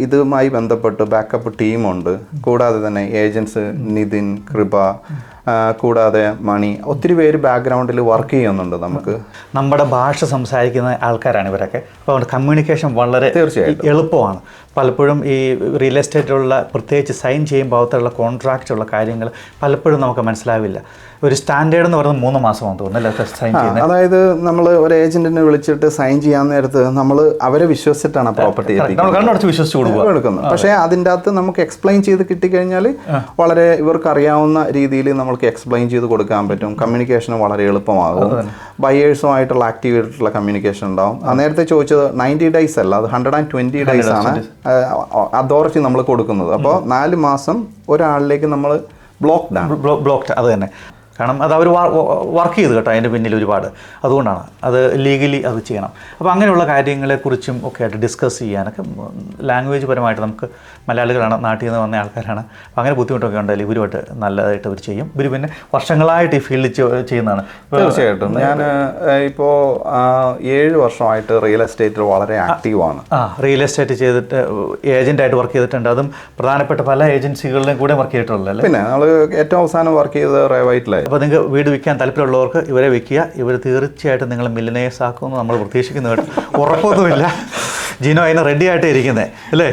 Speaker 2: ഇതുമായി ബന്ധപ്പെട്ട് ബാക്കപ്പ് ടീമുണ്ട്. കൂടാതെ തന്നെ ഏജൻസ് നിതിൻ, കൃപ, കൂടാതെ മണി, ഒത്തിരി പേര് ബാക്ക്ഗ്രൗണ്ടിൽ വർക്ക് ചെയ്യുന്നുണ്ട്. നമുക്ക്
Speaker 1: നമ്മുടെ ഭാഷ സംസാരിക്കുന്ന ആൾക്കാരാണ് ഇവരൊക്കെ. അപ്പോൾ അവരുടെ കമ്മ്യൂണിക്കേഷൻ വളരെ എളുപ്പമാണ്. പലപ്പോഴും ഈ റിയൽ എസ്റ്റേറ്റിലുള്ള പ്രത്യേകിച്ച് സൈൻ ചെയ്യുമ്പോൾ അകത്തുള്ള കോൺട്രാക്റ്റുള്ള കാര്യങ്ങൾ പലപ്പോഴും നമുക്ക് മനസ്സിലാവില്ല. ഒരു സ്റ്റാൻഡേർഡ് എന്ന് പറയുന്നത് 3 മാസമാണെന്ന് തോന്നുന്നു അല്ലേ സൈൻ ചെയ്യുന്നത്.
Speaker 2: അതായത് നമ്മൾ ഒരു ഏജന്റിനെ വിളിച്ചിട്ട് സൈൻ ചെയ്യാൻ നേരത്ത് നമ്മൾ അവരെ വിശ്വസിച്ചിട്ടാണ് പ്രോപ്പർട്ടി കൊടുക്കുന്നത്. പക്ഷേ അതിൻ്റെ അകത്ത് നമുക്ക് എക്സ്പ്ലെയിൻ ചെയ്ത് കിട്ടിക്കഴിഞ്ഞാൽ വളരെ ഇവർക്ക് അറിയാവുന്ന രീതിയിൽ നമുക്ക് എക്സ്പ്ലെയിൻ ചെയ്ത് കൊടുക്കാൻ പറ്റും. കമ്മ്യൂണിക്കേഷൻ വളരെ എളുപ്പമാകും. ബയേഴ്സുമായിട്ടുള്ള ആക്റ്റീവ് ആയിട്ടുള്ള കമ്മ്യൂണിക്കേഷൻ ഉണ്ടാവും. നേരത്തെ ചോദിച്ചത് 90 ഡേയ്സ് അല്ല, അത് 120 ഡേയ്സ് ആണ് അതോറിറ്റി നമ്മൾ കൊടുക്കുന്നത്. അപ്പോൾ 4 മാസം ഒരാളിലേക്ക് നമ്മൾ
Speaker 1: ബ്ലോക്ക്ഡ്. അത് തന്നെ. കാരണം അത് അവർ വർക്ക് ചെയ്ത് കേട്ടോ അതിൻ്റെ പിന്നിൽ ഒരുപാട്. അതുകൊണ്ടാണ് അത് ലീഗലി അത് ചെയ്യണം. അപ്പോൾ അങ്ങനെയുള്ള കാര്യങ്ങളെക്കുറിച്ചും ഒക്കെ ആയിട്ട് ഡിസ്കസ് ചെയ്യാനൊക്കെ ലാംഗ്വേജ് പരമായിട്ട് നമുക്ക് മലയാളികളാണ്, നാട്ടിൽ നിന്ന് വന്ന ആൾക്കാരാണ്. അപ്പോൾ അങ്ങനെ ബുദ്ധിമുട്ടൊക്കെ ഉണ്ടെങ്കിൽ ഇവരുമായിട്ട് നല്ലതായിട്ട് അവർ ചെയ്യും. ഇവർ പിന്നെ വർഷങ്ങളായിട്ട് ഈ ഫീൽഡിൽ ചെയ്യുന്നതാണ്.
Speaker 2: തീർച്ചയായിട്ടും ഞാൻ ഇപ്പോൾ 7 വർഷമായിട്ട് റിയൽ എസ്റ്റേറ്റിൽ വളരെ ആക്റ്റീവാണ്.
Speaker 1: റിയൽ എസ്റ്റേറ്റ് ചെയ്തിട്ട് ഏജൻ്റായിട്ട് വർക്ക് ചെയ്തിട്ടുണ്ട്. അതും പ്രധാനപ്പെട്ട പല ഏജൻസികളിലും കൂടെ വർക്ക് ചെയ്തിട്ടുള്ളതല്ലേ.
Speaker 2: പിന്നെ നമ്മൾ ഏറ്റവും അവസാനം വർക്ക് ചെയ്തത് റേവൈറ്റിലായി.
Speaker 1: അപ്പോൾ നിങ്ങൾക്ക് വീട് വിൽക്കാൻ താല്പര്യമുള്ളവർക്ക് ഇവരെ വിൽക്കുക. ഇവർ തീർച്ചയായിട്ടും നിങ്ങൾ മില്ലിനേഴ്സ് ആക്കുമെന്ന് നമ്മൾ പ്രതീക്ഷിക്കുന്നു കേട്ടോ. ഉറപ്പൊന്നുമില്ല. ജിനോ അതിന് റെഡി ആയിട്ടേ ഇരിക്കുന്നത് അല്ലേ.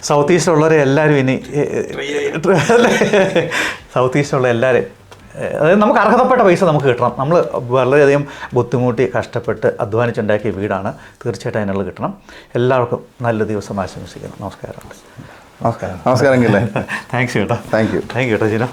Speaker 1: സൗത്ത് ഈസ്റ്റിലുള്ളവരെ എല്ലാവരും ഇനി സൗത്ത് ഈസ്റ്റിലുള്ള എല്ലാവരും, അതായത് നമുക്ക് അർഹതപ്പെട്ട പൈസ നമുക്ക് കിട്ടണം. നമ്മൾ വളരെയധികം ബുദ്ധിമുട്ടി കഷ്ടപ്പെട്ട് അധ്വാനിച്ചുണ്ടാക്കിയ വീടാണ്. തീർച്ചയായിട്ടും അതിനുള്ളത് കിട്ടണം. എല്ലാവർക്കും നല്ല ദിവസം ആശംസിക്കുന്നു. നമസ്കാരം.
Speaker 2: നമസ്കാരം.
Speaker 1: താങ്ക്സ് കേട്ടോ.
Speaker 2: താങ്ക് യു
Speaker 1: കേട്ടോ ജിനോ.